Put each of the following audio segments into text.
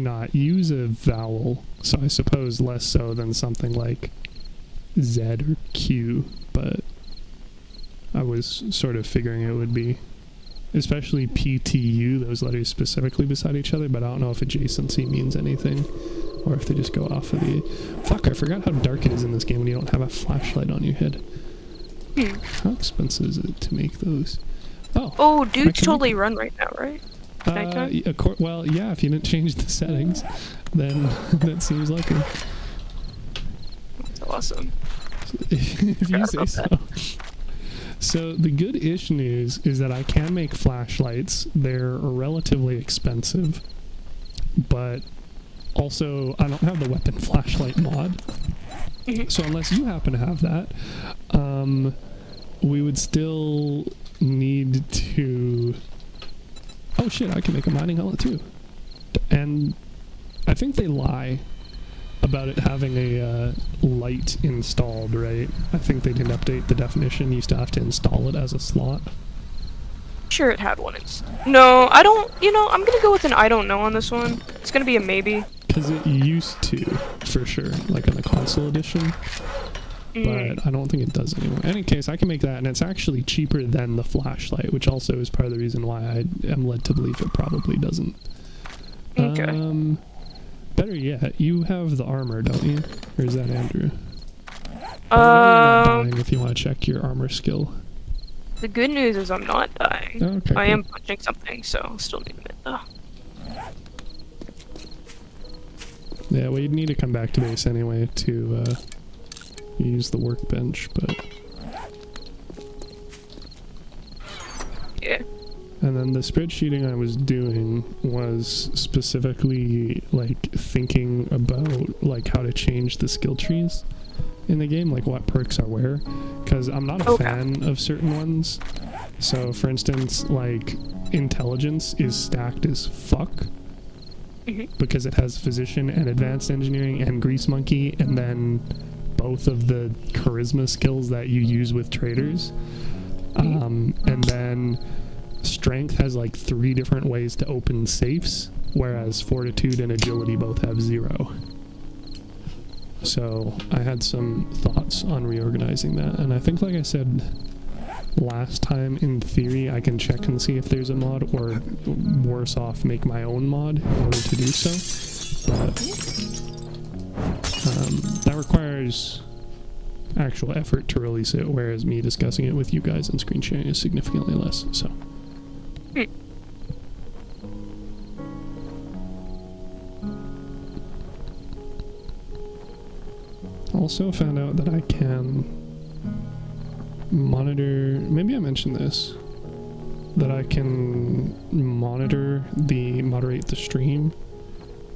not use a vowel, so I suppose less so than something like Z or Q, but I was sort of figuring it would be, especially PTU, those letters specifically beside each other, but I don't know if adjacency means anything, or if they just go off of the... Fuck, I forgot how dark it is in this game when you don't have a flashlight on your head. How expensive is it to make those? Oh, dudes totally run right now, right? Well, yeah, if you didn't change the settings, then that seems like it. That's awesome. If you say so. So the good-ish news is that I can make flashlights. They're relatively expensive, but also I don't have the weapon flashlight mod. So unless you happen to have that, we would still need to... Oh shit, I can make a mining helmet too. And I think they lie about it having a light installed, right? I think they didn't update the definition. You still have to install it as a slot. Sure, it had one. No, I don't... You know, I'm gonna go with an I don't know on this one. It's gonna be a maybe. Because it used to, for sure, like in the console edition. But I don't think it does anymore. In any case, I can make that, and it's actually cheaper than the flashlight, which also is part of the reason why I am led to believe it probably doesn't. Okay. Better yet, you have the armor, don't you? Or is that Andrew? You're not dying if you want to check your armor skill. The good news is I'm not dying. Okay, I am punching something, so I'll still need a minute though. Yeah, well, you'd need to come back to base anyway to use the workbench, but... Yeah. And then the spreadsheeting I was doing was specifically, like, thinking about, like, how to change the skill trees in the game, like what perks are where, because I'm not a fan of certain ones. So, for instance, like, intelligence is stacked as fuck, because it has physician and advanced engineering and grease monkey, and then both of the charisma skills that you use with traders. And then strength has like 3 different ways to open safes, whereas fortitude and agility both have 0. So I had some thoughts on reorganizing that, and I think, like I said last time, in theory I can check and see if there's a mod, or worse off, make my own mod in order to do so. But that requires actual effort to release it, whereas me discussing it with you guys and screen sharing is significantly less, so. Also found out that I can monitor, maybe I mentioned this, that I can moderate the stream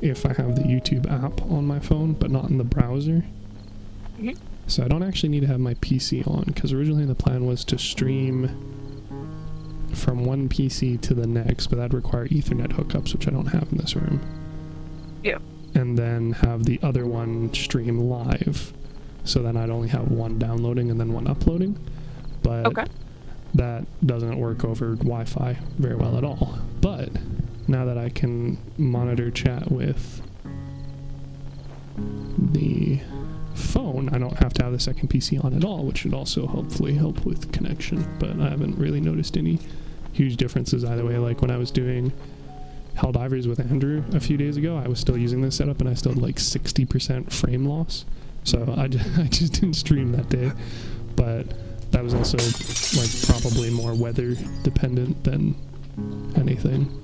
if I have the YouTube app on my phone, but not in the browser. So I don't actually need to have my PC on, because originally the plan was to stream from one PC to the next, but that'd require Ethernet hookups, which I don't have in this room. Yeah. And then have the other one stream live, so then I'd only have one downloading and then one uploading. But that doesn't work over Wi-Fi very well at all. But now that I can monitor chat with the phone, I don't have to have the second PC on at all, which should also hopefully help with connection. But I haven't really noticed any huge differences either way. Like when I was doing Helldivers with Andrew a few days ago, I was still using this setup and I still had like 60% frame loss. So I just didn't stream that day. But that was also like probably more weather dependent than anything.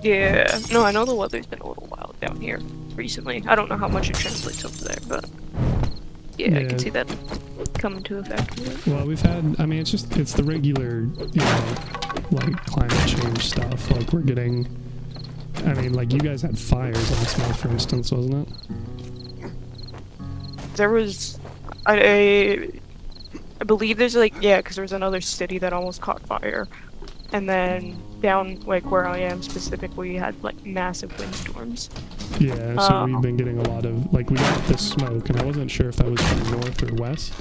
Yeah, no, I know the weather's been a little wild down here recently. I don't know how much it translates over there, but yeah, I can see that come into effect. Well, we've had, I mean, it's the regular, you know, like climate change stuff. Like we're getting, I mean, like you guys had fires last month, for instance, wasn't it? There was, I believe there's like, yeah, because there was another city that almost caught fire. And then down, like, where I am specifically, we had, like, massive windstorms. Yeah, so we've been getting a lot of, like, we got the smoke, and I wasn't sure if that was from north or west.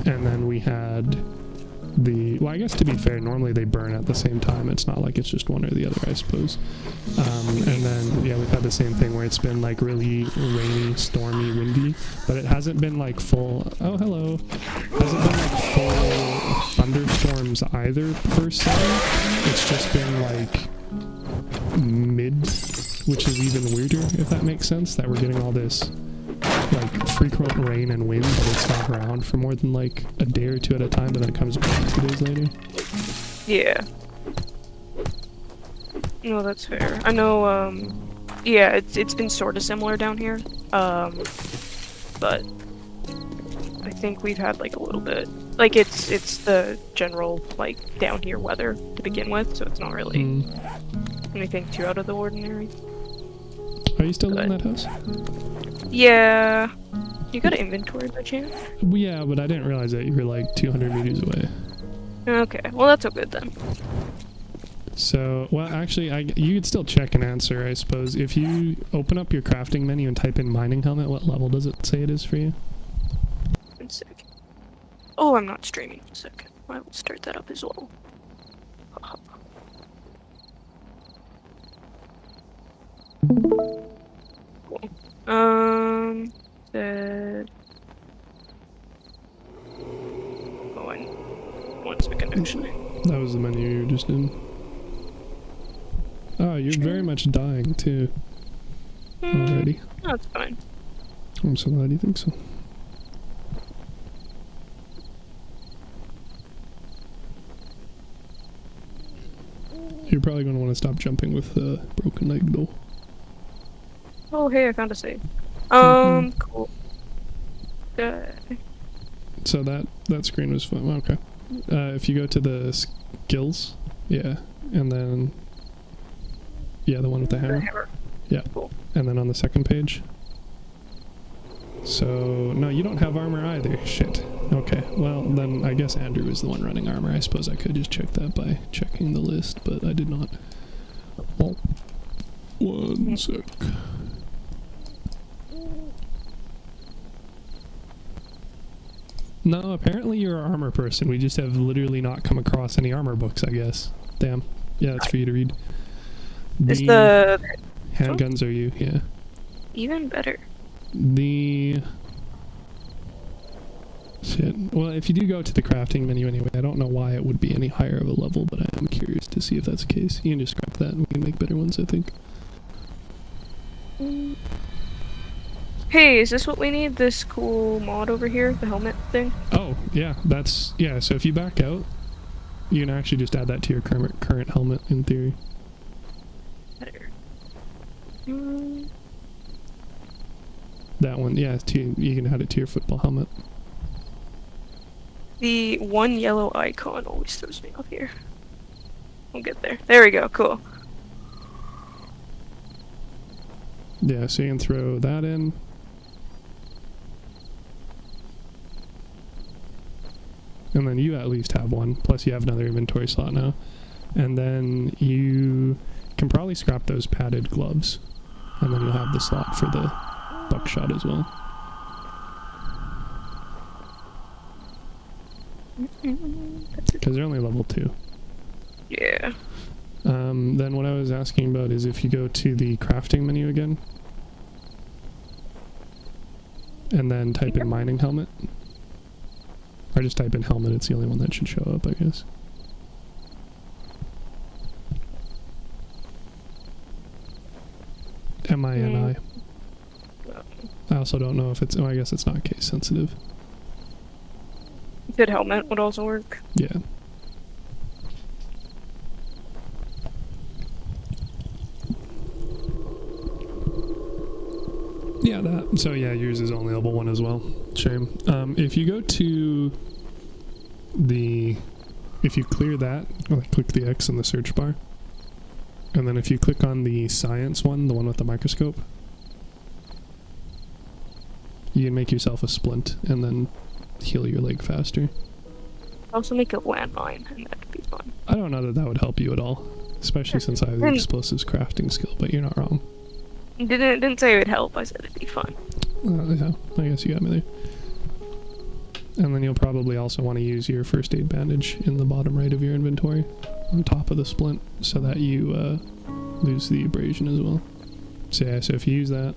And then we had well, I guess to be fair, normally they burn at the same time. It's not like it's just one or the other, I suppose. And then, yeah, we've had the same thing where it's been like really rainy, stormy, windy, but it hasn't been like full, oh, hello. Hasn't been like full thunderstorms either, per se. It's just been like mid, which is even weirder, if that makes sense, that we're getting all this like frequent rain and wind, but it's not around for more than like a day or two at a time, and then it comes back 2 days later. Yeah. No, that's fair. I know, yeah, it's been sort of similar down here, but I think we've had like a little bit, like it's the general like down here weather to begin with, so it's not really anything too out of the ordinary. Are you still in that house? Yeah. You got an inventory by chance? Yeah, but I didn't realize that you were like 200 meters away. Okay, well that's all good then. So, well, actually, you could still check and answer, I suppose. If you open up your crafting menu and type in mining helmet, what level does it say it is for you? 1 second. Oh, I'm not streaming. 1 second. I will start that up as well. Cool. Said... Oh, I... 1 second, actually. That was the menu you were just in. Oh, you're very much dying, too. Already. That's fine. I'm so glad you think so. You're probably going to want to stop jumping with the broken leg, though. Oh, hey, I found a save. Cool. So that screen was fun. Okay. If you go to the skills, yeah, and then yeah, the one with the hammer. Yeah. Cool. And then on the second page. So no, you don't have armor either. Shit. Okay. Well, then I guess Andrew is the one running armor. I suppose I could just check that by checking the list, but I did not. Oh. 1 sec. No, apparently you're an armor person. We just have literally not come across any armor books, I guess. Damn. Yeah, that's for you to read. Is the... handguns are you, yeah. Even better. The... Shit. Well, if you do go to the crafting menu anyway, I don't know why it would be any higher of a level, but I am curious to see if that's the case. You can just scrap that and we can make better ones, I think. Hey, is this what we need? This cool mod over here? The helmet thing? Oh, yeah, that's... Yeah, so if you back out, you can actually just add that to your current helmet, in theory. Better. That one, yeah, you can add it to your football helmet. The one yellow icon always throws me off here. We'll get there. There we go, cool. Yeah, so you can throw that in. And then you at least have one, plus you have another inventory slot now. And then you can probably scrap those padded gloves. And then you'll have the slot for the buckshot as well. Because they're only level 2. Yeah. Then what I was asking about is if you go to the crafting menu again, and then type in mining helmet, or just type in helmet, it's the only one that should show up, I guess. M-I-N-I. I also don't know if it's, oh, I guess it's not case sensitive. Good helmet would also work. Yeah. Yeah, that. So yeah, yours is only level 1 as well. Shame. If you go to the... If you clear that, click the X in the search bar. And then if you click on the science one, the one with the microscope, you can make yourself a splint and then heal your leg faster. Also make a landmine, and that'd be fun. I don't know that that would help you at all, especially since I have the explosives crafting skill, but you're not wrong. Didn't say it would help, I said it'd be fun. Yeah, I guess you got me there. And then you'll probably also want to use your first aid bandage in the bottom right of your inventory on top of the splint so that you lose the abrasion as well. So yeah, so if you use that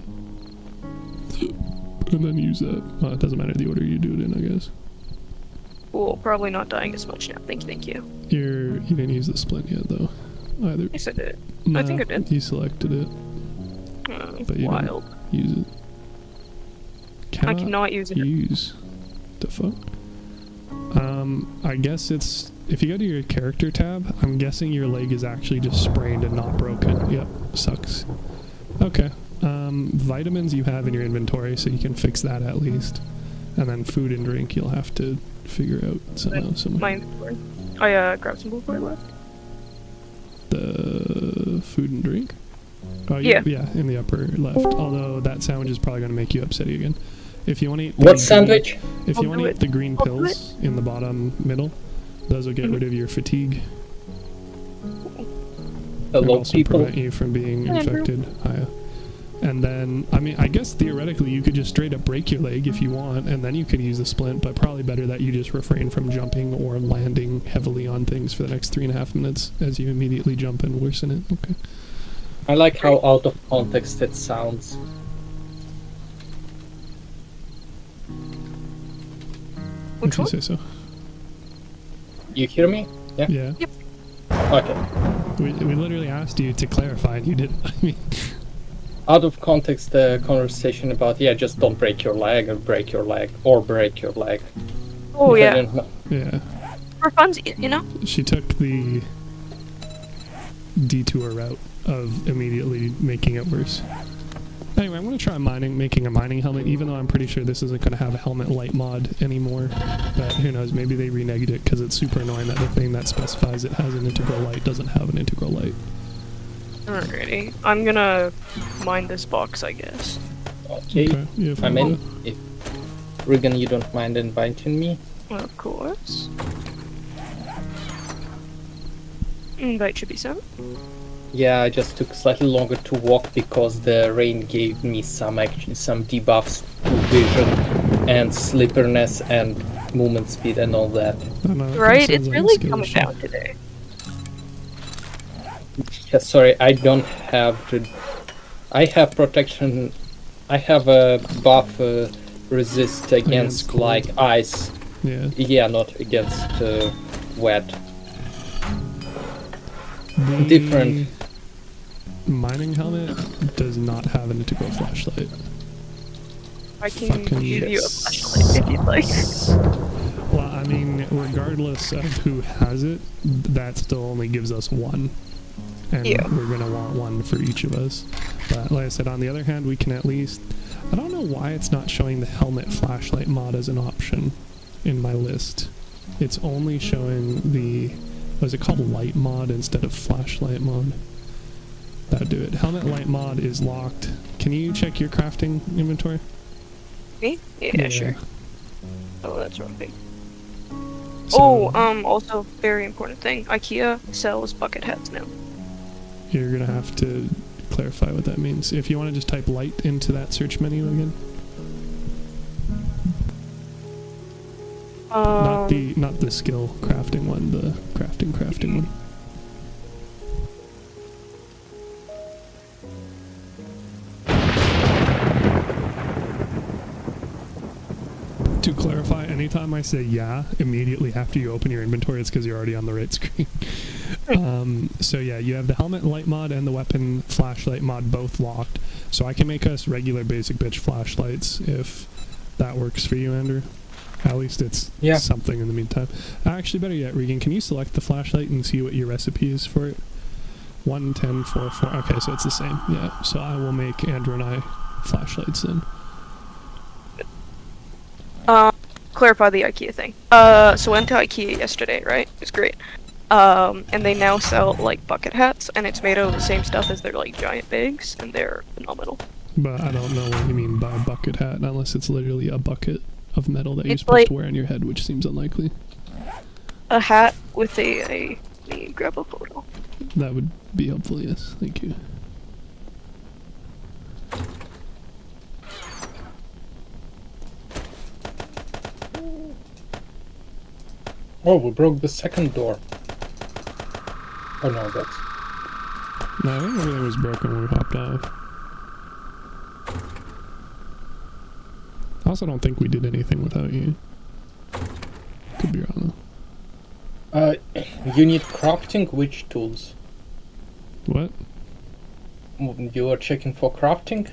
and then use that, well, it doesn't matter the order you do it in, I guess. Cool, probably not dying as much now. Thank you. You didn't use the splint yet though, either. Yes, I did. No, I think I did. You selected it, but you wild. didn't use it. I cannot use it. Use the fuck? I guess it's if you go to your character tab, I'm guessing your leg is actually just sprained and not broken. Yep, sucks. Okay. Vitamins you have in your inventory, so you can fix that at least. And then food and drink you'll have to figure out somehow. My inventory. I grabbed some before I left. The food and drink? Oh yeah. Yeah, in the upper left. Although that sandwich is probably going to make you upsetty again. If you want to eat what sandwich? If you want to eat the green pills in the bottom middle, those will get rid of your fatigue. Hello, also people. Prevent you from being infected. Hiya. And then, I mean, I guess theoretically you could just straight up break your leg if you want, and then you could use the splint, but probably better that you just refrain from jumping or landing heavily on things for the next 3.5 minutes as you immediately jump and worsen it. Okay. I like how out of context it sounds. If you say so. You hear me? Yeah? Yeah. Yep. Okay. We literally asked you to clarify, and you didn't. I mean... Out of context, the conversation about, yeah, just don't break your leg, or break your leg, or break your leg. Oh, If I yeah. didn't know. Yeah. For fun's, you know? She took the detour route of immediately making it worse. Anyway, I'm going to try making a mining helmet, even though I'm pretty sure this isn't going to have a helmet light mod anymore. But who knows, maybe they reneged it because it's super annoying that the thing that specifies it has an integral light doesn't have an integral light. Alrighty. I'm gonna mine this box, I guess. Okay. Yeah, I mean, if Regan, you don't mind inviting me? Of course. Invite should be sent. Yeah, I just took slightly longer to walk because the rain gave me some debuffs to vision and slipperiness and movement speed and all that. Right? It's really coming down today. Yeah, sorry, I don't have to. I have protection. I have a buff resist against cold. like ice. Yeah. Yeah, not against wet. The Different. mining helmet does not have an integral flashlight. I can Fucking give you a yes. flashlight if you'd like. Well, I mean, regardless of who has it, that still only gives us one. And Yeah. we're going to want one for each of us. But like I said, on the other hand, we can at least... I don't know why it's not showing the helmet flashlight mod as an option in my list. It's only showing the... Was it called light mod instead of flashlight mod? That would do it. Helmet light mod is locked. Can you check your crafting inventory? Me? Yeah, sure. Oh, that's wrong thing. So Also, very important thing. IKEA sells bucket hats now. you're going to have to clarify what that means. If you want to just type light into that search menu again. Not the skill crafting one, the crafting one. To clarify, anytime I say yeah, immediately after you open your inventory, it's because you're already on the right screen. So yeah, you have the helmet light mod and the weapon flashlight mod both locked. So I can make us regular basic bitch flashlights if that works for you, Andrew. At least it's something in the meantime. Actually, better yet, Regan, can you select the flashlight and see what your recipe is for it? 1, 10, 4, 4. Okay, so it's the same. Yeah, so I will make Andrew and I flashlights then. Clarify the IKEA thing. So went to IKEA yesterday, right? It was great. And they now sell like bucket hats, and it's made out of the same stuff as their like giant bags, and they're phenomenal. But I don't know what you mean by bucket hat, unless it's literally a bucket of metal that you're It's supposed like to wear on your head, which seems unlikely. a hat with a let me grab a photo. That would be helpful, yes. Thank you. Oh, we broke the second door. Oh no, that's... No, I think everything was broken when we hopped off. I also don't think we did anything without you. Could be wrong though. You need crafting? Which tools? What? You are checking for crafting?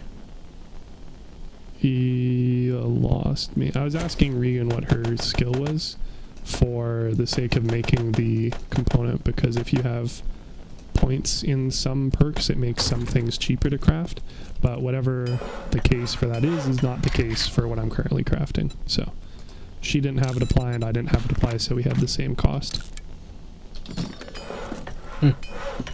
He lost me. I was asking Regan what her skill was for the sake of making the component, because if you have points in some perks, it makes some things cheaper to craft, but whatever the case for that is not the case for what I'm currently crafting. So she didn't have it apply and I didn't have it apply, so we had the same cost.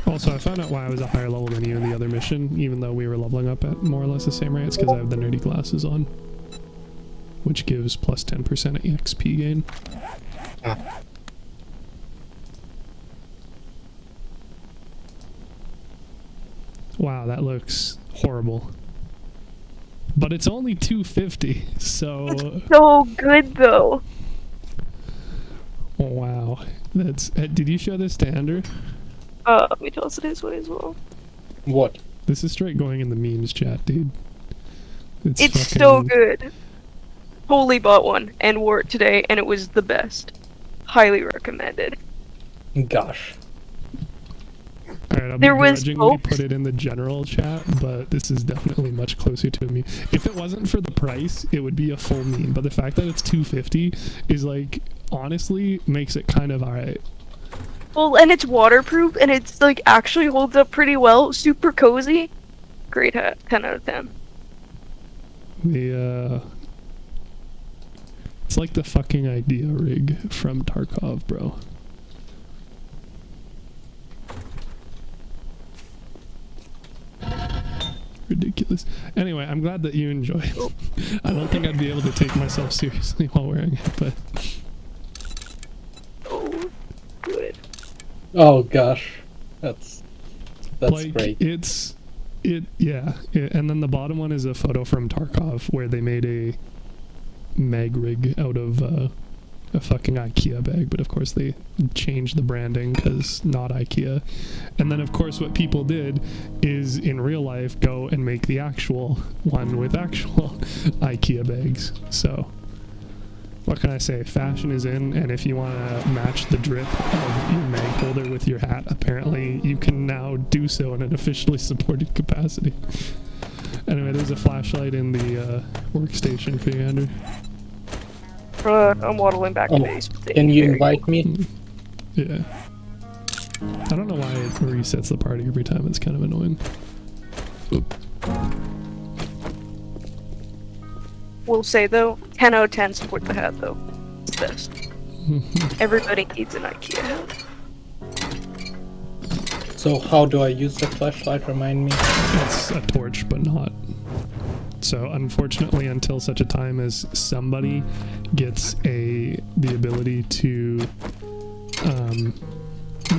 Also, I found out why I was a higher level than you in the other mission, even though we were leveling up at more or less the same rates, because I have the nerdy glasses on, which gives plus 10% XP gain. Wow, that looks horrible. But it's only 250, so... It's so good, though. Wow. That's... did you show this to Andrew? We told us it his way as well. What? This is straight going in the memes chat, dude. It's fucking... so good. Totally bought one and wore it today, and it was the best. Highly recommended. Gosh. Alright, I'll begrudgingly put it in the general chat, but this is definitely much closer to a meme. If it wasn't for the price, it would be a full meme, but the fact that it's 250 is like, honestly, makes it kind of alright. Well, and it's waterproof, and it's like actually holds up pretty well. Super cozy. Great hat. 10 out of 10. It's like the fucking idea rig from Tarkov, bro. Ridiculous. Anyway, I'm glad that you enjoy it. I don't think I'd be able to take myself seriously while wearing it, but... Oh, good. Oh gosh. That's like, great. And then the bottom one is a photo from Tarkov where they made a mag rig out of a fucking IKEA bag, but of course they changed the branding because not IKEA. And then of course what people did is in real life go and make the actual one with actual IKEA bags. So what can I say? Fashion is in, and if you want to match the drip of your mag holder with your hat, apparently you can now do so in an officially supported capacity. Anyway, there's a flashlight in the workstation for you, Andrew. I'm waddling back to base. Can you invite me? Yeah. I don't know why it resets the party every time. It's kind of annoying. Oop. Will say though, 10 out of 10 support the hat though. It's the best. Everybody needs an IKEA hat. So how do I use the flashlight? Remind me. It's a torch, but not. So unfortunately, until such a time as somebody gets the ability to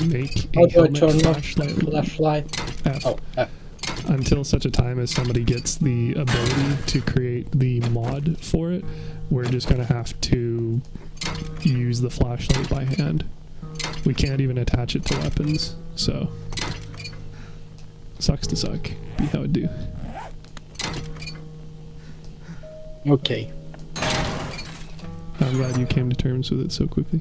make How a do I helmet turn off flashlight. the flashlight? F. Oh, F. Until such a time as somebody gets the ability to create the mod for it, we're just gonna have to use the flashlight by hand. We can't even attach it to weapons, so sucks to suck. Be how it do. Okay. I'm glad you came to terms with it so quickly.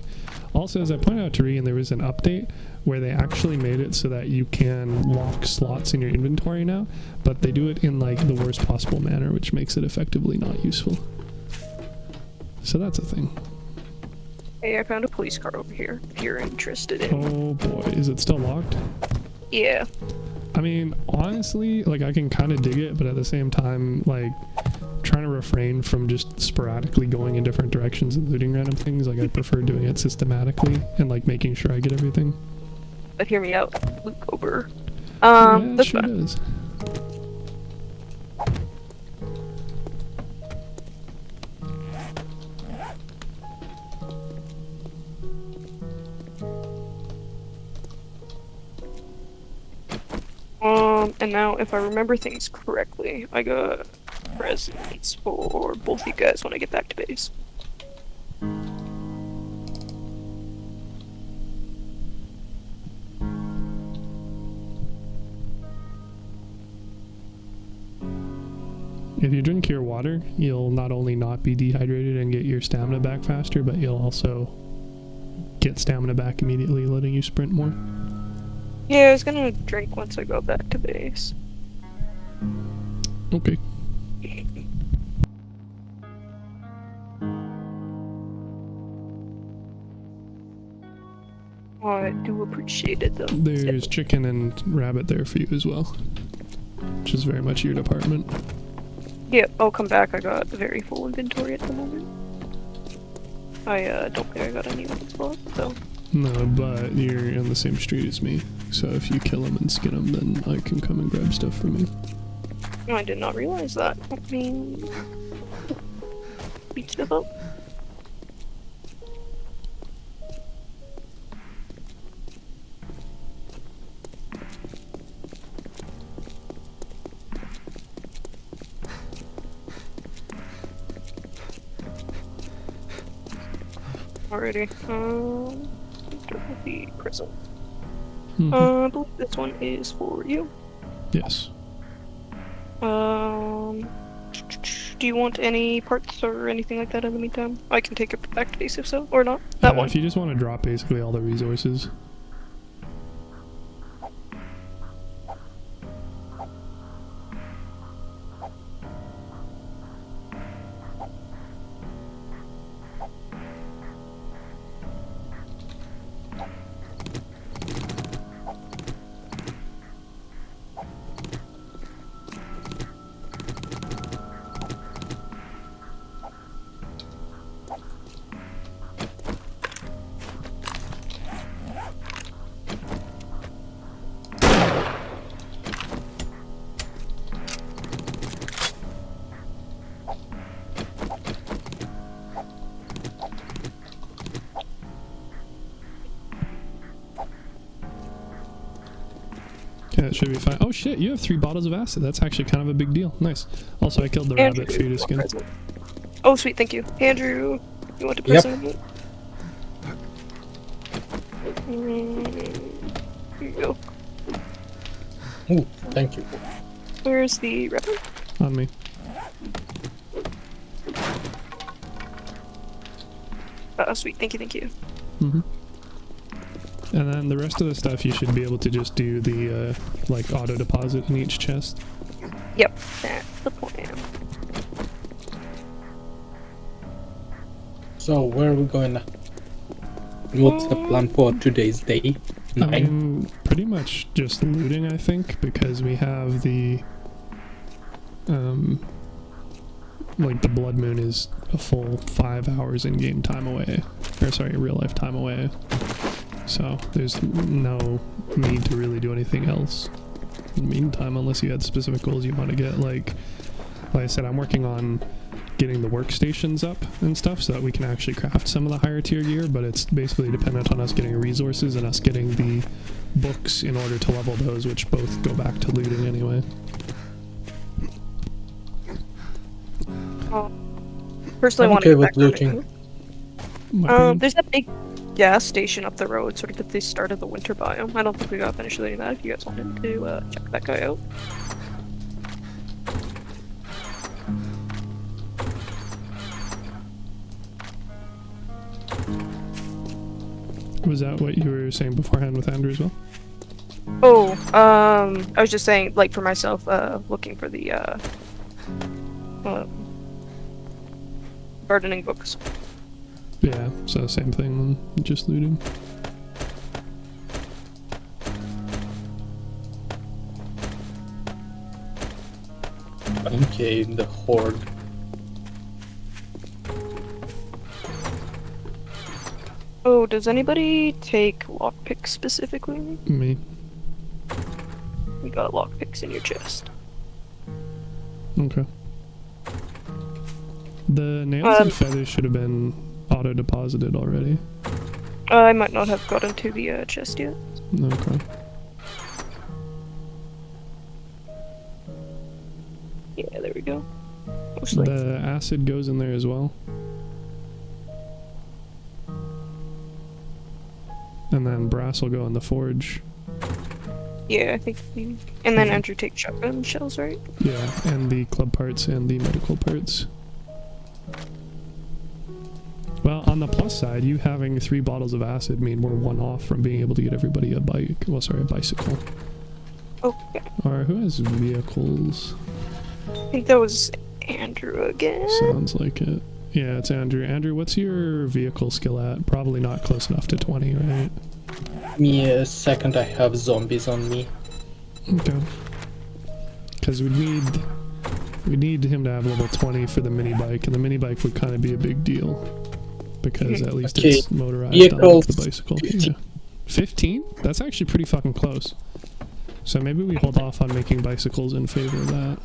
Also, as I pointed out to Regan, there was an update where they actually made it so that you can lock slots in your inventory now, but they do it in like the worst possible manner, which makes it effectively not useful. So that's a thing. Hey, I found a police car over here, if you're interested in. Oh boy, is it still locked? Yeah. I mean, honestly, like I can kind of dig it, but at the same time, like trying to refrain from just sporadically going in different directions and looting random things. Like I prefer doing it systematically and like making sure I get everything. But hear me out, Luke over. Yeah, That's sure fine. does. And now, if I remember things correctly, I got presents for both you guys when I get back to base. if you drink your water, you'll not only not be dehydrated and get your stamina back faster, but you'll also get stamina back immediately, letting you sprint more. Yeah, I was gonna drink once I go back to base. Okay. Oh, I do appreciate it though. There's chicken and rabbit there for you as well, which is very much your department. Yeah, I'll come back. I got a very full inventory at the moment. I don't think I got any weapon spots, so. No, but you're on the same street as me, so if you kill him and skin him, then I can come and grab stuff from you. Oh, I did not realize that. I mean, beat stuff up. Alrighty. The prison. I believe this one is for you. Yes. Do you want any parts or anything like that in the meantime? I can take it back to base if so, or not. That one. If you just want to drop basically all the resources. Yeah, it should be fine. Oh shit, you have 3 bottles of acid. That's actually kind of a big deal. Nice. Also, I killed the rabbit for you to skin. Oh, sweet, thank you. Andrew, you want to present it? Here you go. Ooh, thank you. Where's the rabbit? On me. Sweet, thank you, thank you. And then the rest of the stuff you should be able to just do the, like, auto deposit in each chest. Yep, that's the plan. So, where are we going now? What's the plan for today's day? 9? Pretty much just looting, I think, because we have the, like, the blood moon is a full 5 hours in-game time away. Or, sorry, real-life time away. So, there's no need to really do anything else in the meantime, unless you had specific goals you want to get. Like I said, I'm working on getting the workstations up and stuff so that we can actually craft some of the higher tier gear, but it's basically dependent on us getting resources and us getting the books in order to level those, which both go back to looting anyway. Personally, I'm want okay to with looting. There's that big gas station up the road, sort of at the start of the winter biome. I don't think we got finished looting that. If you guys wanted to check that guy out. Was that what you were saying beforehand with Andrew as well? Oh, I was just saying, like, for myself, looking for the gardening books. Yeah, so same thing, just looting. Okay, the horde. Oh, does anybody take lockpicks specifically? Me. You got lockpicks in your chest. Okay. The nails and feathers should have been auto-deposited already. I might not have gotten to the chest yet. Okay. Yeah, there we go. Mostly. The acid goes in there as well. And then brass will go in the forge. Yeah, I think. And then Mhm. Andrew takes shotgun shells, right? Yeah, and the club parts and the medical parts. Well, on the plus side, you having 3 bottles of acid mean we're 1 off from being able to get everybody a bike. Well, sorry, a bicycle. Okay. Or who has vehicles? I think that was Andrew again. Sounds like it. Yeah, it's Andrew. Andrew, what's your vehicle skill at? Probably not close enough to 20, right? Give me a second, I have zombies on me. Okay. Because we need him to have level 20 for the mini bike, and the mini bike would kind of be a big deal. Because at least Okay. it's motorized, Vehicles, unlike the bicycle. 15. Yeah. 15? That's actually pretty fucking close. So maybe we hold off on making bicycles in favor of that.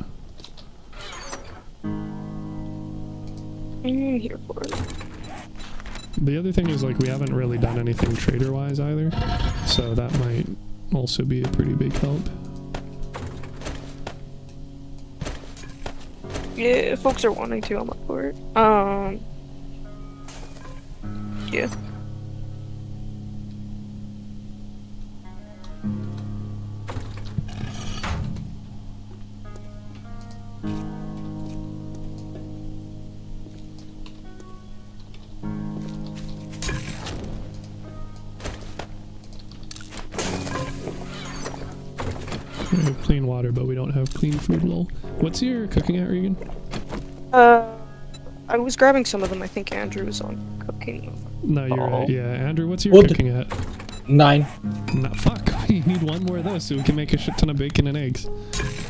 I'm here for it. The other thing is, like, we haven't really done anything trader-wise either, so that might also be a pretty big help. Yeah, if folks are wanting to, I'm up for it. Yeah. We have clean water, but we don't have clean food, lol. What's your cooking at, Regan? I was grabbing some of them. I think Andrew was on cooking. No, you're Oh. right. Yeah, Andrew, what's your Wood. cooking at? 9. No, fuck. We need 1 more of those so we can make a shit ton of bacon and eggs.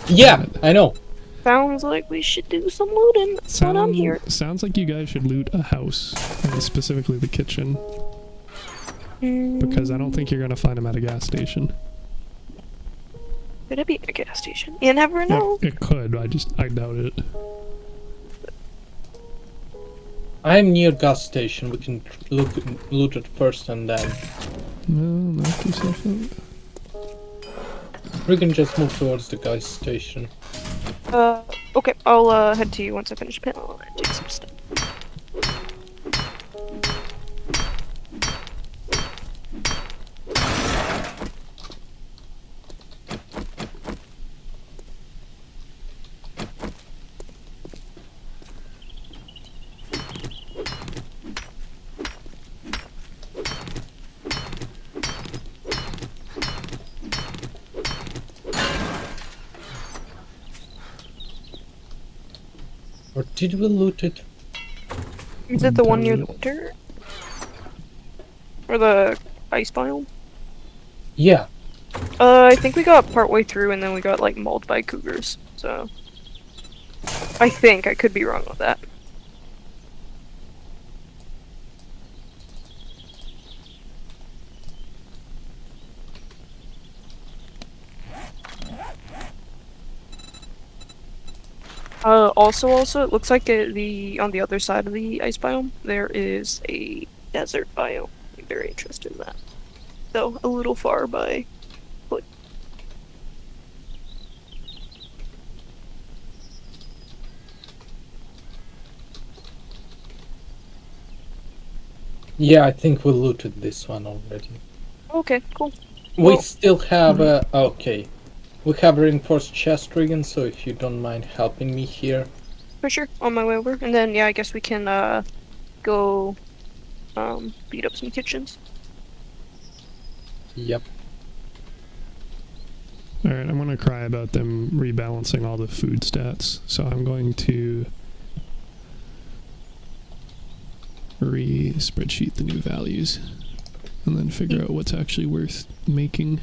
Yeah, I know. Sounds like we should do some looting. That's what I'm here. Sounds like you guys should loot a house, and specifically the kitchen, because I don't think you're gonna find them at a gas station. Could it be at a gas station? You never know. It could. I doubt it. I'm near gas station. We can loot it first and then No, knock yourself out. we can just move towards the gas station. Okay, I'll head to you once I finish panel and take some stuff. Or did we loot it? Is it the one near the winter? Or the ice biome? Yeah. I think we got partway through and then we got like mauled by cougars, so I think I could be wrong with that. Also, it looks like on the other side of the ice biome, there is a desert biome. I'm very interested in that. Though, a little far by foot. Yeah, I think we looted this one already. Okay, cool. We Well- still have okay. We have reinforced chest rigging, so if you don't mind helping me here. For sure, on my way over. And then, yeah, I guess we can, go, beat up some kitchens. Yep. Alright, I'm gonna cry about them rebalancing all the food stats, so I'm going to spreadsheet the new values and then figure out what's actually worth making.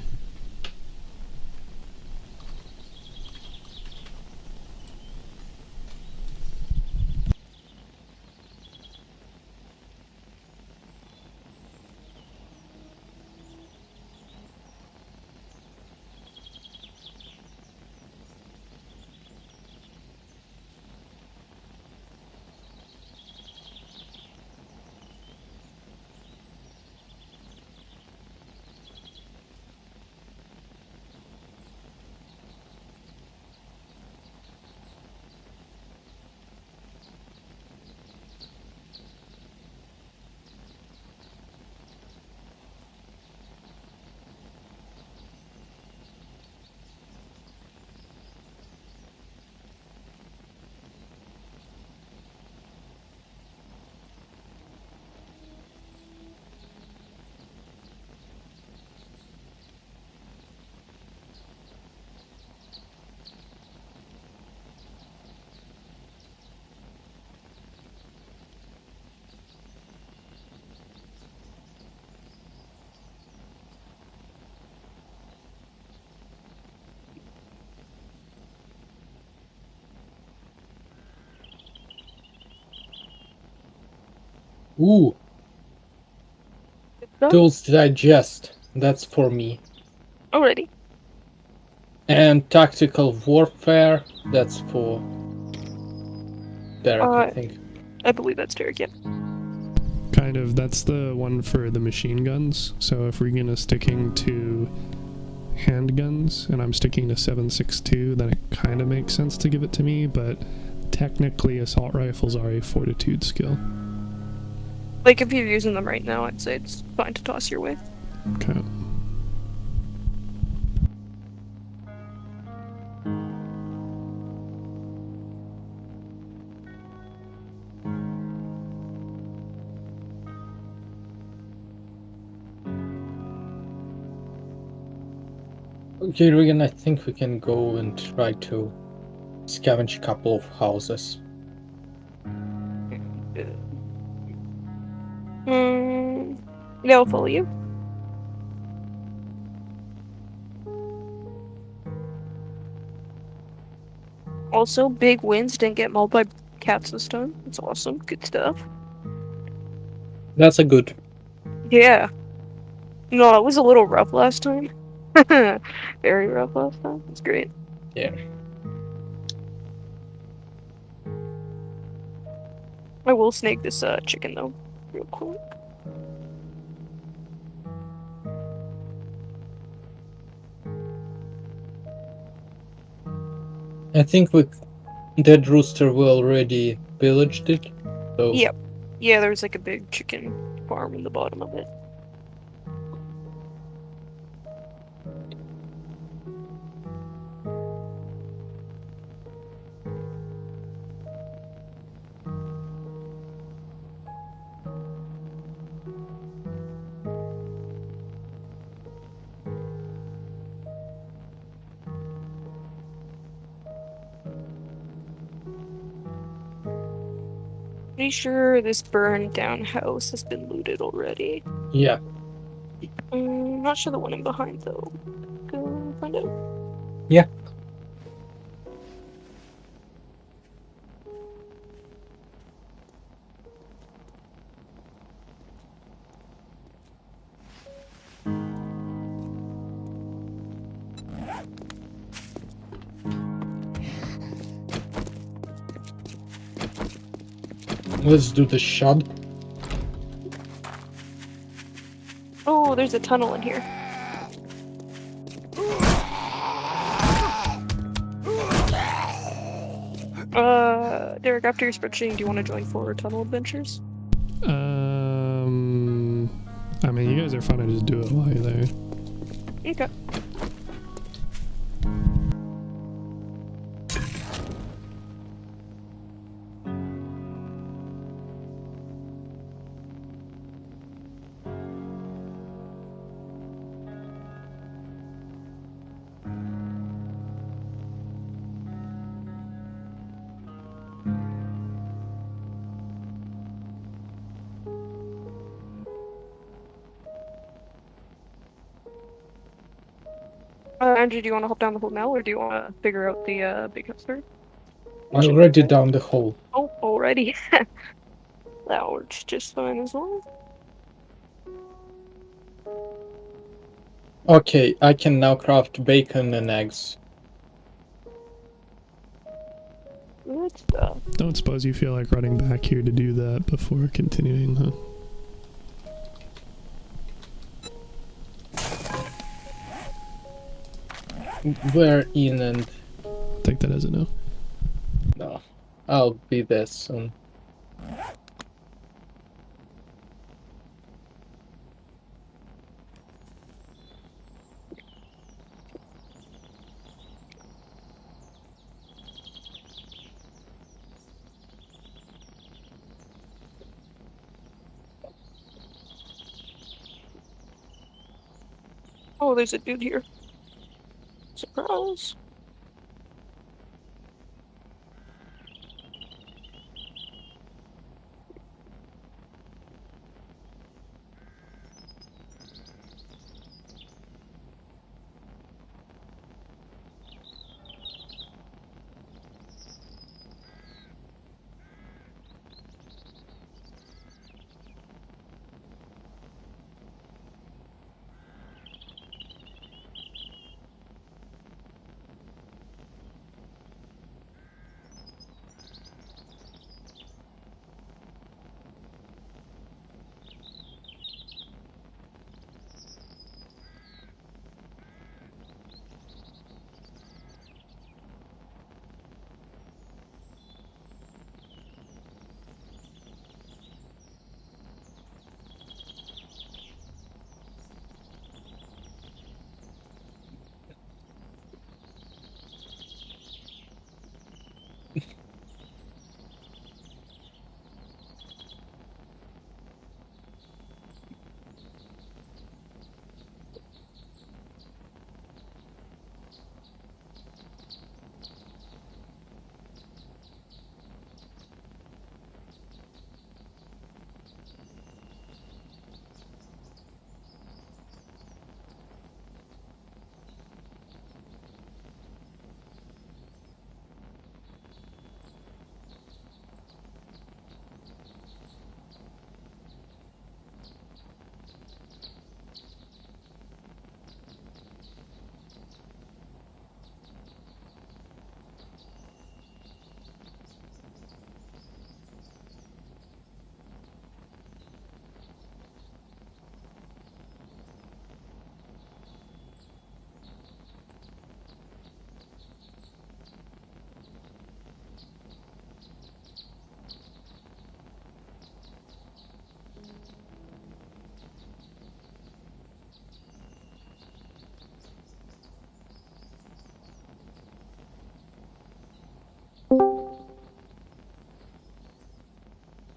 Ooh, So, those digest. That's for me. alrighty. And tactical warfare. That's for Derek, I Uh, think. I believe that's Derek, yeah. Kind of, that's the one for the machine guns. So if we're gonna sticking to handguns, and I'm sticking to 7.62, then it kind of makes sense to give it to me, but technically assault rifles are a fortitude skill. Like, if you're using them right now, I'd say it's fine to toss your way. Okay. Okay, Regan, I think we can go and try to scavenge a couple of houses. Yeah, I'll follow you. Also, big wins, didn't get mauled by cats this time. That's awesome. Good stuff. That's a good. Yeah. No, it was a little rough last time. Very rough last time. It's great. Yeah. I will snake this chicken though, real quick. I think Dead Rooster we already pillaged it. So Yep. Yeah, there's like a big chicken farm in the bottom of it. Pretty sure this burned down house has been looted already. yeah. Not sure the one in behind though. Go find out. Yeah. Let's do the shot. Oh, there's a tunnel in here. Derek, after your spreadsheet, do you want to join Forward Tunnel Adventures? I mean, you guys are fun to just do it while you're there. Okay. Andrew, do you want to hop down the hole now, or do you want to figure out the big house first? I already down the hole. Oh, already. That works just fine as well. Okay, I can now craft bacon and eggs. Good stuff. Don't suppose you feel like running back here to do that before continuing, huh? We're in and Take that as a no. no. I'll be there soon. Oh, there's a dude here. Surprise.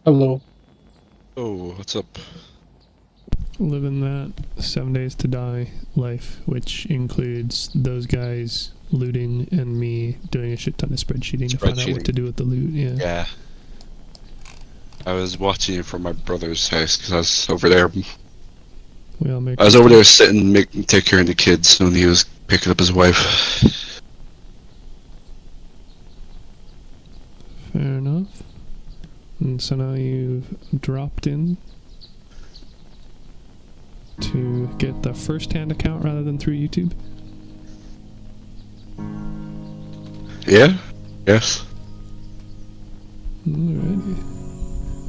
Hello. Oh, what's up? Living that 7 days to die life, which includes those guys looting and me doing a shit ton of spreadsheeting to find out what to do with the loot. Yeah. I was watching it from my brother's house because I was over there. We all make I was over there sitting, take care of the kids when he was picking up his wife. Fair enough. And so now you've dropped in to get the first-hand account rather than through YouTube? Yeah? Yes. Alrighty.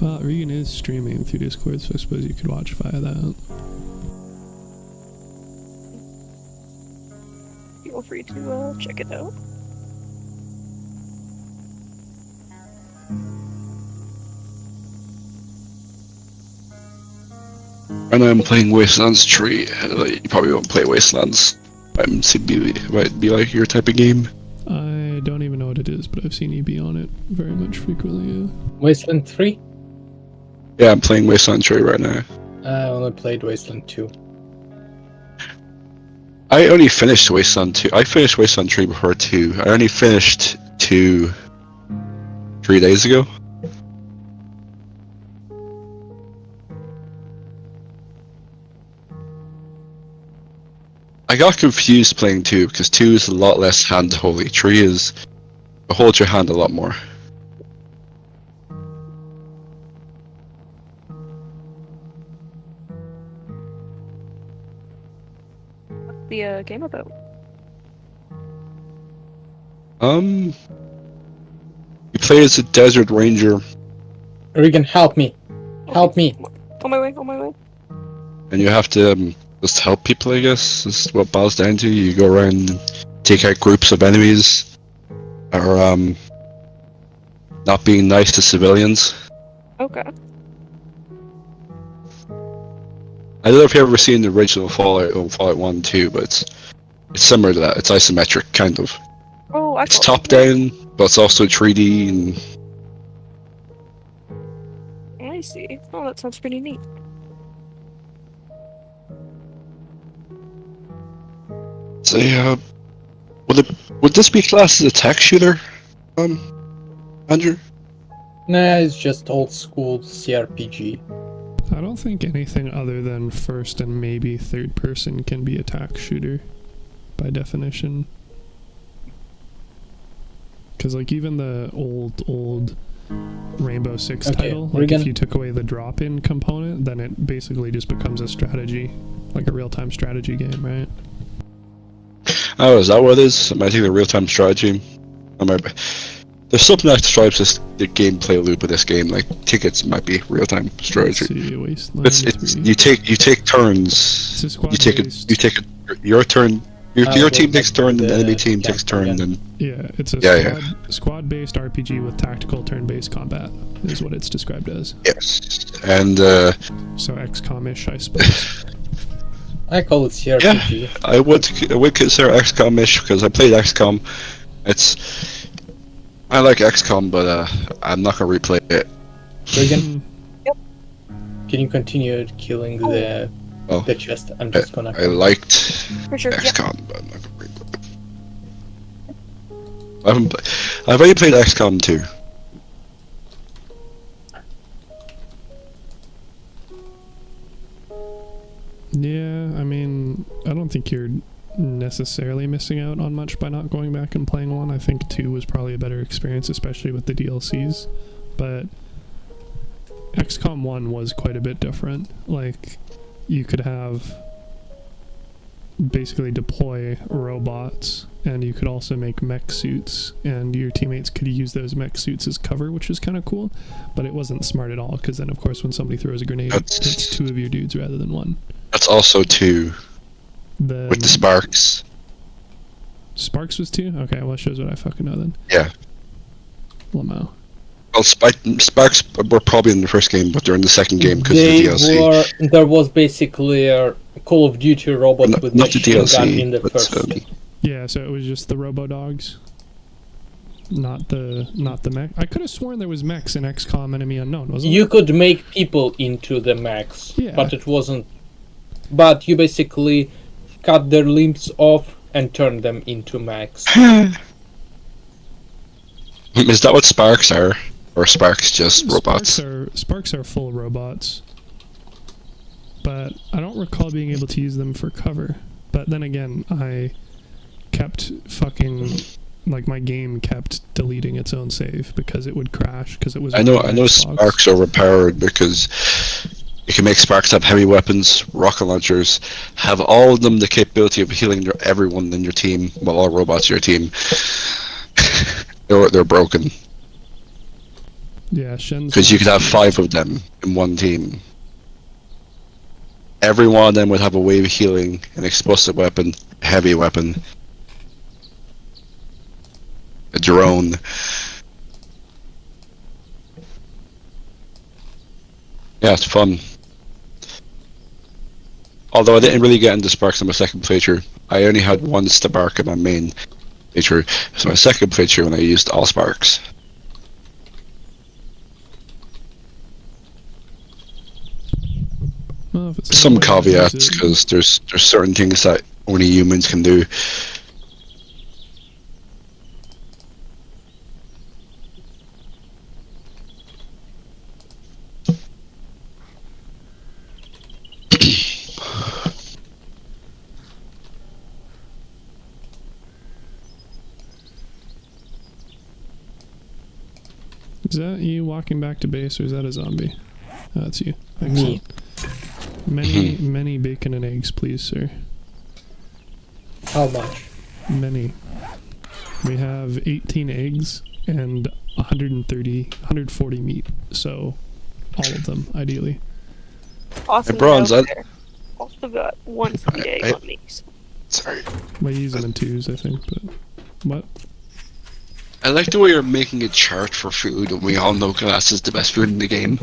Well, Regan is streaming through Discord, so I suppose you could watch via that. Feel free to check it out. Right now I'm playing Wastelands 3. You probably won't play Wastelands. Might be like your type of game. I don't even know what it is, but I've seen you be on it very much frequently, yeah. Wasteland 3? Yeah, I'm playing Wasteland 3 right now. I only played Wasteland 2. I only finished Wasteland 2. I finished Wasteland 3 before 2. I only finished 2 3 days ago. I got confused playing 2 because 2 is a lot less hand-holy. 3 is... hold your hand a lot more. What's the game about? You play as a desert ranger, Regan, help me. Help me. On my way, on my way. and you have to just help people, I guess. Is what it boils down to. You go around and take out groups of enemies, or not being nice to civilians. Okay. I don't know if you've ever seen the original Fallout, Fallout 1 2, but it's similar to that. It's isometric, kind of. Oh, I It's thought- top down, but it's also 3D, and I see. Oh, that sounds pretty neat. so would this be classed as a tech shooter, Andrew? Nah, it's just old school CRPG. I don't think anything other than first and maybe third person can be a tac shooter, by definition. Because, like, even the old Rainbow Six Okay, title, we're like, gonna- if you took away the drop-in component, then it basically just becomes a strategy, like a real-time strategy game, right? Oh, is that what it is? Am I thinking of real-time strategy? There's something that describes the gameplay loop of this game. Like tickets might be real-time Let's strategy. see, Wasteland It's 3. you take turns. It's a squad You take based. your turn. Your I'll team go takes back turn, to and the the enemy team takes camp turn, again. and Yeah, it's a Yeah, squad-based RPG with tactical turn-based combat, is what it's described as. yes, and So XCOM-ish, I suppose. I call it CRPG. I would consider XCOM-ish because I played XCOM. I like XCOM, but I'm not gonna replay it. Regan, can you continue killing the chest? I'm just gonna. I liked For sure. Yeah. XCOM, but I'm not gonna replay it. I've already played XCOM 2. Yeah, I mean, I don't think you're necessarily missing out on much by not going back and playing 1. I think 2 was probably a better experience, especially with the DLCs. But XCOM 1 was quite a bit different. Like, you could have basically deploy robots, and you could also make mech suits, and your teammates could use those mech suits as cover, which is kind of cool. But it wasn't smart at all, because then, of course, when somebody throws a grenade, it's 2 of your dudes rather than 1. That's also 2 Then with the sparks. Sparks was 2? Okay, well, that shows what I fucking know then. Yeah. Lamau. Well, sparks were probably in the first game, but they're in the second game because of the DLC. There was basically a Call of Duty robot with Not the machine gun in DLC, the but first. Yeah, so it was just the Robo-Dogs. Not the mech. I could have sworn there was mechs in XCOM Enemy Unknown, wasn't You there? could make people into the mechs, Yeah. but it wasn't. But you basically cut their limbs off and turn them into mechs. Is that what sparks are? Or sparks just robots? Sparks are full robots. But I don't recall being able to use them for cover. But then again, I kept fucking, like, my game kept deleting its own save because it would crash because it was. I know Xbox. sparks are overpowered because you can make sparks have heavy weapons, rocket launchers, have all of them the capability of healing everyone in your team, well, all robots in your team. they're broken. Yeah, Shen's. Because you could have 5 of them in one team. Every one of them would have a wave of healing, an explosive weapon, a heavy weapon, a drone. Yeah, it's fun. Although I didn't really get into sparks on my second playthrough. I only had one spark in my main playthrough. So my second playthrough when I used all sparks. Well, if it's Some not like caveats, it- because there's certain things that only humans can do. Is that you walking back to base, or is that a zombie? Oh, that's you. Me. Many bacon and eggs, please, sir. How much? Many. We have 18 eggs and 140 meat. So, all of them, ideally. Awesome. Hey, Bronze, joke there. Also got one sweet egg I- on these. Sorry. We use them in twos, I think, but... What? I like the way you're making a chart for food, and we all know glass is the best food in the game.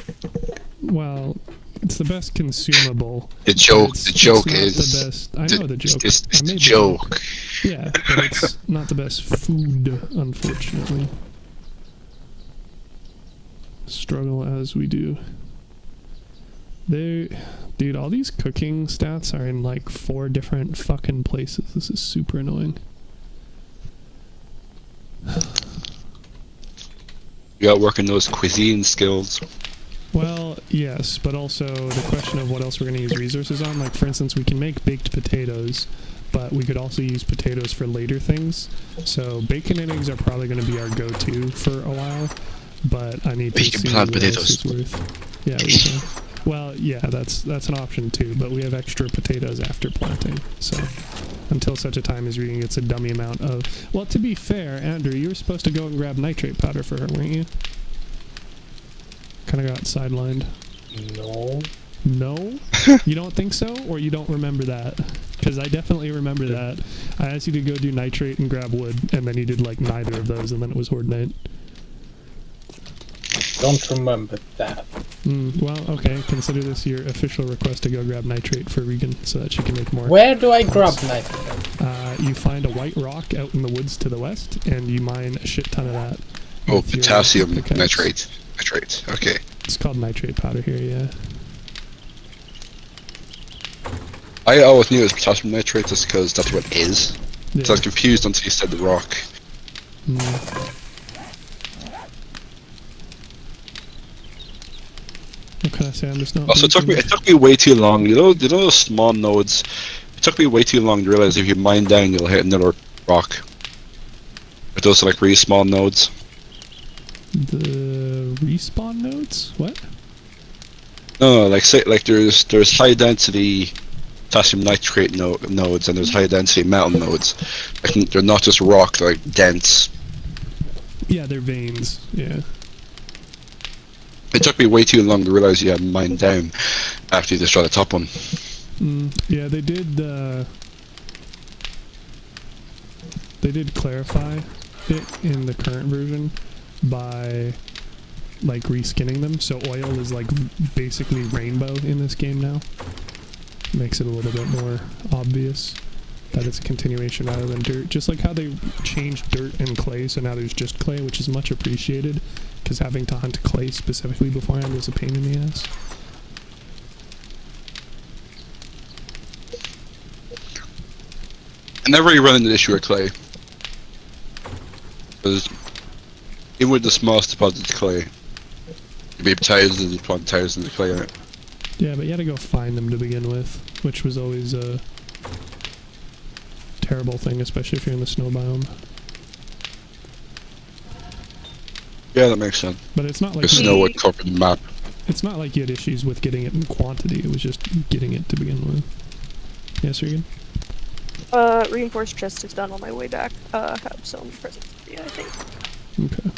Well, it's the best consumable. The joke It's is not the best. I know the joke. It's I the made joke. Yeah, but it's not the best food, unfortunately. Struggle as we do. Dude, all these cooking stats are in like 4 different fucking places. This is super annoying. You got working those cuisine skills. Well, yes, but also the question of what else we're going to use resources on. Like, for instance, we can make baked potatoes, but we could also use potatoes for later things. So bacon and eggs are probably going to be our go-to for a while, but I need to You can see plant what else potatoes. is worth. Yeah, we can. Well, yeah, that's an option too, but we have extra potatoes after planting, so until such a time as Regan gets a dummy amount of... Well, to be fair, Andrew, you were supposed to go and grab nitrate powder for her, weren't you? Kind of got sidelined. No. No? You don't think so? Or you don't remember that? Because I definitely remember that. I asked you to go do nitrate and grab wood, and then you did like neither of those, and then it was Horde Night. Don't remember that. Well, okay, consider this your official request to go grab nitrate for Regan so that she can make more. Where do I grab nitrogen? You find a white rock out in the woods to the west, and you mine a shit ton of that. Oh, with your potassium pickaxe. nitrate. Nitrate. Okay. It's called nitrate powder here, yeah. I always knew it was potassium nitrate just because that's what it is. Yeah. So I was confused until you said the rock. What can I say? I'm just not. Also, it took me way too long. You know those small nodes. It took me way too long to realize if you mine down, you'll hit another rock. But those are like really small nodes. The respawn nodes? What? No, like say like there's high density potassium nitrate nodes and there's high density metal nodes. Like, they're not just rock; they're like dense. Yeah, they're veins. Yeah. It took me way too long to realize you had mine down after you destroy the top one. Yeah, they did. They did clarify it in the current version by like reskinning them. So oil is like basically rainbow in this game now. Makes it a little bit more obvious. that it's a continuation rather than dirt. Just like how they changed dirt and clay, so now there's just clay, which is much appreciated, because having to hunt clay specifically beforehand was a pain in the ass. I never really run into the issue with clay. Because even with the smallest deposits of clay, you'd be thousands upon thousands of clay in it. Yeah, but you had to go find them to begin with, which was always a terrible thing, especially if you're in the snow biome. Yeah, that makes sense. But it's not like The snow would cover the map. it's not like you had issues with getting it in quantity. It was just getting it to begin with. Yes, Regan? Reinforced chest is done on my way back. Have some presents for you, I think. Okay.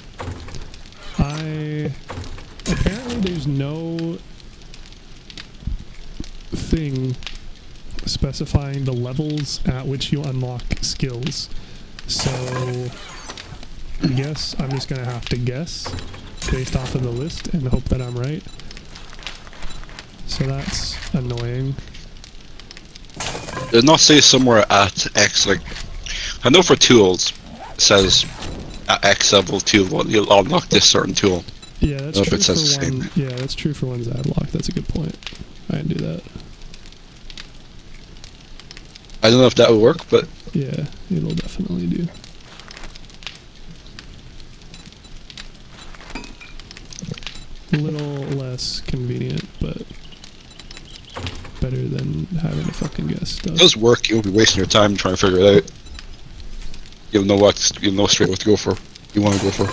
Apparently there's no thing specifying the levels at which you unlock skills. So, I guess I'm just gonna have to guess based off of the list and hope that I'm right. So that's annoying. Did not say somewhere at X, like, I know for tools, it says at X level tool, you'll unlock this certain tool. Yeah, that's I don't know true if it says for the one. same. Yeah, that's true for one Zadlock. That's a good point. I didn't do that. I don't know if that will work, but Yeah, it'll definitely do. A little less convenient, but better than having to fucking guess stuff. it does work. You'll be wasting your time trying to figure it out. You'll know straight what to go for. You want to go for.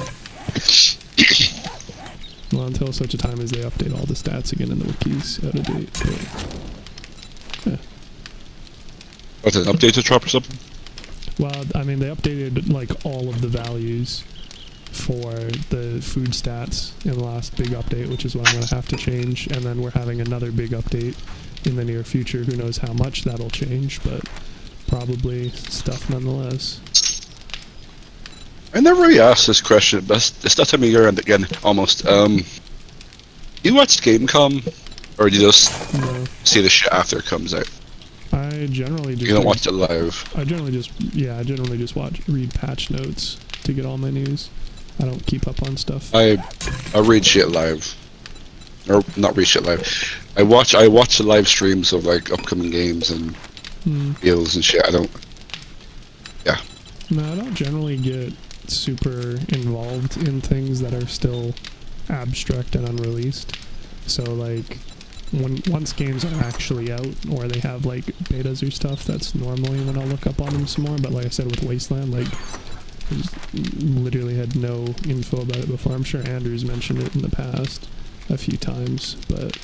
Well, until such a time as they update all the stats again and the wiki's out of date. But, What's an update to drop or something? well, I mean, they updated like all of the values for the food stats in the last big update, which is what I'm going to have to change. And then we're having another big update in the near future. Who knows how much that'll change, but probably stuff nonetheless. I never really asked this question, but it's that time of year and again, almost. Do you watch Gamecom? Or do you just No, see the shit after it comes out? I generally just You don't watch it live. I generally just read patch notes to get all my news. I don't keep up on stuff. I read shit live. Or not read shit live. I watch the live streams of like upcoming games and deals and shit. I don't. No, I don't generally get super involved in things that are still abstract and unreleased. So like once games are actually out or they have like betas or stuff, that's normally when I'll look up on them some more. But like I said with Wasteland, like I just literally had no info about it before. I'm sure Andrew's mentioned it in the past a few times, but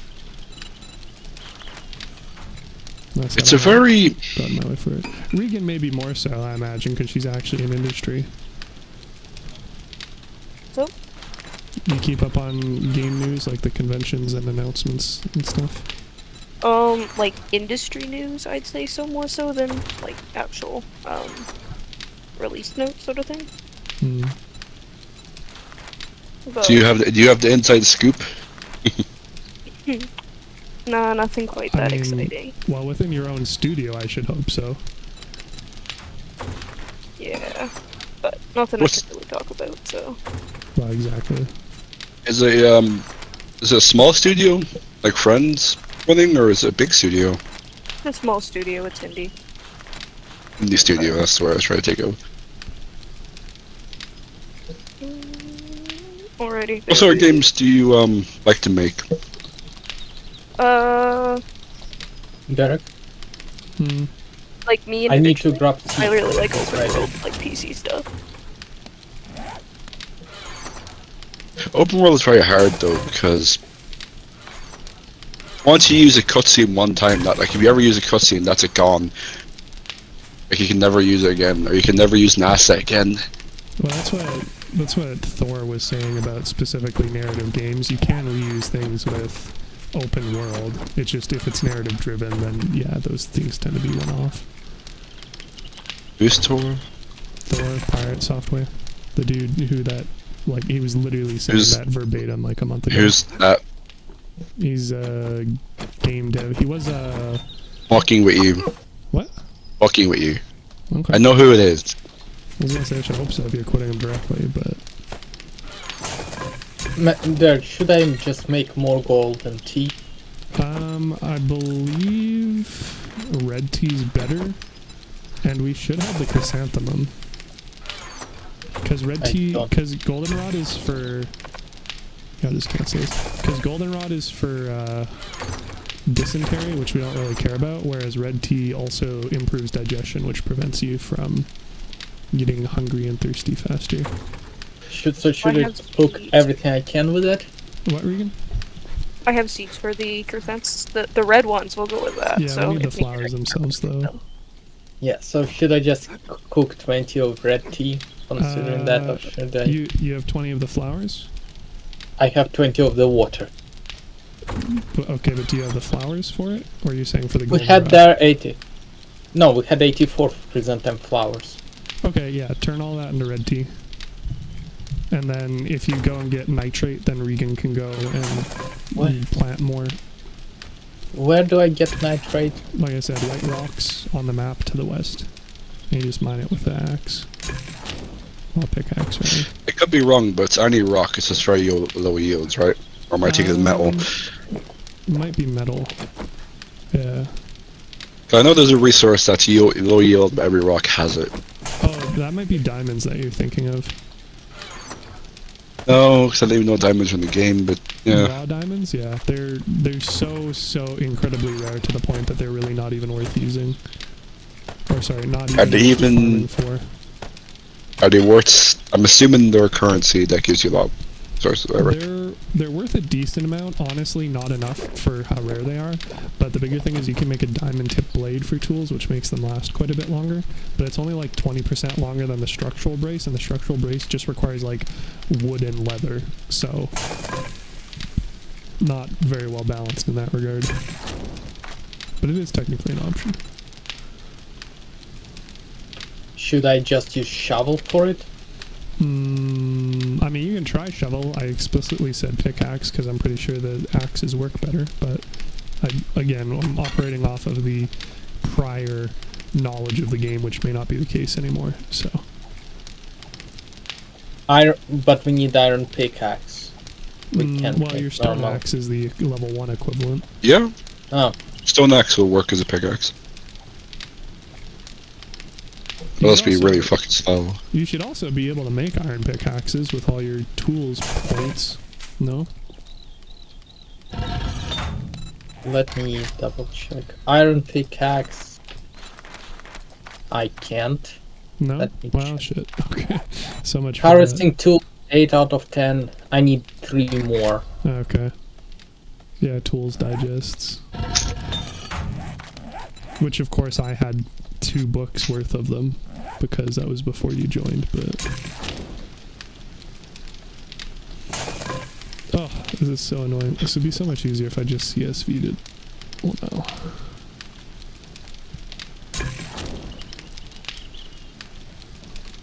It's a very. gotten my way for it. Regan maybe more so, I imagine, because she's actually in industry. So? You keep up on game news, like the conventions and announcements and stuff? Like industry news, I'd say so more so than like actual, release notes sort of thing. But, Do you have the inside scoop? nah, nothing quite I that mean, exciting. Well, within your own studio, I should hope so. Yeah, but nothing What's- I can really talk about, so. Well, exactly. Is it a small studio like Friends running, or is it a big studio? A small studio, it's indie. Indie studio. That's where I was trying to take it. Alrighty. What sort of games do you like to make? Derek, Like me I need to individually, grab. I really like open Right. world, like PC stuff. Open world is very hard though, because once you use a cutscene one time, that like if you ever use a cutscene, that's it gone. Like you can never use it again, or you can never use an asset again. Well, that's what Thor was saying about specifically narrative games. You can reuse things with open world. It's just if it's narrative driven, then yeah, those things tend to be one-off. Who's Thor? Thor, Pirate Software, the dude who that, like, he was literally saying Who's- that verbatim like a month ago. Who's that? He's a game dev. He was a Walking with you. what? Walking with you. Okay. I know who it is. I was gonna say I should hope so if you're quitting him directly, but There, should I just make more gold and tea? I believe red tea's better, and we should have the chrysanthemum. Because red tea, because goldenrod is for. Yeah, just cancel this. Because goldenrod is for dysentery, which we don't really care about, whereas red tea also improves digestion, which prevents you from getting hungry and thirsty faster. Should I cook everything I can with it? What, Regan? I have seeds for the chrysanthemums. The red ones will go with that. Yeah, so we need the if you flowers drink themselves, though. Yeah, so should I just cook 20 of red tea, considering that, or should I? You have 20 of the flowers? I have 20 of the water. Okay, but do you have the flowers for it? Or are you saying for the We golden had rod? there 80. No, we had 84 chrysanthemum flowers. Okay, yeah, turn all that into red tea. And then if you go and get nitrate, then Regan can go and plant more. Where do I get nitrate? Like I said, white rocks on the map to the west. And you just mine it with the axe. Well, pickaxe, right? It could be wrong, but it's any rock. It's just very low yields, right? Or am I taking metal? Might be metal. Yeah. I know there's a resource that's low yield, but every rock has it. Oh, that might be diamonds that you're thinking of. No, because I didn't even know diamonds were in the game, but yeah. Raw diamonds, yeah. They're so incredibly rare to the point that they're really not even worth using. Or sorry, not even Are they worth even- farming for. Are they worth? I'm assuming they're a currency that gives you a lot of sources, whatever. They're worth a decent amount, honestly not enough for how rare they are, but the bigger thing is you can make a diamond tip blade for tools, which makes them last quite a bit longer, but it's only like 20% longer than the structural brace, and the structural brace just requires like wood and leather, so not very well balanced in that regard, but it is technically an option. Should I just use shovel for it? I mean, you can try shovel. I explicitly said pickaxe because I'm pretty sure the axes work better, but I'm operating off of the prior knowledge of the game, which may not be the case anymore, so. But we need iron pickaxe. We can't well, make your stone normal. axe is the level 1 equivalent. Yeah, Oh, stone axe will work as a pickaxe. It You must should be also- really fucking slow. You should also be able to make iron pickaxes with all your tools points. No? let me double check. Iron pickaxe. I can't. No? Let me Wow, check. shit. Okay. So much for that. Harvesting tool, 8 out of 10. I need 3 more. Okay. Yeah, tools digests. Which, of course, I had 2 books worth of them because that was before you joined, but. Oh, this is so annoying. This would be so much easier if I just CSV'd it. Oh no.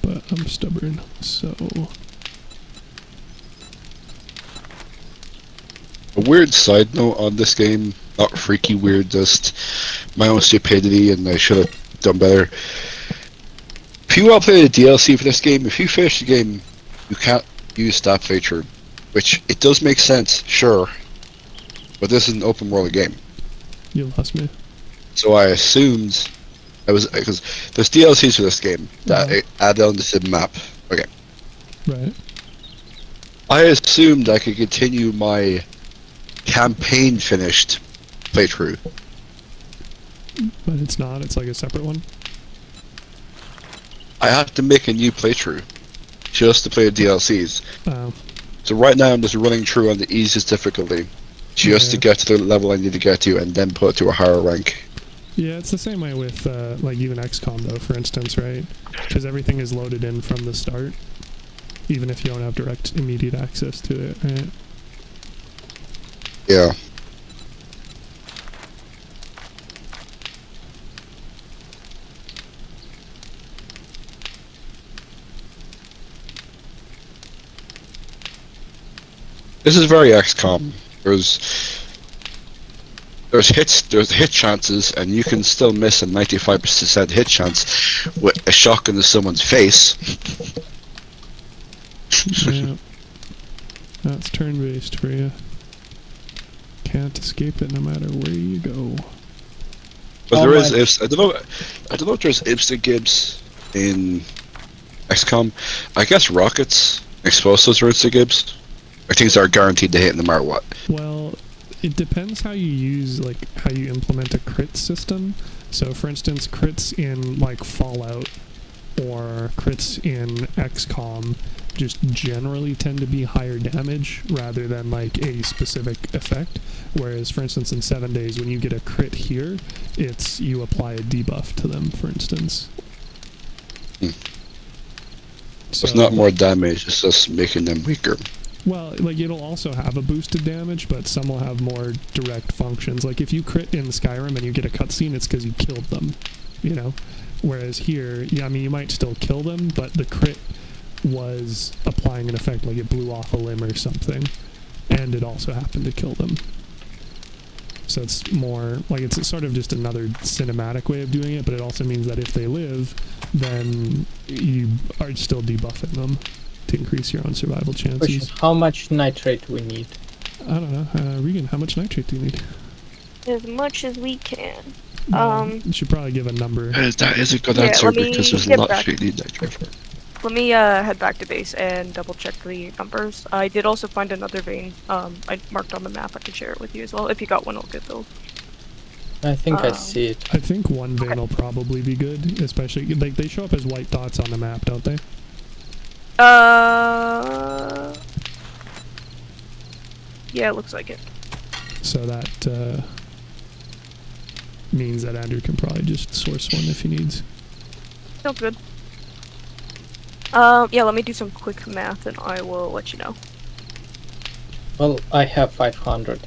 But I'm stubborn, so. A weird side note on this game, not freaky weird, just my own stupidity, and I should have done better. If you want to play the DLC for this game, if you finish the game, you can't use that feature, which it does make sense, sure, but this is an open world game. You lost me. So I assumed I was because there's DLCs for this game that Mhm. add on to the map. Okay, Right. I assumed I could continue my campaign finished playthrough. But it's not, it's like a separate one. I have to make a new playthrough just to play the DLCs. Oh. So right now I'm just running through on the easiest difficulty just to Yeah. get to the level I need to get to and then put it to a higher rank. Yeah, it's the same way with, like, even XCOM, though, for instance, right? Because everything is loaded in from the start, even if you don't have direct, immediate access to it, right? Yeah. This is very XCOM. There's there's hit chances, and you can still miss a 95% hit chance with a shotgun to someone's face. Yeah. That's turn-based for you. Can't escape it no matter where you go. But Oh there is my- ifs. I don't know if there's ifs and gibs in XCOM. I guess rockets, explosives are ifs and gibs. Or things that are guaranteed to hit no matter what. Well, it depends how you use, like, how you implement a crit system. So, for instance, crits in, like, Fallout or crits in XCOM just generally tend to be higher damage rather than, like, a specific effect. Whereas, for instance, in 7 Days, when you get a crit here, it's you apply a debuff to them, for instance. So it's not more damage, it's just making them weaker. Well, like, it'll also have a boosted damage, but some will have more direct functions. Like, if you crit in Skyrim and you get a cutscene, it's because you killed them, you know? Whereas here, yeah, I mean, you might still kill them, but the crit was applying an effect, like it blew off a limb or something, and it also happened to kill them. So it's more, like, it's sort of just another cinematic way of doing it, but it also means that if they live, then you are still debuffing them to increase your own survival Question, chances. how much nitrate we need? I don't know. Regan, how much nitrate do you need? As much as we can. You should probably give a number. That is a good Yeah, answer let me because there's get lots back. you need nitrate for. Let me head back to base and double check the numbers. I did also find another vein. I marked on the map. I can share it with you as well. If you got one, I'll get those. I think I see it. I think one vein will probably be good, especially, like, they show up as white dots on the map, don't they? Yeah, it looks like it. So that means that Andrew can probably just source one if he needs. Sounds good. Yeah, let me do some quick math and I will let you know. Well, I have 500.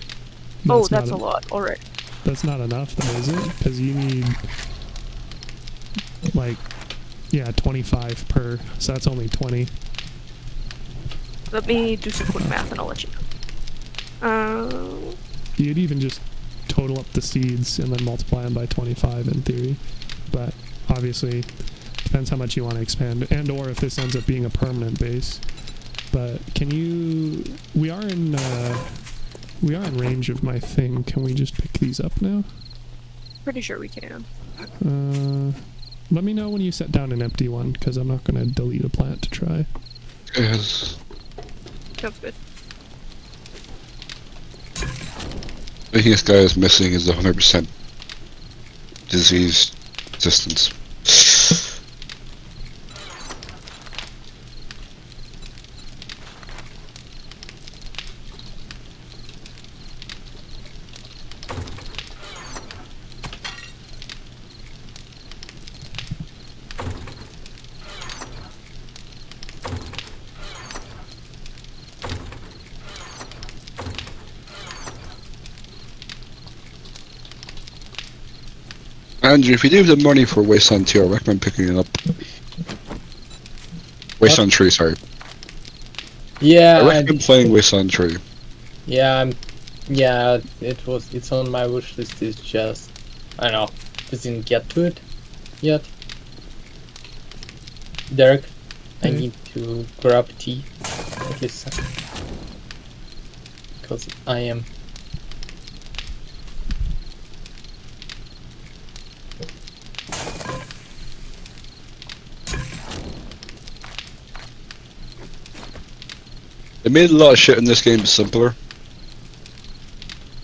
Oh, that's not a lot. Alright. That's not enough, though, is it? Because you need, like, yeah, 25 per, so that's only 20. Let me do some quick math and I'll let you know. You'd even just total up the seeds and then multiply them by 25 in theory, but obviously depends how much you want to expand, and or if this ends up being a permanent base. But can you? We are in range of my thing. Can we just pick these up now? Pretty sure we can. Let me know when you set down an empty one, because I'm not going to delete a plant to try. Yes. Sounds good. The thing this guy is missing is 100% disease resistance. Andrew, if you do have the money for Wasteland 2, I recommend picking it up. Wasteland 3, sorry. Yeah, I recommend playing Wasteland 3. yeah, yeah. It's on my wish list. It's just, I don't know, just didn't get to it yet. Derek, I need to grab tea, at least, because I am. They made a lot of shit in this game simpler.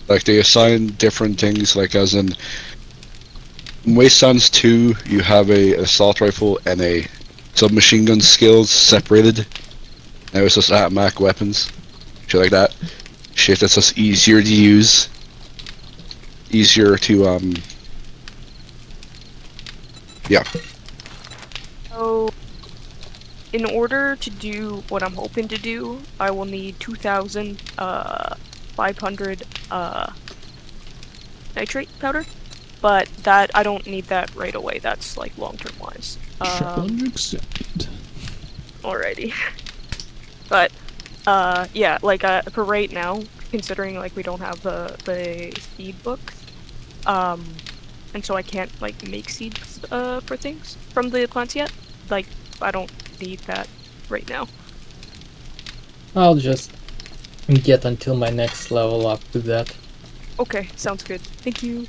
Like, they assign different things, like as in Wastelands 2, you have a assault rifle and a submachine gun skills separated. Now it's just automatic weapons. Shit like that. Shit that's just easier to use. Easier to, yeah. So, in order to do what I'm hoping to do, I will need 2,500 nitrate powder. But that, I don't need that right away. That's like long-term wise. Challenge accepted. Alrighty. But, yeah, like, for right now, considering, like, we don't have the seed books, and so I can't like make seeds for things from the plants yet. Like I don't need that right now. I'll just get until my next level up to that. Okay, sounds good. Thank you.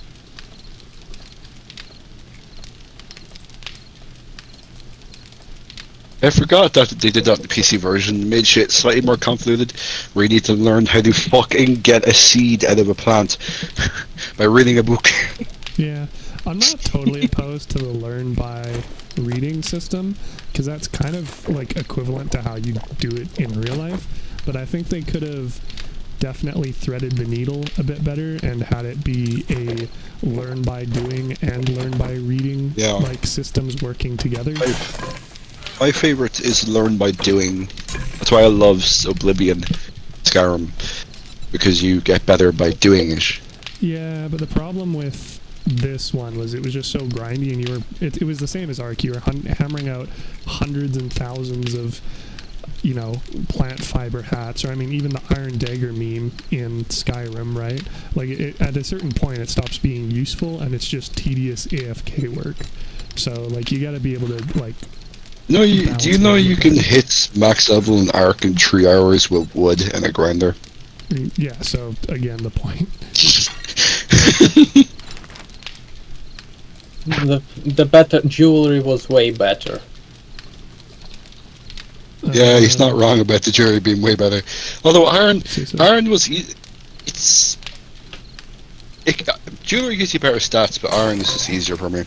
I forgot that they did that in the PC version, made shit slightly more convoluted, where you need to learn how to fucking get a seed out of a plant by reading a book. Yeah, I'm not totally opposed to the learn by reading system, because that's kind of like equivalent to how you do it in real life, but I think they could have definitely threaded the needle a bit better and had it be a learn by doing and learn by reading, like systems working together. My favorite is learn by doing. That's why I love Oblivion, Skyrim, because you get better by doing it. Yeah, but the problem with this one was it was just so grindy, and you were it was the same as Ark. You were hammering out hundreds and thousands of, you know, plant fiber hats, or I mean even the Iron Dagger meme in Skyrim, right? Like at a certain point it stops being useful and it's just tedious AFK work. So like you got to be able to like. No, do you know you can hit max level in Ark in 3 hours with wood and a grinder? Yeah, so again, the point. The better jewelry was way better. Yeah, he's not wrong about the jewelry being way better. Although iron was jewelry gives you better stats, but iron is just easier for me.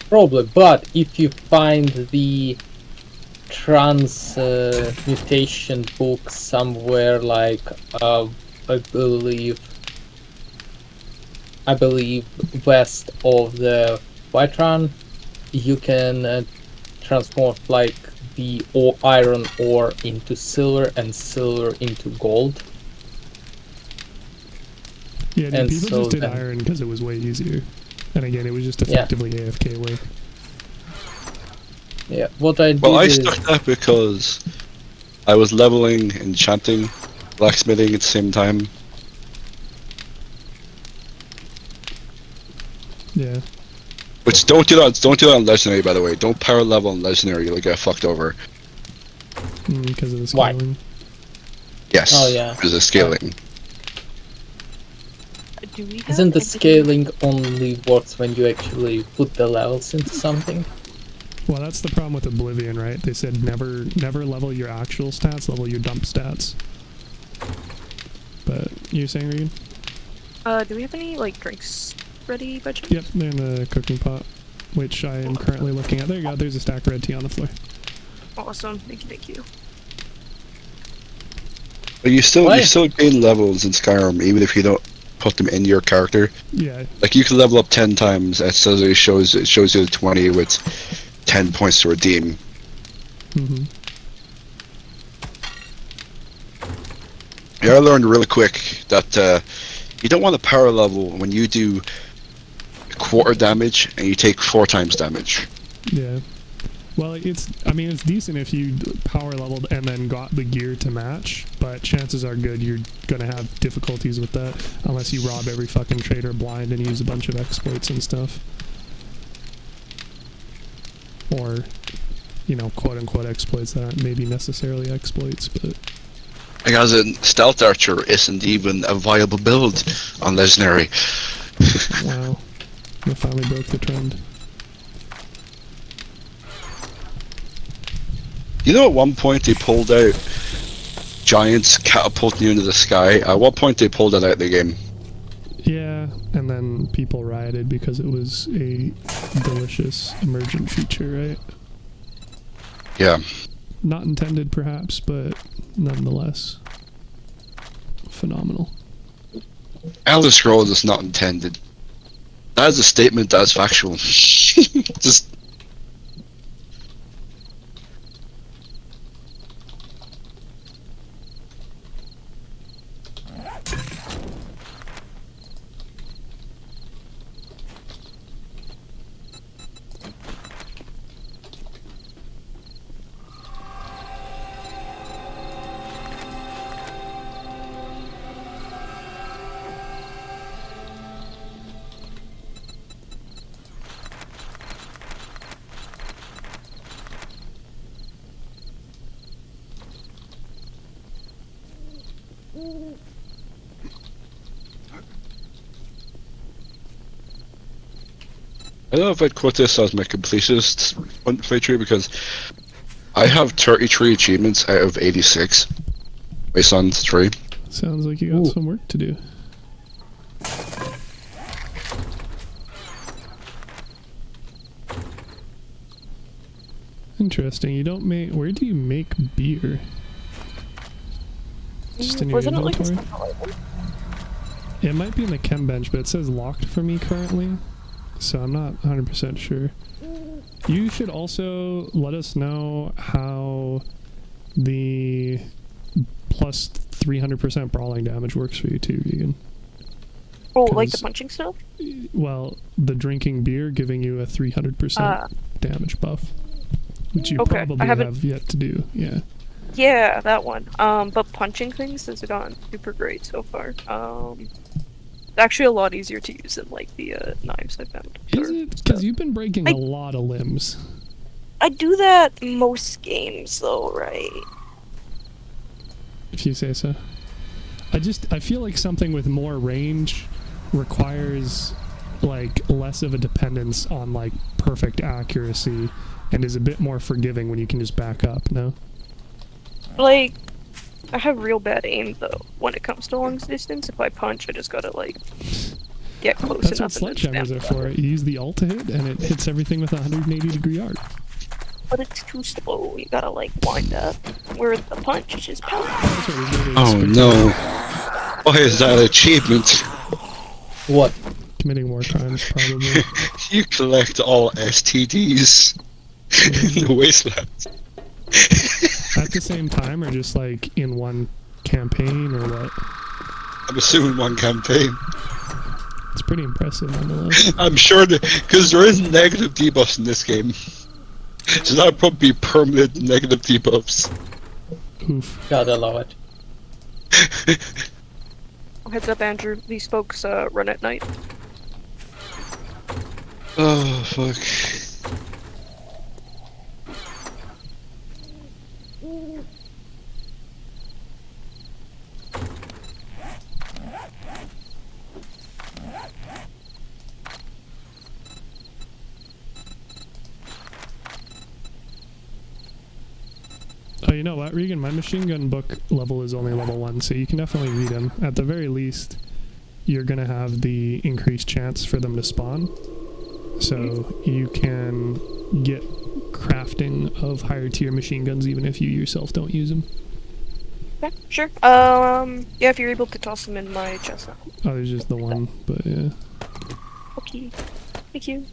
Probably, but if you find the transmutation book somewhere, like I believe west of the White Run, you can transform like the iron ore into silver and silver into gold. Yeah, dude, people just did iron because it was way easier. And again, it was just effectively AFK way. Yeah, what I did I stuck that because I was leveling, enchanting, blacksmithing at the same time. Yeah. Which don't do that on legendary, by the way. Don't power level on legendary, you'll get fucked over. Because of the scaling. Why? Yes. Oh yeah. Because of scaling. Isn't the scaling only works when you actually put the levels into something? Well, that's the problem with Oblivion, right? They said never level your actual stats, level your dump stats. But you're saying, Regan? Do we have any like drinks ready by chance? Yep, they're in the cooking pot, which I am currently looking at. There you go. There's a stack of red tea on the floor. Awesome. Thank you. But you still gain levels in Skyrim, even if you don't put them in your character. Yeah. Like you can level up 10 times. It says it shows you the 20 with 10 points to redeem. Mm-hmm. Yeah, I learned really quick that you don't want to power level when you do quarter damage and you take 4 times damage. Yeah. Well, it's decent if you power leveled and then got the gear to match, but chances are good you're gonna have difficulties with that unless you rob every fucking trader blind and use a bunch of exploits and stuff. Or, you know, quote-unquote exploits that aren't maybe necessarily exploits, but... Because a Stealth Archer isn't even a viable build on Legendary. Wow. I finally broke the trend. You know, at one point they pulled out giants catapulting you into the sky. At what point they pulled that out of the game? Yeah, and then people rioted because it was a delicious emergent feature, right? Yeah. Not intended, perhaps, but nonetheless phenomenal. Elder Scrolls is not intended. That is a statement that is factual. Just... I don't know if I'd quote this as my completionist playthrough because I have 33 achievements out of 86 based on 3. Sounds like you got Ooh. some work to do. Interesting. You don't make. Where do you make beer? Just in your Wasn't it like inventory? It might be in the chem bench, but it says locked for me currently, so I'm not 100% sure. You should also let us know how the plus 300% brawling damage works for you too, Vegan. Oh, like the 'Cause- punching stuff? Well, the drinking beer giving you a 300% damage buff, which you Okay, probably I haven't- have yet to do. Yeah. Yeah, that one. But punching things has gone super great so far. It's actually a lot easier to use than like the knives I found. Is or it? stuff. Because you've been breaking I- a lot of limbs. I do that most games though, right? If you say so. I feel like something with more range requires like less of a dependence on like perfect accuracy and is a bit more forgiving when you can just back up, no? Like, I have real bad aim though when it comes to long distance. If I punch, I just gotta like get close That's what enough. and then sledgehammers spam are the for. button. You use the alt to hit and it hits everything with a 180-degree arc. But it's too slow. You gotta like wind up. Where the punch is just power. That's what he's literally Oh sprinting, no. Why is that achievement? What? committing war crimes, probably. You collect all STDs in the wasteland. At the same time, or just like in one campaign, or what? I'm assuming one campaign. It's pretty impressive, nonetheless. I'm sure that because there is negative debuffs in this game, so that would probably be permanent negative debuffs. Oof. Gotta love it. Heads up, Andrew. These folks run at night. Oh fuck. Oh, you know what, Regan? My machine gun book level is only level 1, so you can definitely read them. At the very least, you're gonna have the increased chance for them to spawn. So you can get crafting of higher tier machine guns even if you yourself don't use them. Okay, sure. Yeah, if you're able to toss them in my chest. Oh, there's just the one, but yeah. Okay. Thank you.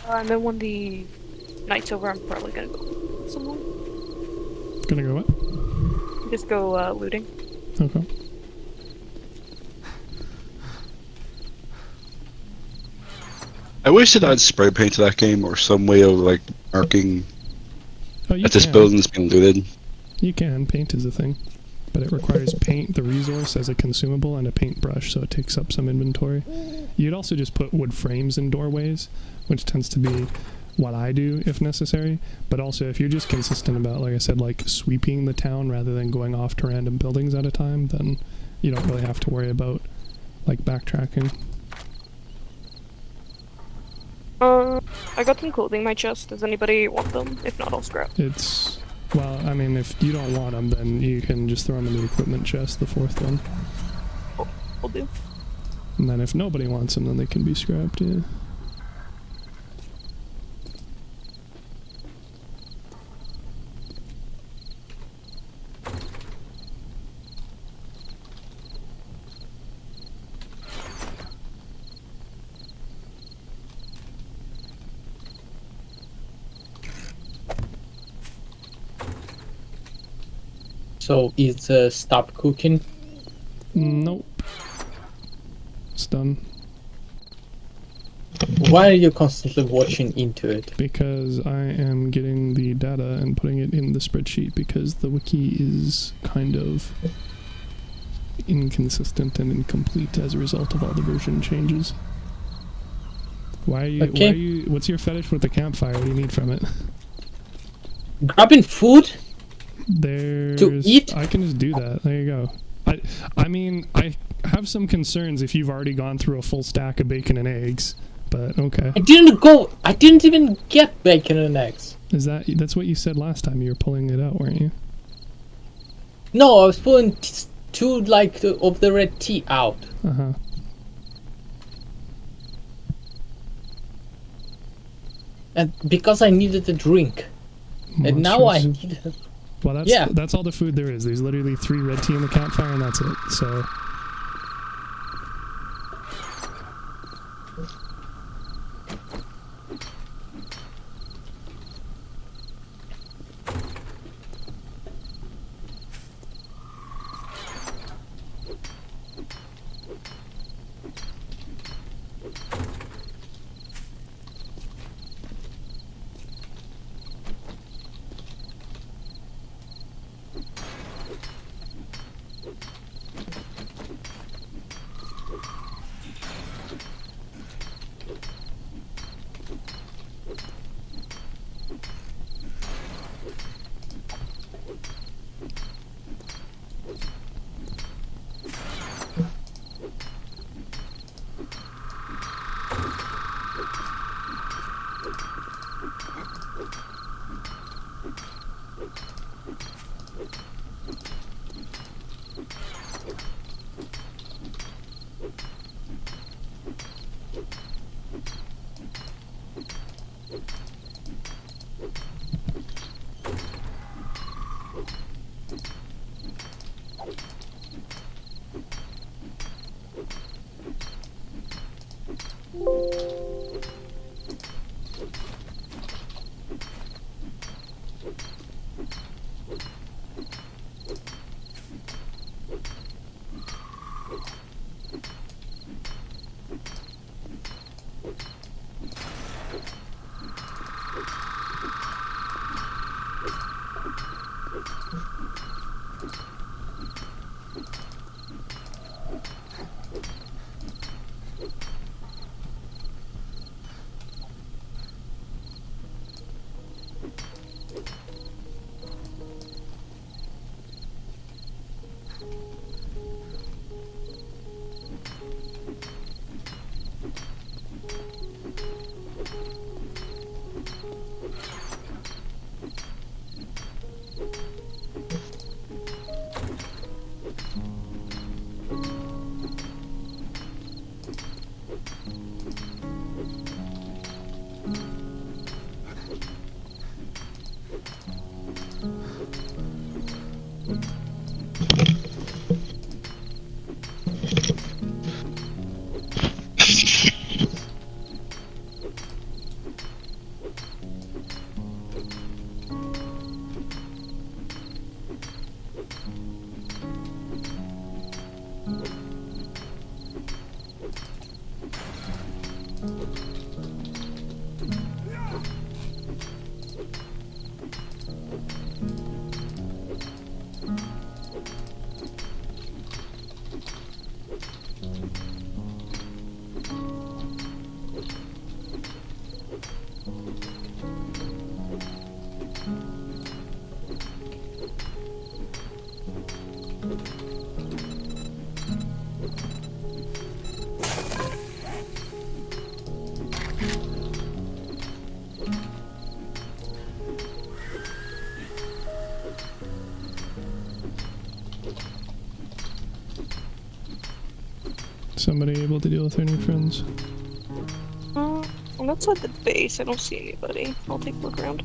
And then when the night's over, I'm probably gonna go somewhere. Gonna go what? Just go looting. Okay. I wish that I'd spray paint to that game or some way of like marking Oh, you that this can. building's been looted. You can. Paint is a thing. But it requires paint, the resource, as a consumable, and a paintbrush, so it takes up some inventory. You'd also just put wood frames in doorways, which tends to be what I do if necessary. But also, if you're just consistent about, like I said, like sweeping the town rather than going off to random buildings at a time, then you don't really have to worry about like backtracking. I got some clothing in my chest. Does anybody want them? If not, I'll scrap. It's, well, I mean, if you don't want them, then you can just throw them in the equipment chest, the 4th one. Will do. And then if nobody wants them, then they can be scrapped, yeah. So is stop cooking? Nope. It's done. Why are you constantly watching into it? Because I am getting the data and putting it in the spreadsheet because the wiki is kind of inconsistent and incomplete as a result of all the version changes. Why are you, Okay. what's your fetish with the campfire? What do you need from it? Grabbing food? There's... eat? I can just do that. There you go. I mean, I have some concerns if you've already gone through a full stack of bacon and eggs, but okay. I didn't even get bacon and eggs. That's what you said last time you were pulling it out, weren't you? No, I was pulling two, like, of the red tea out. Uh-huh. And because I needed a drink. And now I Monstrous. need a... Well, that's all the food there is. There's literally 3 red tea in the campfire, and that's it. So... Somebody able to deal with any friends? I'm outside the base. I don't see anybody. I'll take a look around.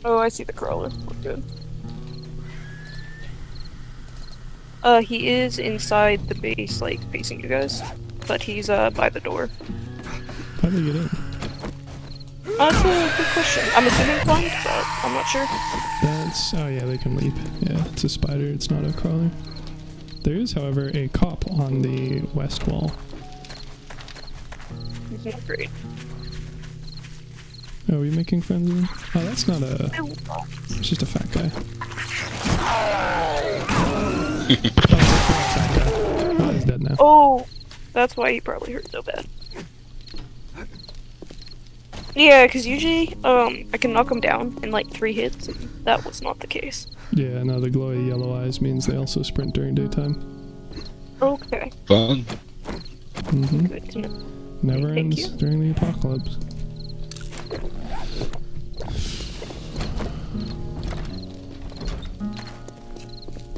Oh, I see the crawler. We're good. He is inside the base, like, facing you guys. But he's, by the door. How do they get in? That's a good question. I'm assuming blind, but I'm not sure. That's... Oh yeah, they can leap. Yeah, it's a spider, it's not a crawler. There is, however, a cop on the west wall. Great. Oh, are you making friends with him? Oh, that's not a... It's just a fat guy. Oh, it's a fat guy. Oh, he's dead now. Oh, that's why he probably hurt so bad. Yeah, because usually, I can knock him down in like 3 hits, and that was not the case. Yeah, no, the glowy yellow eyes means they also sprint during daytime. Okay, Fun. Mm-hmm. good to know. Never Thank ends you. during the apocalypse.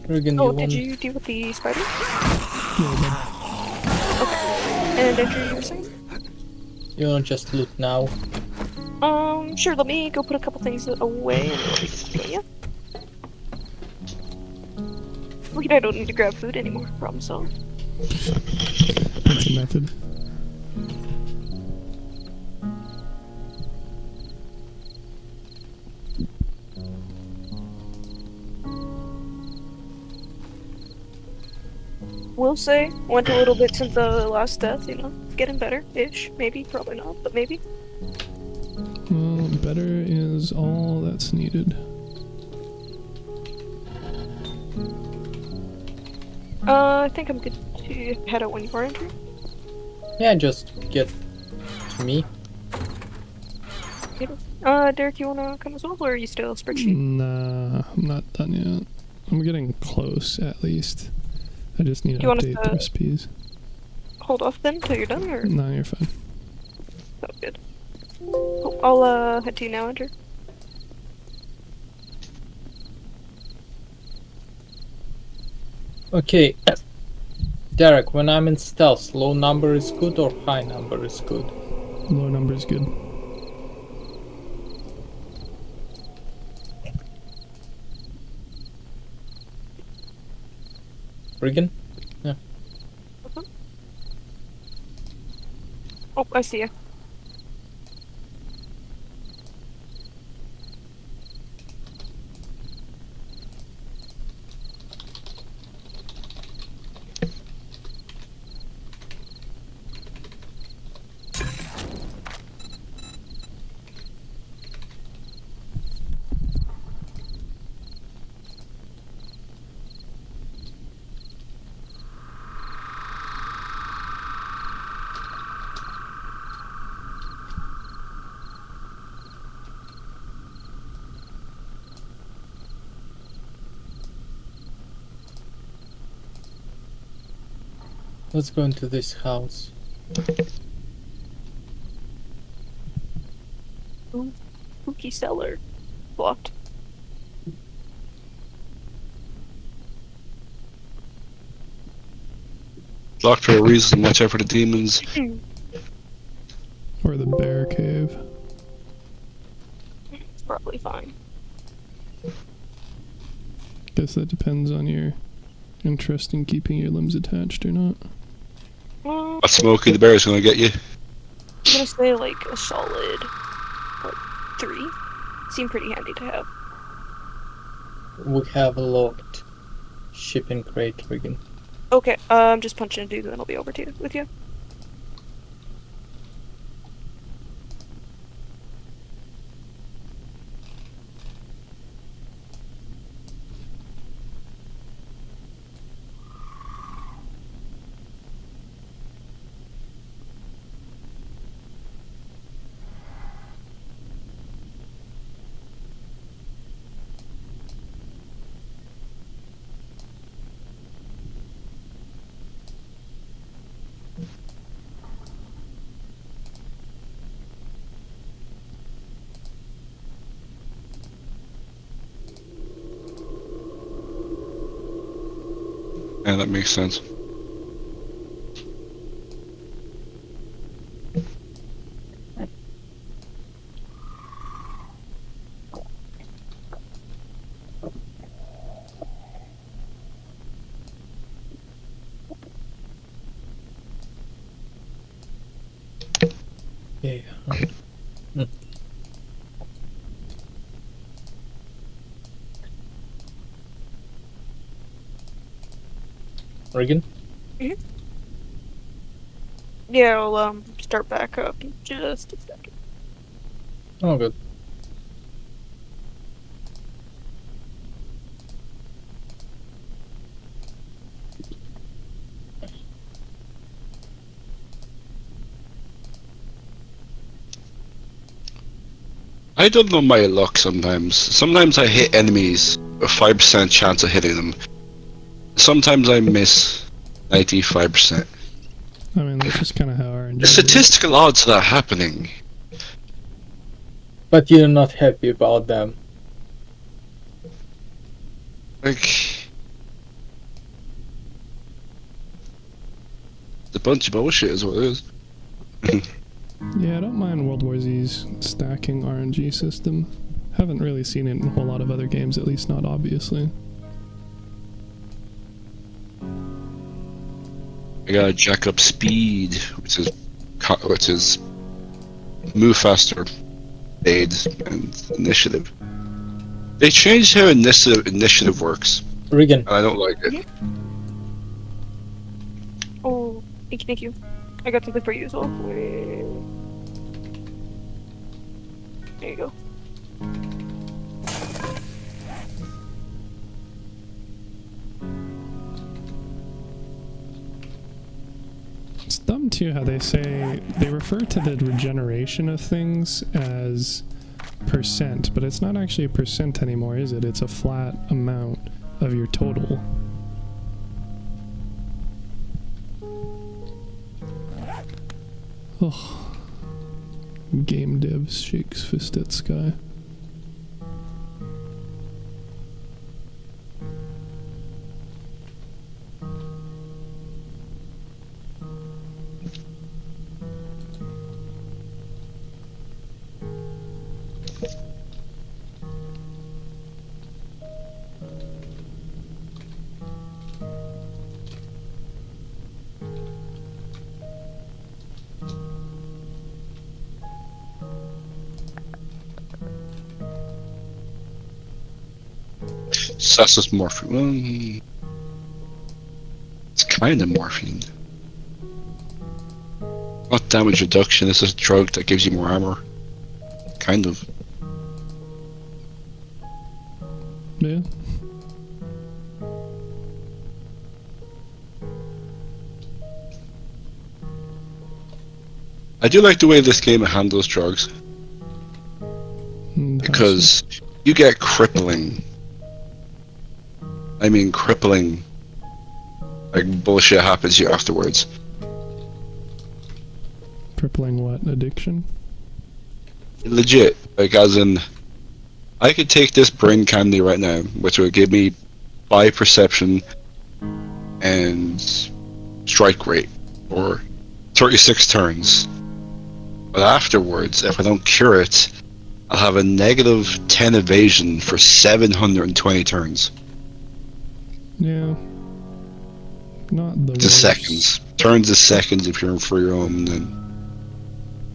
Regan, Oh, you did want... you deal with the spider? Yeah, And Andrew, you were saying? You wanna just loot now? Sure, let me go put a couple things away and I'll be join you. Wait, I don't need to grab food anymore. Problem solved. that's a method. Will say, went a little bit since the last death, you know. Getting better-ish. Maybe, probably not, but maybe. Well, better is all that's needed. I think I'm good to head out when you are, Andrew. Yeah, just get to me. Derek, you wanna come as well, or are you still spreadsheet? Nah, I'm not done yet. I'm getting close, at least. I just need to You want us update to- the recipes. Hold off then till you're done, or? No, you're fine. Oh, good. Cool. I'll, head to you now, Andrew. Okay. Derek, when I'm in stealth, low number is good or high number is good? Low number is good. Regan? Oh, I see you. Let's go into this house. Ooh, spooky cellar. Blocked. Locked for a reason. Watch out for the demons. Or the bear cave. It's probably fine. Guess that depends on your interest in keeping your limbs attached or not. But Smokey the bear is gonna get you. I'm gonna say like a solid, like, 3. Seem pretty handy to have. We have a locked shipping crate, Regan. Okay, I'm just punching a dude, then I'll be over to you with you. Yeah, that makes sense. Yeah. Regan? Yeah, I'll start back up in just a second. Oh, good. I don't know my luck sometimes. Sometimes I hit enemies with 5% chance of hitting them. Sometimes I miss 95%. I mean, that's just kind of how RNG The is. statistical odds of that happening. But you're not happy about them. Like, it's a bunch of bullshit is what it is. Yeah, I don't mind World War Z's stacking RNG system. Haven't really seen it in a whole lot of other games, at least not obviously. I gotta jack up speed, which is move faster, aid, and initiative. They changed how initiative works, Regan, and I don't like it. Oh, thank you. I got something for you as well. There you go. It's dumb too how they refer to the regeneration of things as percent, but it's not actually a percent anymore, is it? It's a flat amount of your total. Ugh. Game devs shakes fist at sky. Sassus morphine. It's kind of morphine. Not damage reduction. This is a drug that gives you more armor. Kind of. Yeah. I do like the way this game handles drugs because you get crippling. I mean, crippling. Like bullshit happens to you afterwards. Crippling what? Addiction? Legit, like as in, I could take this brain candy right now, which would give me 5 perception and strike rate for 36 turns. But afterwards, if I don't cure it, I'll have a negative 10 evasion for 720 turns. Yeah. Not the To worst. seconds. Turns is seconds if you're for your own, then.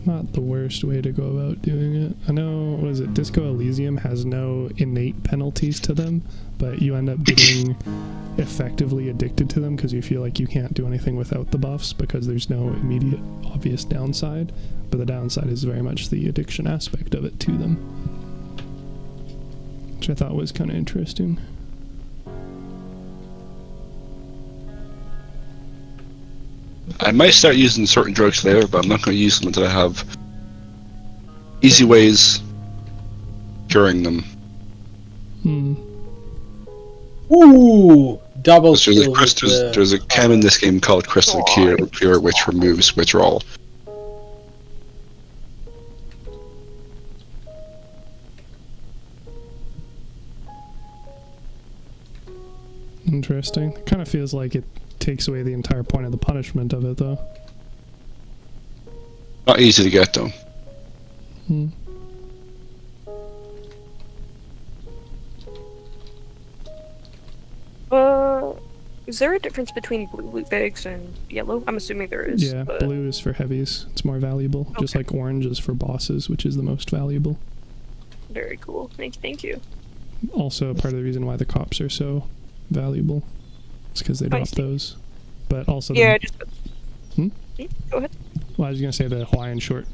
Not the worst way to go about doing it. I know, what is it, Disco Elysium has no innate penalties to them, but you end up getting effectively addicted to them because you feel like you can't do anything without the buffs because there's no immediate obvious downside, but the downside is very much the addiction aspect of it to them, which I thought was kind of interesting. I might start using certain drugs later, but I'm not going to use them until I have easy ways curing them. Ooh, double kill. There's a chem in this game called Crystal Cure, which removes withdrawal. Interesting. Kind of feels like it takes away the entire point of the punishment of it, though. Not easy to get, though. Is there a difference between blue loot bags and yellow? I'm assuming there is. Yeah, but... blue is for heavies. It's more valuable. Just like orange is for bosses, which is the most valuable. Very cool. Thank you. Also, part of the reason why the cops are so valuable is because they drop those. But also, Yeah, go ahead. well, I was gonna say the Hawaiian shirt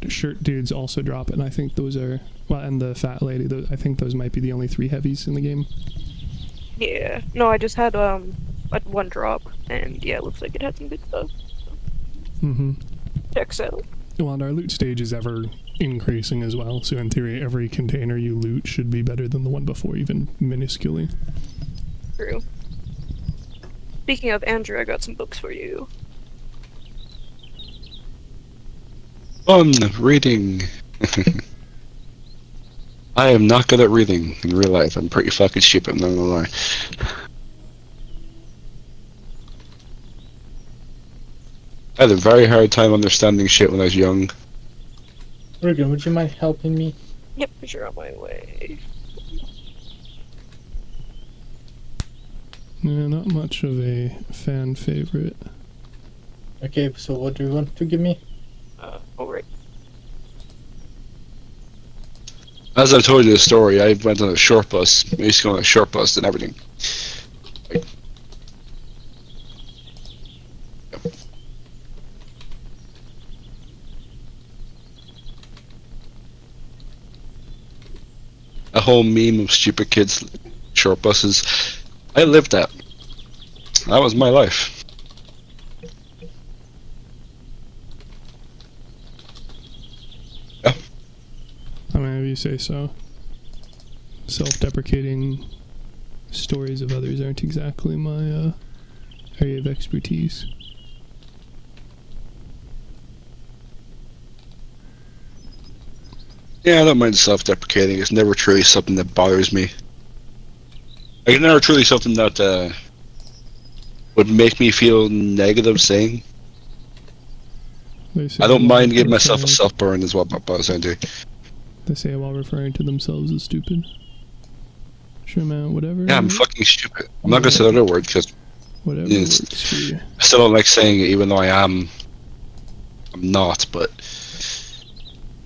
dudes also drop it, and I think those are and the fat lady. I think those might be the only 3 heavies in the game. Yeah. No, I just had one drop, and yeah, it looks like it had some good stuff. Mm-hmm. Checks out. Well, and our loot stage is ever increasing as well, so in theory, every container you loot should be better than the one before, even minusculely. True. Speaking of Andrew, I got some books for you. Reading. I am not good at reading in real life. I'm pretty fucking stupid, I'm not gonna lie. I had a very hard time understanding shit when I was young. Regan, would you mind helping me? Yep, for sure, on my way. Yeah, not much of a fan favorite. Okay, so what do you want to give me? Alright. As I told you the story, I went on a short bus. I used to go on a short bus and everything. A whole meme of stupid kids, short buses. I lived that. That was my life. Yeah. I mean, if you say so. Self-deprecating stories of others aren't exactly my area of expertise. Yeah, I don't mind self-deprecating. It's never truly something that bothers me. Like, it's never truly something that would make me feel negative saying. I don't mind giving myself a self-burn as well, but I do. They say while referring to themselves as stupid. Sure, man, whatever. Yeah, I'm fucking stupid. I'm not gonna say the other word because whatever works for you. I still don't like saying it, even though I'm not, but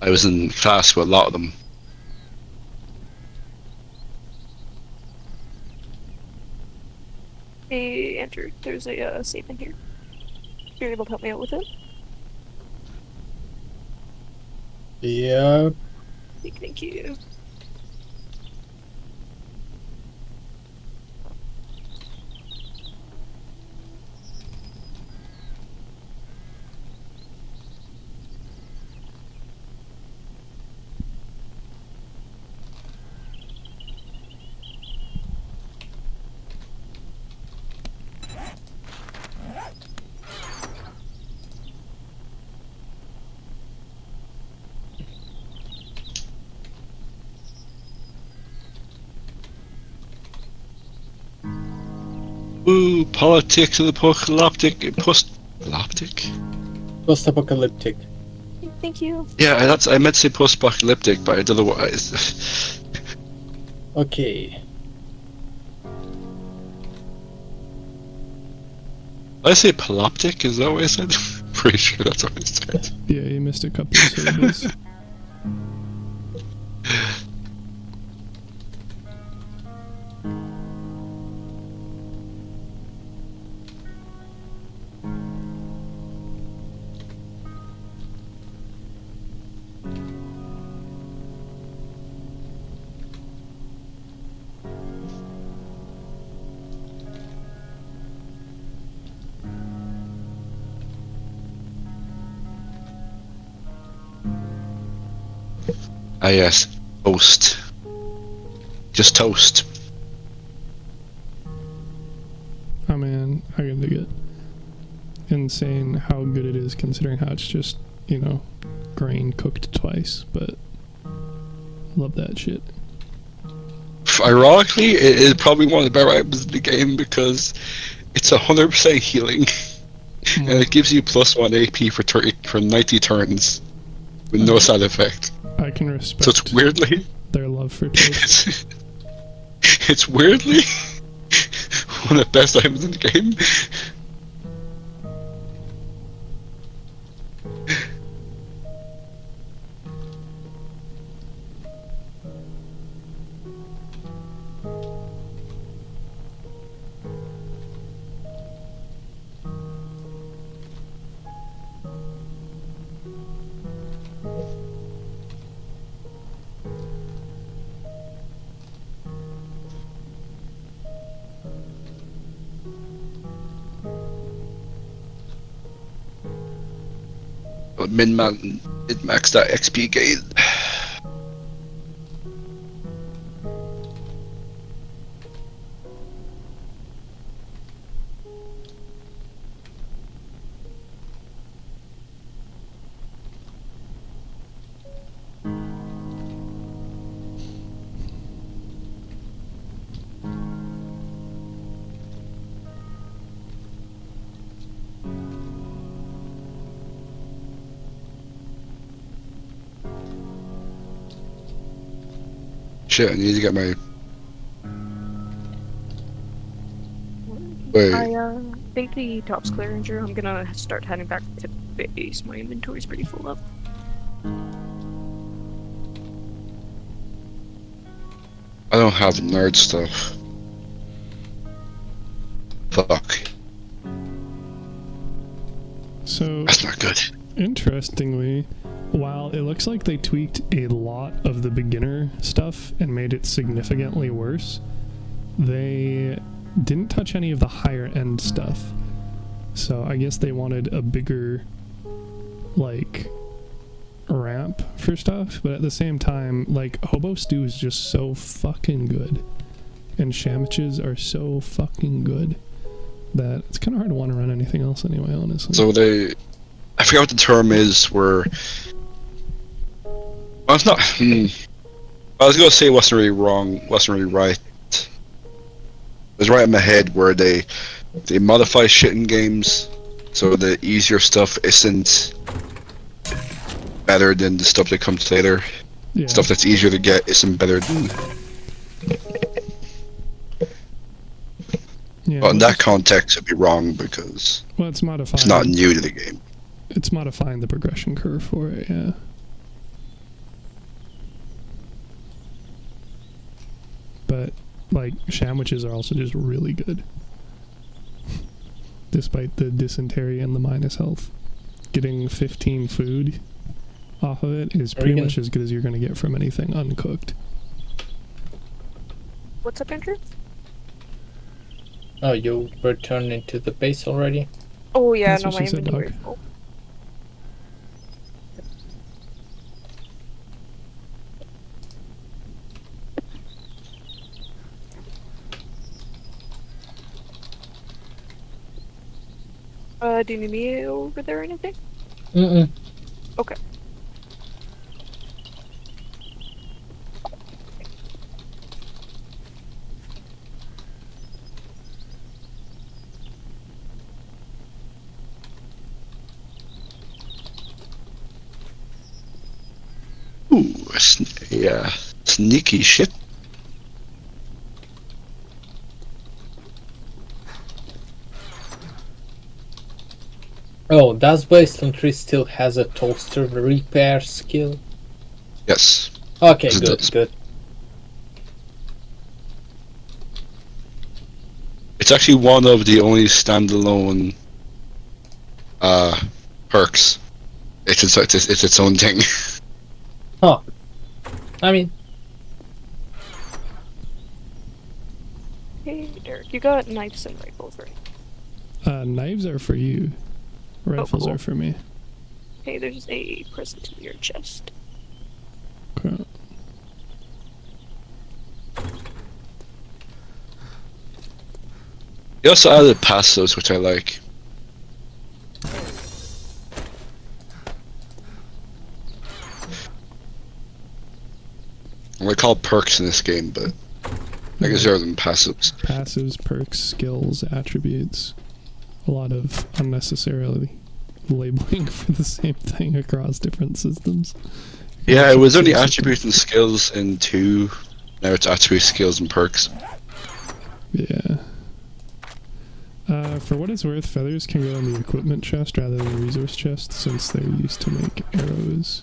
I was in class with a lot of them. Hey, Andrew, there's a safe in here. You're able to help me out with it? Yeah. Thank you. Ooh, politics of the post-apocalyptic. Post-apocalyptic. Thank you. Yeah, I meant to say post-apocalyptic, but I don't know what. Okay. Did I say poloptic? Is that what I said? Pretty sure that's what I said. Yeah, you missed a couple of syllables. Ah yes, toast. Just toast. Oh man, I can dig it. Insane how good it is considering how it's just, you know, grain cooked twice, but love that shit. Ironically, it is probably one of the better items in the game because it's 100% healing. And it gives you +1 AP for 90 turns with no side effect. I can respect So it's weirdly their love for toast. it's weirdly one of the best items in the game. Min-max that XP gain. Shit, I need to get my... Wait. I think the top's clear, Andrew. I'm gonna start heading back to base. My inventory's pretty full up. I don't have nerd stuff. Fuck. So That's not good. interestingly, while it looks like they tweaked a lot of the beginner stuff and made it significantly worse, they didn't touch any of the higher end stuff. So I guess they wanted a bigger, like, ramp for stuff, but at the same time, like, Hobo Stew is just so fucking good, and Sandwiches are so fucking good that it's kind of hard to want to run anything else anyway, honestly. So they... I forget what the term is where... Well, it's not... I was gonna say it wasn't really wrong, wasn't really right. It was right in my head where they modify shit in games so the easier stuff isn't better than the stuff that comes later. Yeah. Stuff that's easier to get isn't better than... Yeah, But in that context it'd be wrong because well, it's modifying. it's not new to the game. It's modifying the progression curve for it, yeah. But, like, Sandwiches are also just really good. Despite the dysentery and the minus health. Getting 15 food off of it is pretty much as good as you're going to get from anything uncooked. What's up, Andrew? Oh, you returned into the base already? Oh yeah, That's no, what my she said, inventory's dog. full. Do you need me over there or anything? Mm-mm. Okay. Ooh, yeah, sneaky shit. Oh, does Wasteland 3 still has a toaster repair skill? Yes. Okay, Yes, it good, does. good. It's actually one of the only standalone perks. It's its own thing. Huh. I mean, Hey, Derek, you got knives and rifles, right? Knives are for you. Rifles cool. are for me. Hey, there's a present in your chest. Okay. They also added passives, which I like. They call perks in this game, but I guess there are them passives. Passives, perks, skills, attributes. A lot of unnecessarily labeling for the same thing across different systems. Yeah, it was only System. attributes and skills in 2. Now it's attributes, skills, and perks. Yeah. For what it's worth, feathers can go in the equipment chest rather than the resource chest, since they're used to make arrows.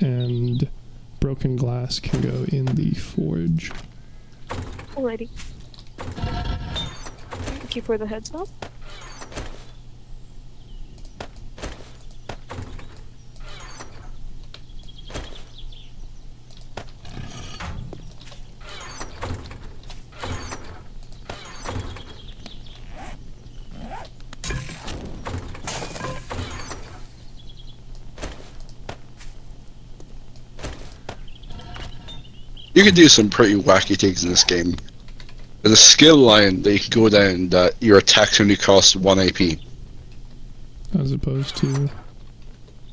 And broken glass can go in the forge. Alrighty. Thank you for the heads up. You can do some pretty wacky things in this game. There's a skill line that you can go down that your attacks only cost 1 AP. As opposed to...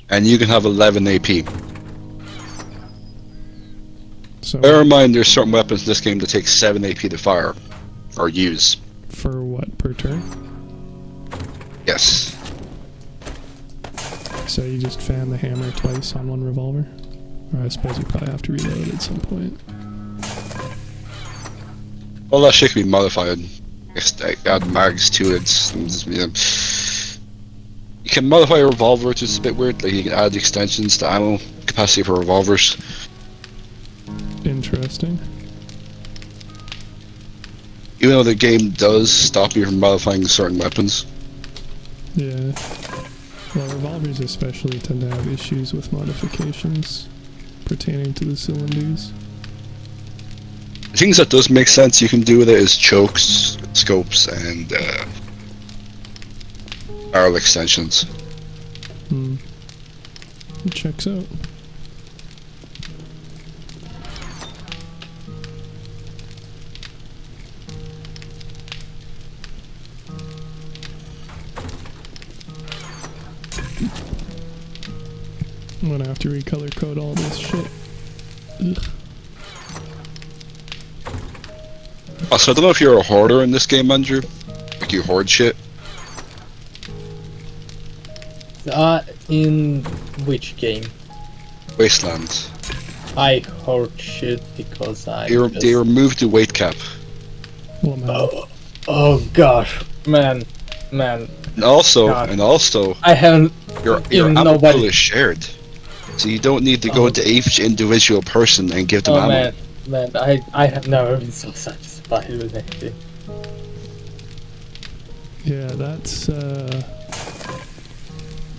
And you can have 11 AP. So Bear in mind there's certain weapons in this game that take 7 AP to fire. Or use. for what, per turn? Yes. So you just fan the hammer twice on one revolver? Or I suppose you probably have to reload at some point. All that shit can be modified. Just add mags to it. You can modify a revolver, which is a bit weird. Like you can add extensions to ammo capacity for revolvers. Interesting. Even though the game does stop you from modifying certain weapons. Yeah. Well, revolvers especially tend to have issues with modifications pertaining to the cylinders. The things that does make sense you can do with it is chokes, scopes, and barrel extensions. It checks out. I'm gonna have to recolor code all this shit. Ugh. Also, I don't know if you're a hoarder in this game, Andrew. Like you hoard shit. In which game? Wasteland. I hoard shit because They removed the weight cap. Well, man. Oh gosh, man. And also, God. I haven't. your even ammo nobody- pool is shared. So you don't need to go to each individual person and give them Oh ammo. man, I have never been so satisfied with anything. Yeah, that's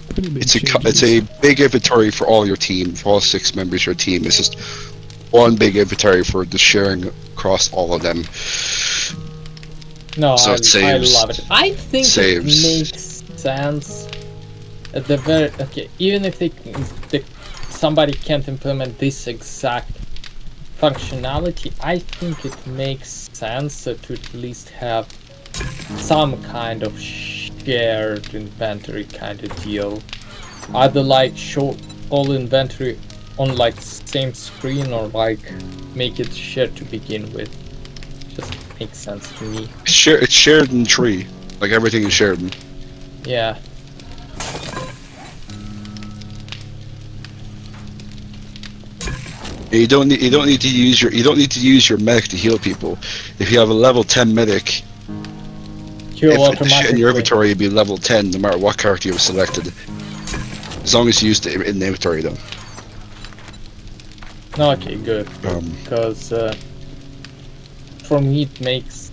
pretty big It's changes. a big inventory for all your team, for all 6 members of your team. It's just one big inventory for the sharing across all of them. No, So I it saves- love it. I think saves. it makes sense. At the very even if somebody can't implement this exact functionality, I think it makes sense to at least have some kind of shared inventory kind of deal. Either like show all inventory on like same screen or like make it shared to begin with. Just makes sense to me. It's shared in tree. Like everything is shared. Yeah. You don't need to use your medic to heal people. If you have a level 10 medic, Heal if the shit automatically. in your inventory would be level 10 no matter what character you have selected. As long as you use it in the inventory though. No, okay, good. Because for me it makes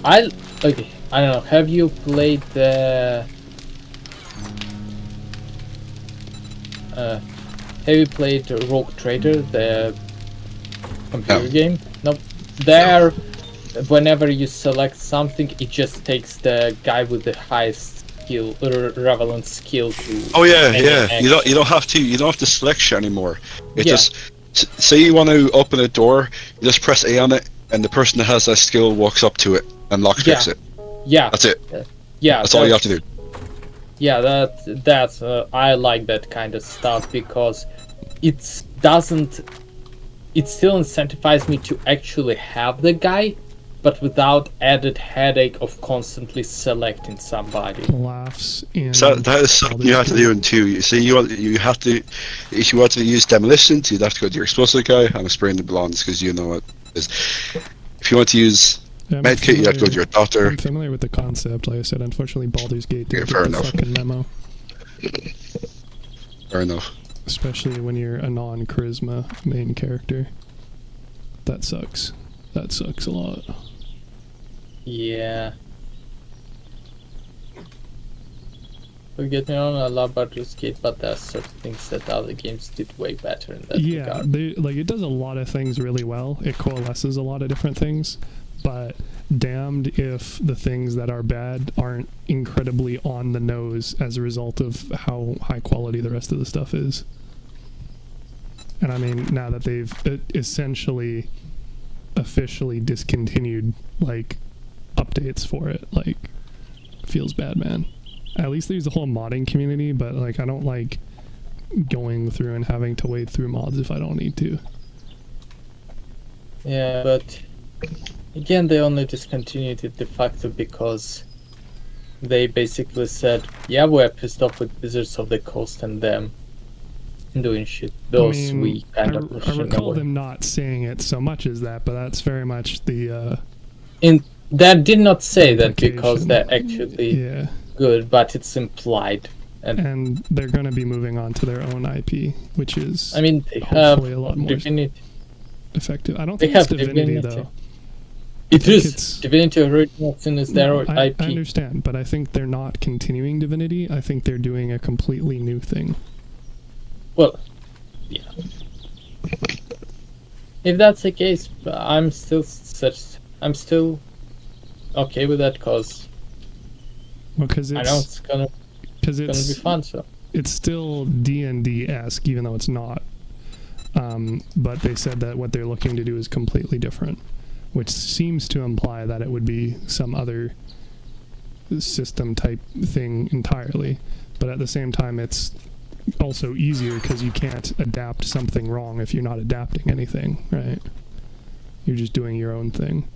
I don't know. Have you played the have you played Rogue Trader, the computer No. game? No. There, whenever you select something, it just takes the guy with the highest skill, relevant skill to. Oh yeah, any yeah. action. You don't have to select shit anymore. It Yeah. just say you want to open a door, you just press A on it, and the person that has that skill walks up to it and lockpicks it. Yeah. That's it. Yeah. That's all you have to do. Yeah, that's I like that kind of stuff because it still incentivizes me to actually have the guy, but without added headache of constantly selecting somebody. Laughs and So that is something you have to do in 2. You see, you have to, if you want to use demolitions, you'd have to go to your explosive guy. I'm spraying the blondes because you know what it is. If you want to use Yeah, I'm Medkit, you have to go to familiar- your doctor. I'm familiar with the concept. Like I said, unfortunately, Baldur's Gate didn't fair get the enough. fucking memo. Fair enough. Especially when you're a non-charisma main character. That sucks. That sucks a lot. Yeah. Don't get me wrong, I love Baldur's Gate, but there are certain things that other games did way better in that Yeah, regard. it does a lot of things really well. It coalesces a lot of different things, but damned if the things that are bad aren't incredibly on the nose as a result of how high quality the rest of the stuff is. And I mean, now that they've essentially officially discontinued like updates for it, like, feels bad, man. At least there's a whole modding community, but like I don't like going through and having to wade through mods if I don't need to. Yeah, but again, they only discontinued it de facto because they basically said, yeah, we're pissed off with Wizards of the Coast and them doing shit. Those we kind of I pushed recall away. them not saying it so much as that, but that's very much the That did not say that because implication. they're actually yeah. good, but it's implied. And they're going to be moving on to their own IP, which is I mean, they have hopefully a lot more Divinity. effective. I don't They think it's have Divinity, Divinity. though. It think is it's- Divinity Original Sin is their No, I IP. understand, but I think they're not continuing Divinity. I think they're doing a completely new thing. Well, yeah. If that's the case, I'm still okay with that because Well, because I know it's gonna be fun. So it's still D&D-esque, even though it's not. But they said that what they're looking to do is completely different, which seems to imply that it would be some other system type thing entirely. But at the same time, it's also easier because you can't adapt something wrong if you're not adapting anything, right? You're just doing your own thing.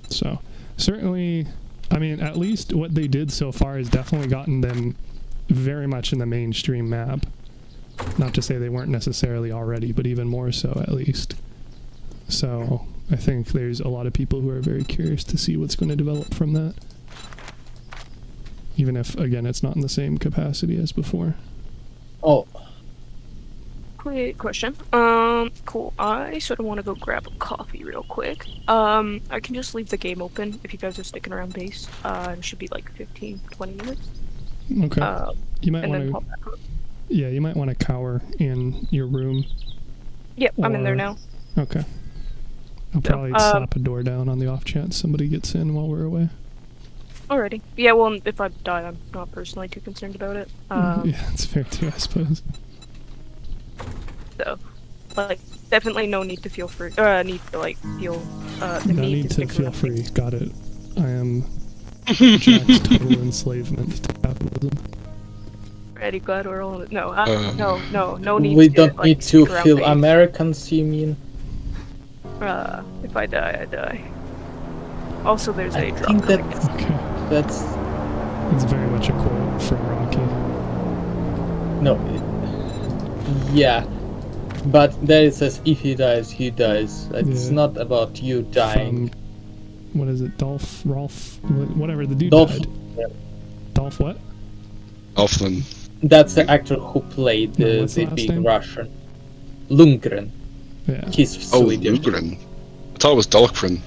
So, certainly, I mean, at least what they did so far has definitely gotten them very much in the mainstream map. Not to say they weren't necessarily already, but even more so, at least. So, I think there's a lot of people who are very curious to see what's going to develop from that. Even if, again, it's not in the same capacity as before. oh, Quick question. Cool. I sort of want to go grab a coffee real quick. I can just leave the game open if you guys are sticking around base. It should be like 15, 20 minutes. Okay. You might And then want pop to, back up. yeah, you might want to cower in your room. Yep, I'm in there Or- now. Okay. I'll So, probably slap a door down on the off chance somebody gets in while we're away. Alrighty. Yeah, well, if I die, I'm not personally too concerned about it. Yeah, it's fair too, I suppose. So, like, definitely no need to feel free. Need to like feel the No need need to to stick feel around. free. Got it. I am Jack's total enslavement to capitalism. Ready, glad we're all. No, no need. we to, don't like, need to stick around feel base. Americans, you mean? If I die, I die. Also, there's I a drop think coming that's in. Okay. that's It's very much a quote from Rocky. no. Yeah, but there it says if he dies, he dies. It's Yeah. not about you dying. From, what is it? Rolf, whatever, the dude Dolph. died. Dolph what? Offlin. That's the actor who played No, what's the the last big name? Russian. Lundgren. Yeah. He's Oh, Swedish. Lundgren. I thought it was Dahlgren.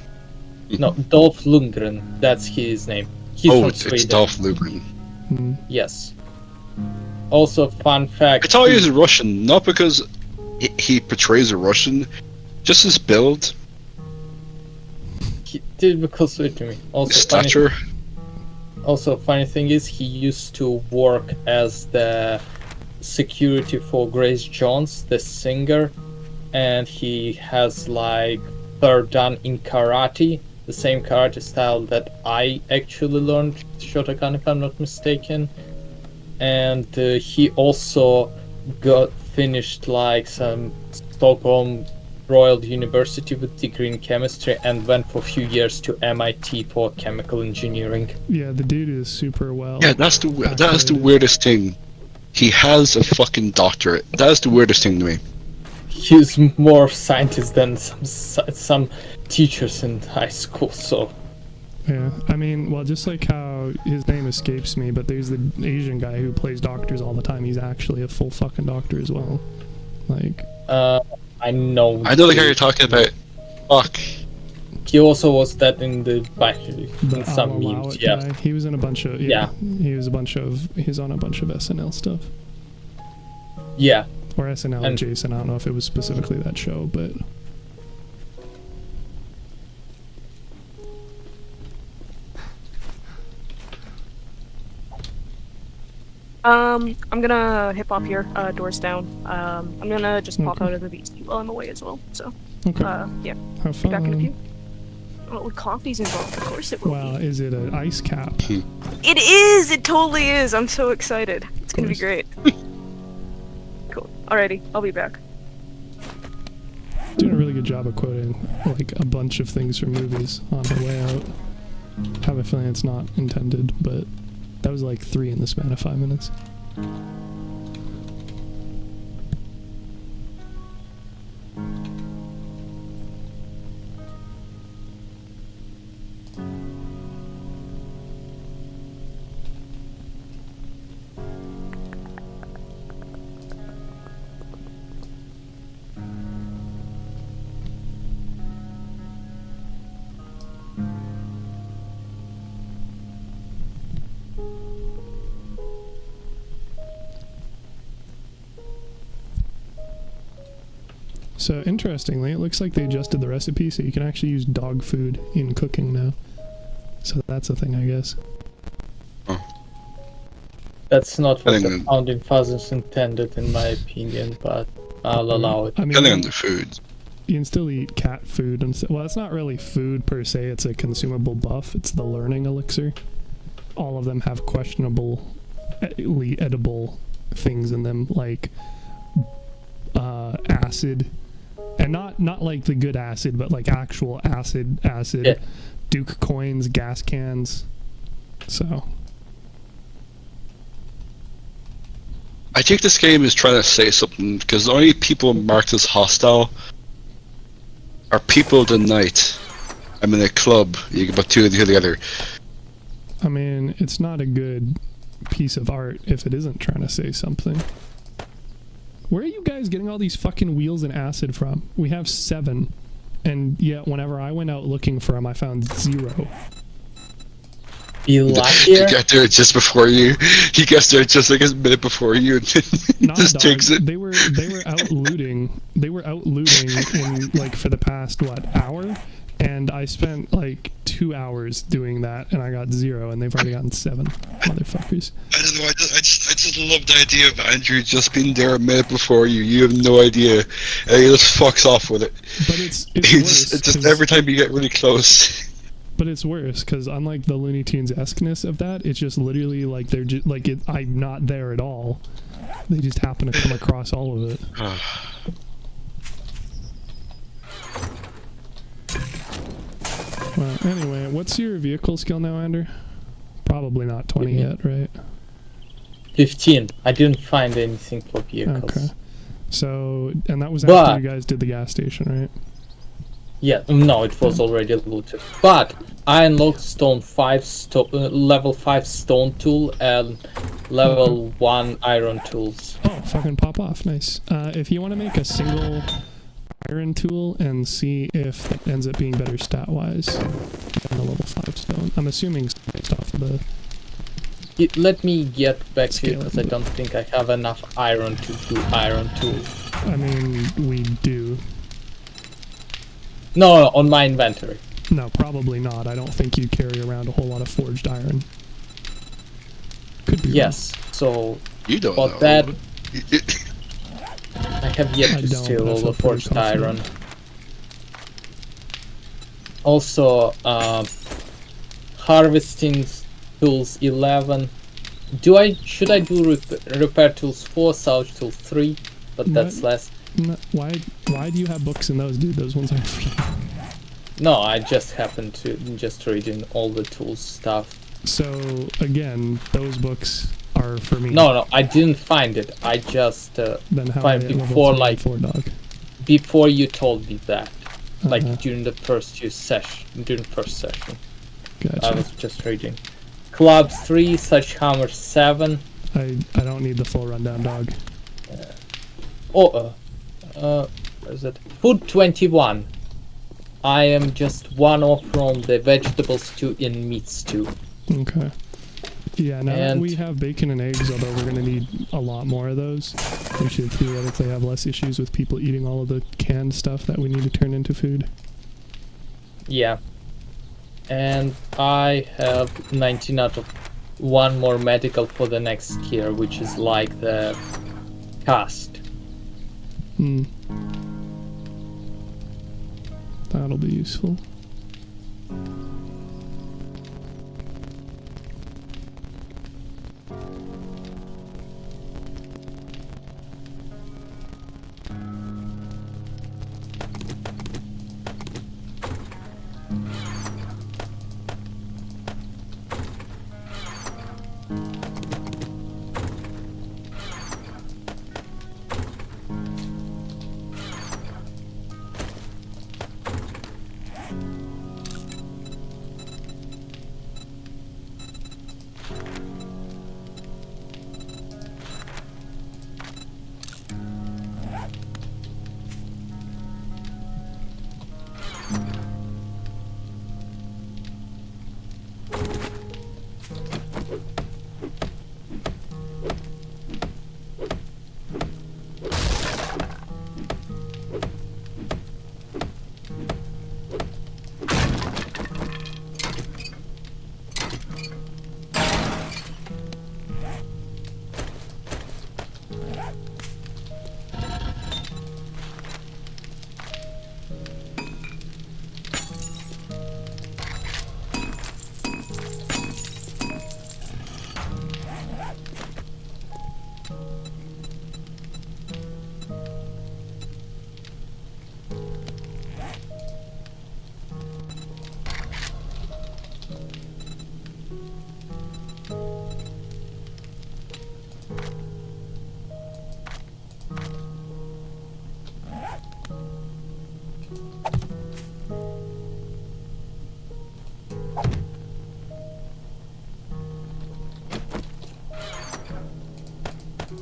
No, Dolph Lundgren. That's his name. He's Oh, from it's Sweden. Dolph Lundgren. Hmm. Yes. Also, fun fact. I thought he was a Russian, not because he portrays a Russian, just his build, He did because it to me. Also, his stature. funny thing is, he used to work as the security for Grace Jones, the singer, and he has like third dan in karate, the same karate style that I actually learned Shotokan, if I'm not mistaken. And he also got finished like some Stockholm Royal University with degree in chemistry and went for a few years to MIT for chemical engineering. Yeah, the dude is super well. Yeah, that's the acclimated. weirdest thing. He has a fucking doctorate. That is the weirdest thing to me. he's more scientist than some teachers in high school. So Yeah, I mean, well, just like how his name escapes me, but there's the Asian guy who plays doctors all the time. He's actually a full fucking doctor as well. Like, I know. I know the guy you're talking about. Fuck. He also was that in the back the in some I'll allow memes. it Yeah. guy. He was in a bunch of he's on a bunch of SNL stuff. Yeah. Or SNL and Jason. I don't know if it was specifically that show, but I'm gonna hip hop here. Doors down. I'm gonna just pop Okay. out of the VC while I'm away as well. So, okay. yeah. Have Be back in a fun. few. Well, coffee's involved. Of course it will Well, be. is it an ice cap? It is! It totally is! I'm so excited. It's gonna be course. great. Cool. Alrighty, I'll be back. Doing a really good job of quoting like a bunch of things from movies on the way out. I have a feeling it's not intended, but that was like 3 in the span of 5 minutes. So interestingly, it looks like they adjusted the recipe so you can actually use dog food in cooking now. So that's a thing, I guess. That's not I what think the that- founding fathers intended, in my opinion, but I'll allow it. I mean, Depending on the food. you can still eat cat food and well, it's not really food per se. It's a consumable buff. It's the learning elixir. All of them have questionably edible things in them, like acid, and not like the good acid, but like actual acid. Yeah. Duke coins, gas cans. So I think this game is trying to say something, because the only people marked as hostile are people of the night. I'm in a club, you can put two and two together. I mean, it's not a good piece of art if it isn't trying to say something. Where are you guys getting all these fucking wheels and acid from? We have 7, and yet whenever I went out looking for them, I found 0. Be He luckier. got there just before you. He gets there just like a minute before you and Nah, just dog, takes it. They were out looting. They were out looting in like for the past hour, and I spent like 2 hours doing that, and I got 0, and they've already gotten 7, motherfuckers. I don't know, I just love the idea of Andrew just being there a minute before you. You have no idea. And he just fucks off with it. But it's He worse. it's just 'cause- every time you get really close. But it's worse because unlike the Looney Tunes esqueness of that, it's just literally like they're just like I'm not there at all. They just happen to come across all of it. Well, anyway, what's your vehicle skill now, Ander? Probably not 20 yet, right? 15. I didn't find anything for vehicles. Okay. So, and that was But- after you guys did the gas station, right? Yeah, no, it was already looted. But I unlocked level 5 stone tool and level 1 iron tools. Oh, fucking pop off. Nice. If you want to make a single iron tool and see if that ends up being better stat-wise than the level 5 stone. I'm assuming it's based off of the... Let me get back to you Scale it because I a bit. don't think I have enough iron to do iron tool. I mean, we do. No, on my inventory. No, probably not. I don't think you carry around a whole lot of forged iron. Could be wrong. Yes, so You don't But know. that- I have yet I to don't, steal but I all feel the forged pretty iron. confident. Also, harvesting tools 11. Should I do repair tools 4, salvage tools 3? But that's What? less. No, why do you have books in those, dude? Those ones aren't free. No, I just happened to just reading all the tools stuff. So, again, those books are for me. No, I didn't find it. I just Then how fine, are they at level before, 3 and like- 4, dog? before you told me that, like Uh-huh. during the first session. I Gotcha. was just reading. Clubs 3, such hammer 7. I don't need the full rundown, dog. What is it? Food 21. I am just one off from the vegetable stew in meat stew. Okay. Yeah, now that And- we have bacon and eggs, although we're gonna need a lot more of those, we should theoretically have less issues with people eating all of the canned stuff that we need to turn into food. Yeah. And I have 19 out of 1 more medical for the next gear, which is like the cast. Hmm. That'll be useful.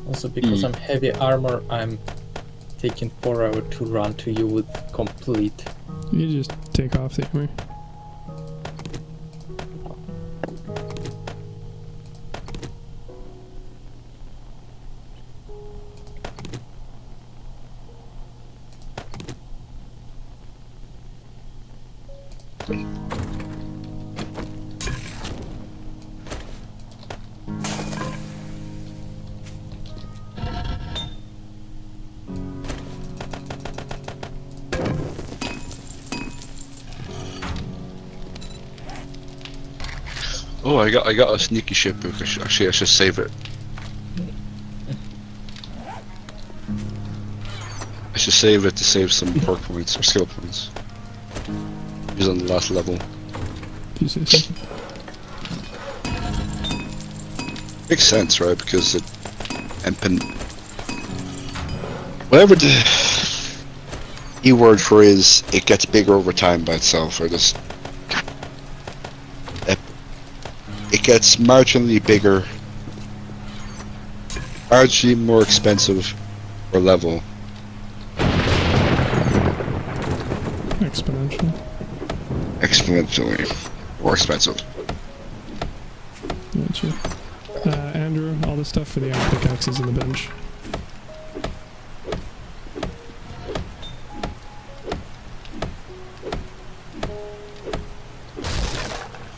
Also, because I'm heavy armor, I'm taking forever to run to you with complete. You just take off the armor. Oh, I got a sneaky ship book. I should save it. I should save it to save some perk points or skill points. He's on the last level. Do you say something? Makes sense, right? Because it whatever the E word for is, it gets bigger over time by itself, or just it gets marginally bigger, marginally more expensive per level. Exponential. Exponentially more expensive. Gotcha. Andrew, all the stuff for the iron pickaxe is in the bench.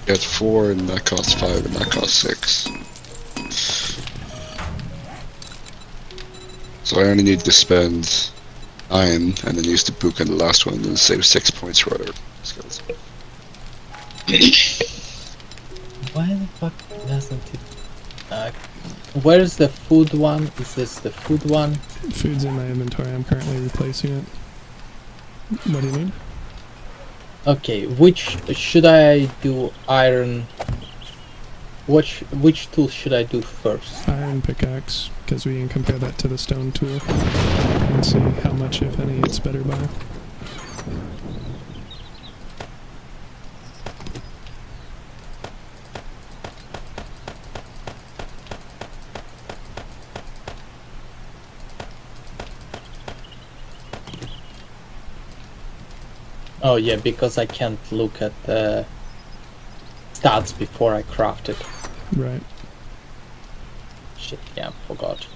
Get 4 and that costs 5 and that costs 6. So I only need to spend 9 and then use the book on the last one and save 6 points for other skills. Why the fuck doesn't it? Where's the food one? Is this the food one? Food's in my inventory. I'm currently replacing it. What do you need? Okay, which should I do? Iron. Which tool should I do first? Iron pickaxe because we can compare that to the stone tool and see how much, if any, it's better by. Oh yeah, because I can't look at the stats before I craft it. Right. Shit, yeah, forgot.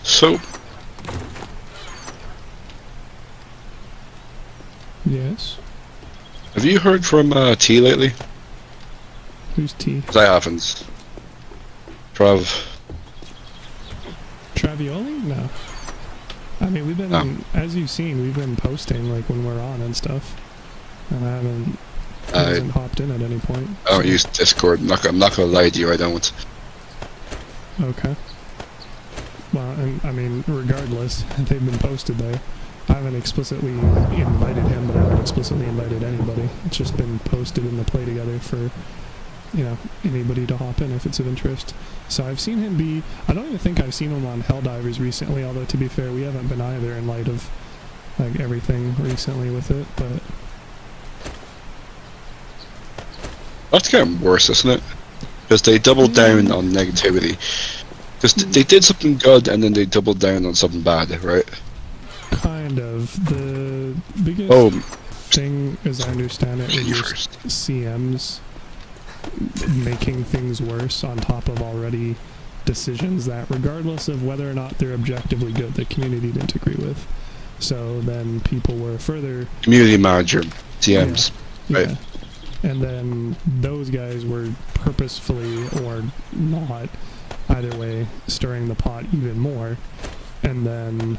So, Yes. have you heard from T lately? Who's T? 'Cause I haven't. Trav. Travioli? No. I mean, we've been, No. as you've seen, we've been posting like when we're on and stuff, and he hasn't hopped in at any point. I don't use Discord. I'm not gonna lie to you, I don't. Okay. Well, and I mean, regardless, they've been posted there. I haven't explicitly invited him, but I haven't explicitly invited anybody. It's just been posted in the play together for, you know, anybody to hop in if it's of interest. So I've seen him be... I don't even think I've seen him on Helldivers recently, although to be fair, we haven't been either in light of, like, everything recently with it, but... That's getting worse, isn't it? Because they doubled down on negativity. Because they did something good and then they doubled down on something bad, right? Kind of. The biggest thing, as I understand it, is You just first. CMs making things worse on top of already decisions that, regardless of whether or not they're objectively good, the community didn't agree with. So then people were further... Community manager, TMs. Yeah. Right. Yeah. And then those guys were purposefully or not, either way, stirring the pot even more. And then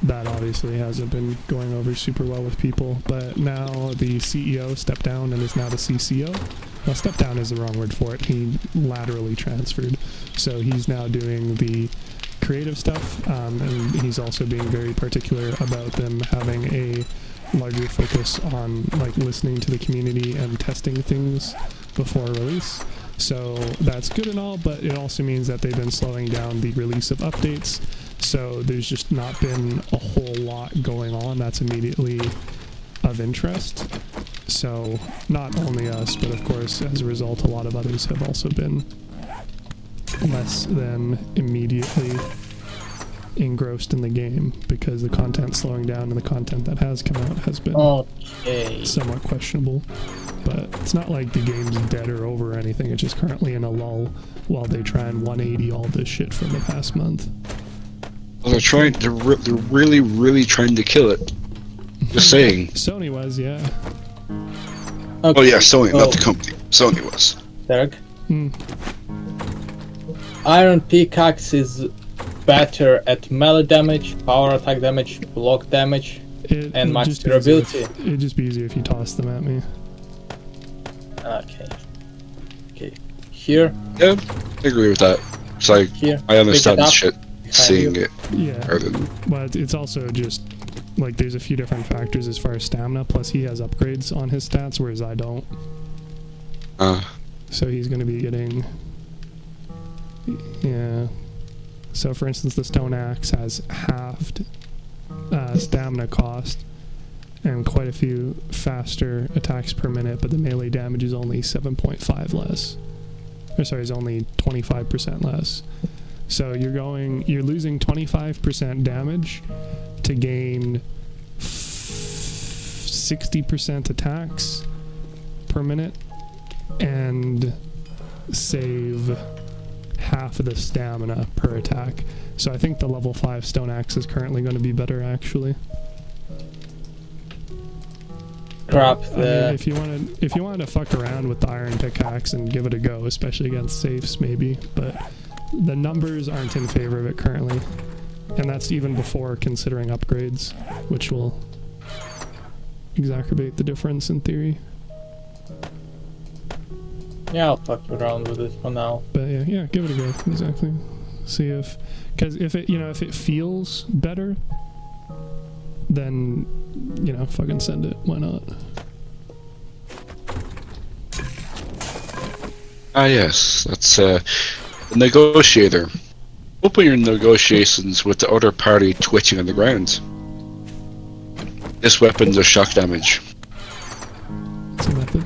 that obviously hasn't been going over super well with people. But now the CEO stepped down and is now the CCO. Well, step down is the wrong word for it. He laterally transferred. So he's now doing the creative stuff, and he's also being very particular about them having a larger focus on like listening to the community and testing things before release. So that's good and all, but it also means that they've been slowing down the release of updates. So there's just not been a whole lot going on that's immediately of interest. So not only us, but of course, as a result, a lot of others have also been less than immediately engrossed in the game because the content's slowing down and the content that has come out has been somewhat questionable. But it's not like the game's dead or over or anything. It's just currently in a lull while they try and 180 all this shit from the past month. Well, they're trying. They're really, really trying to kill it. Just saying. Sony was, yeah. Okay. Oh yeah, Sony, not the company. Sony was. Derek? Hmm. Iron Pickaxe is better at melee damage, power attack damage, block damage, and max durability. It'd just be easier if you tossed them at me. Okay. Okay. Here. Yeah, I agree with that. It's like, Here. I understand Pick it up. shit, seeing it. Yeah. Rather than, But it's also just like there's a few different factors as far as stamina. Plus he has upgrades on his stats, whereas I don't. So he's going to be getting. Yeah. So for instance, the stone axe has halved stamina cost and quite a few faster attacks per minute, but the melee damage is only 7.5 less. Or sorry, is only 25% less. So you're losing 25% damage to gain 60% attacks per minute and save half of the stamina per attack. So I think the level 5 stone axe is currently going to be better actually. Crap. I mean, if you wanted to fuck around with the iron pickaxe and give it a go, especially against safes maybe, but the numbers aren't in favor of it currently. And that's even before considering upgrades, which will exacerbate the difference in theory. Yeah, I'll fuck around with it for now. But yeah, give it a go. Exactly. See if, because if it, if it feels better, then, fucking send it. Why not? Ah, yes, that's the negotiator. Open your negotiations with the other party twitching on the ground. This weapon does shock damage. It's a method.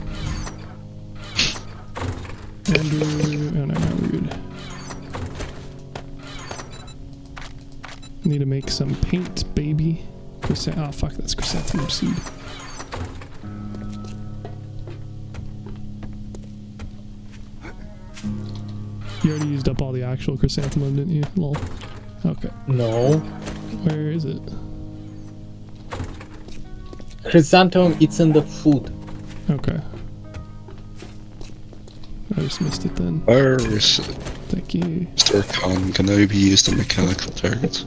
Andrew, oh no, we're good. Need to make some paint, baby. Oh fuck, that's chrysanthemum seed. You already used up all the actual chrysanthemum, didn't you? Lol. Okay. No. Where is it? Chrysanthemum, it's in the food. Okay. I just missed it then. Where is it? Thank you. Store con can now be used on mechanical targets.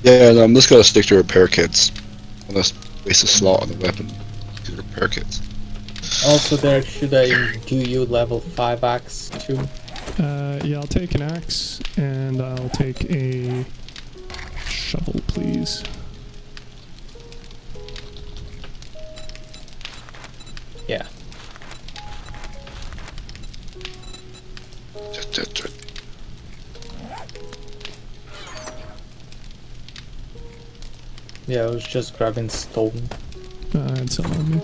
Yeah, no, I'm just gonna stick to repair kits. Unless waste a slot on the weapon to repair kits. Also, Derek, should I do you level 5 axe too? Yeah, I'll take an axe and I'll take a shovel, please. Yeah. Yeah, I was just grabbing stone I had some on me.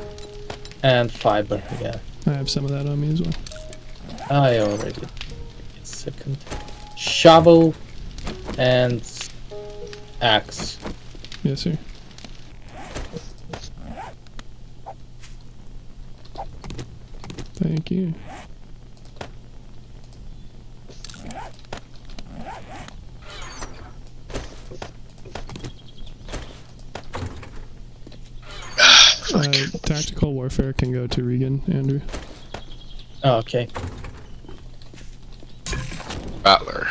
and fiber. Yeah, I have some of that on me as well. I already. Second. Shovel and axe. Yes, sir. Thank you. Tactical warfare can go to Regan, Andrew. Oh, okay. Rattler.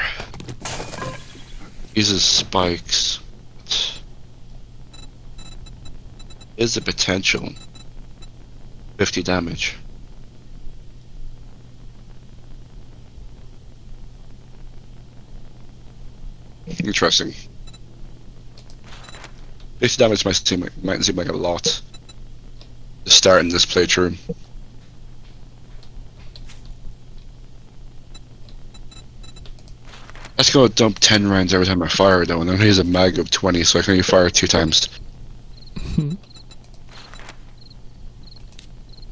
Uses spikes. Is the potential 50 damage. Interesting. 50 damage might seem like a lot to start in this playthrough. Let's go dump 10 rounds every time I fire though, and then here's a mag of 20, so I can only fire 2 times.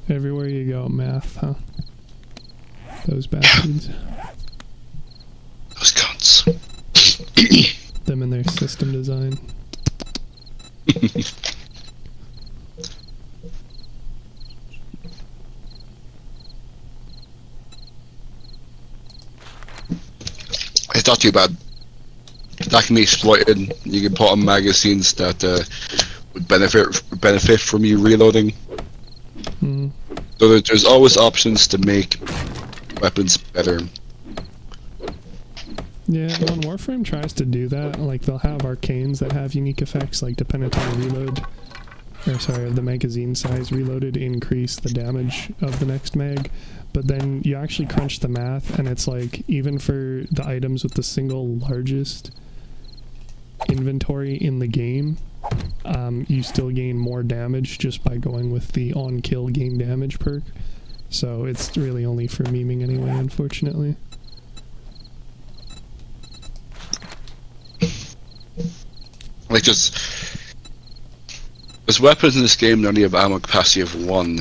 Everywhere you go, math, huh? Those bastards. Those cunts. Them and their system design. It's not too bad. That can be exploited. You can put on magazines that would benefit from you reloading. So there's always options to make weapons better. Yeah, when Warframe tries to do that, like they'll have arcanes that have unique effects, like dependent on reload, or sorry, the magazine size reloaded increase the damage of the next mag. But then you actually crunch the math, and it's like, even for the items with the single largest inventory in the game, you still gain more damage just by going with the on-kill gain damage perk. So it's really only for memeing anyway, unfortunately. Like there's weapons in this that only have ammo capacity of 1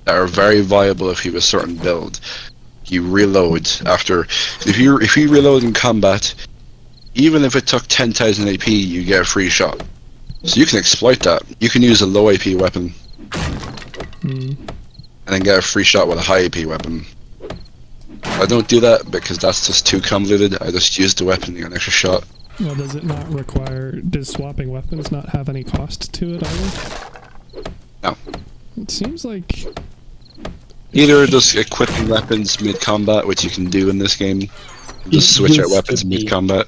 that are very viable if you have a certain build. You reload after. If you reload in combat, even if it took 10,000 AP, you get a free shot. So you can exploit that. You can use a low AP weapon and then get a free shot with a high AP weapon. I don't do that because that's just too convoluted. I just use the weapon and get an extra shot. Well, does it not require... Does swapping weapons not have any cost to it either? No. It seems like Either just equipping weapons mid-combat, which you can do in this game, just switch out used weapons to be. mid-combat.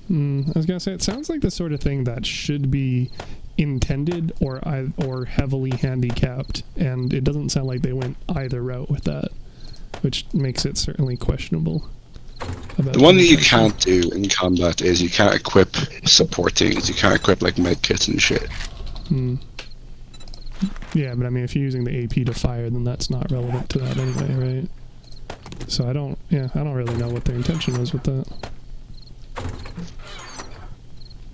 I was gonna say, it sounds like the sort of thing that should be intended or heavily handicapped, and it doesn't sound like they went either route with that, which makes it certainly questionable. The one that you can't do in combat is you can't equip support things. You can't equip like medkits and shit. Yeah, but I mean, if you're using the AP to fire, then that's not relevant to that anyway, right? So I don't really know what their intention was with that.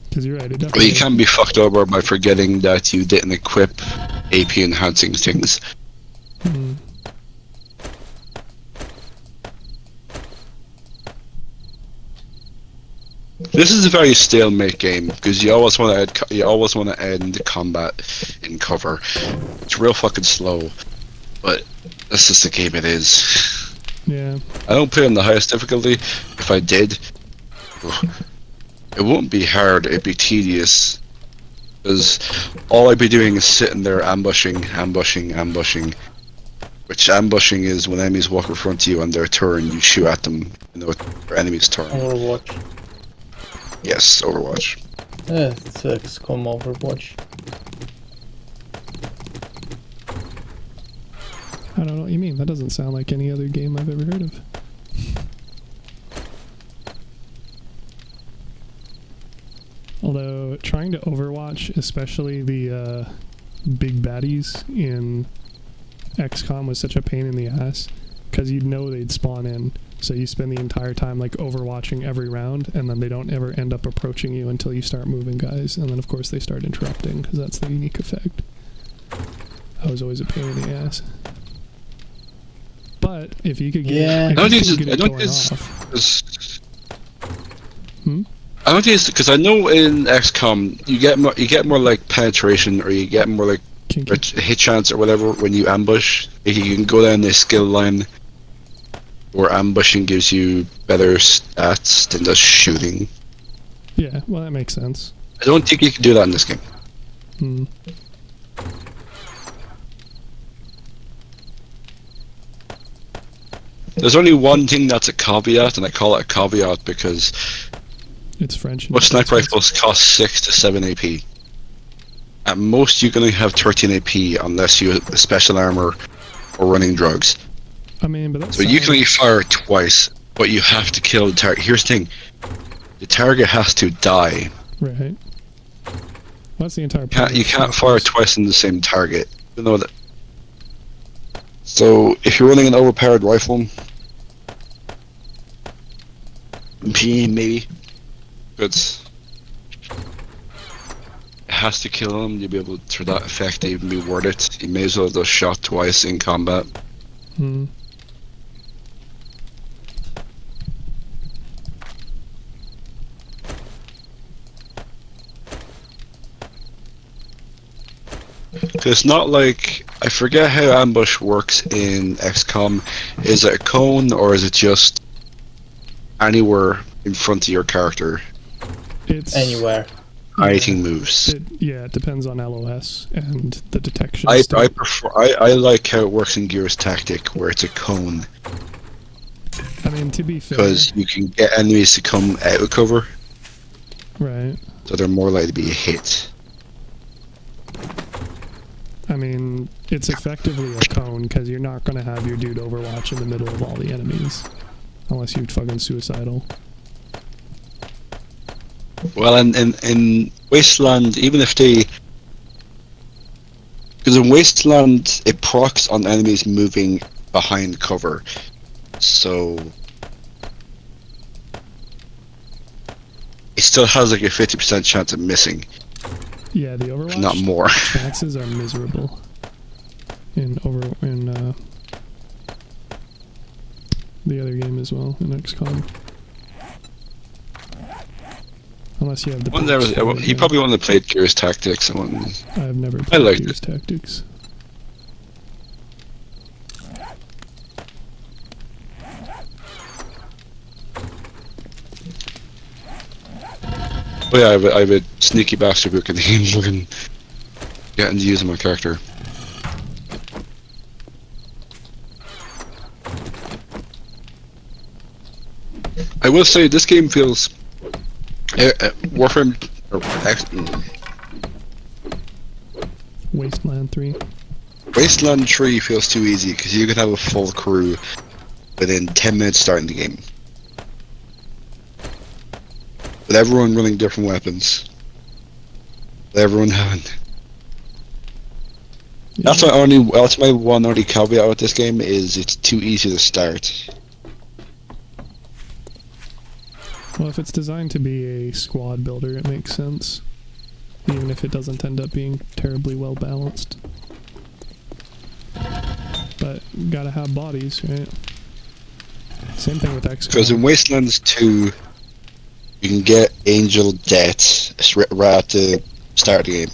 Because you're right, it definitely... Well, you can be fucked over by forgetting that you didn't equip AP enhancing things. This is a very stalemate game because you always want to end the combat in cover. It's real fucking slow, but that's just the game it is. Yeah. I don't play on the highest difficulty. If I did, it wouldn't be hard. It'd be tedious because all I'd be doing is sitting there ambushing. Which ambushing is when enemies walk in front of you on their turn, you shoot at them. You know, their enemy's turn. Overwatch. Yes, Overwatch. It's XCOM Overwatch. I don't know what you mean. That doesn't sound like any other game I've ever heard of. Although, trying to Overwatch, especially the big baddies in XCOM, was such a pain in the ass, because you'd know they'd spawn in, so you spend the entire time like overwatching every round, and then they don't ever end up approaching you until you start moving guys, and then of course they start interrupting, because that's the unique effect. That was always a pain in the ass. But if you could get, I don't think it's because I know in XCOM you get more like penetration, or you get more like hit chance or whatever when you ambush. Like you can go down the skill line where ambushing gives you better stats than just shooting. Yeah, well that makes sense. I don't think you can do that in this game. There's only one thing that's a caveat, and I call it a caveat because it's French. Most sniper rifles cost 6 to 7 AP. At most, you're going to have 13 AP unless you have special armor or running drugs. I mean, but that's so you can only fire twice, but you have to kill the target. Here's the thing: the target has to die. Right. Well, that's the entire. You can't fire twice in the same target. You know that. So if you're running an overpowered rifle, maybe, but it has to kill him. You'll be able to, for that effect to even be worth it. You may as well have just shot twice in combat. It's not like, I forget how ambush works in XCOM. Is it a cone or is it just anywhere in front of your character? It's anywhere. Anything moves. It depends on LOS and the detection. I like how it works in Gears Tactic, where it's a cone. I mean, to be fair, because you can get enemies to come out of cover. Right. So they're more likely to be a hit. I mean, it's effectively a cone, because you're not going to have your dude Overwatch in the middle of all the enemies. Unless you're fucking suicidal. Well, in Wasteland, even if they... Because in Wasteland, it procs on enemies moving behind cover. So... it still has like a 50% chance of missing. Yeah, the Overwatch not more. chances are miserable. In the other game as well, in XCOM. Unless you have the... He probably wouldn't have played Gears Tactics. I've never played Gears Tactics. Oh yeah, I have a sneaky bastard who can fucking get into using my character. I will say this game feels Warframe. Wasteland 3. Wasteland 3 feels too easy because you could have a full crew within 10 minutes starting the game. With everyone running different weapons. With everyone having... Yeah. That's my one only caveat with this game is it's too easy to start. Well, if it's designed to be a squad builder, it makes sense. Even if it doesn't end up being terribly well balanced. But gotta have bodies, right? Same thing with XCOM. Because in Wastelands 2, you can get Angel Death right at the start of the game.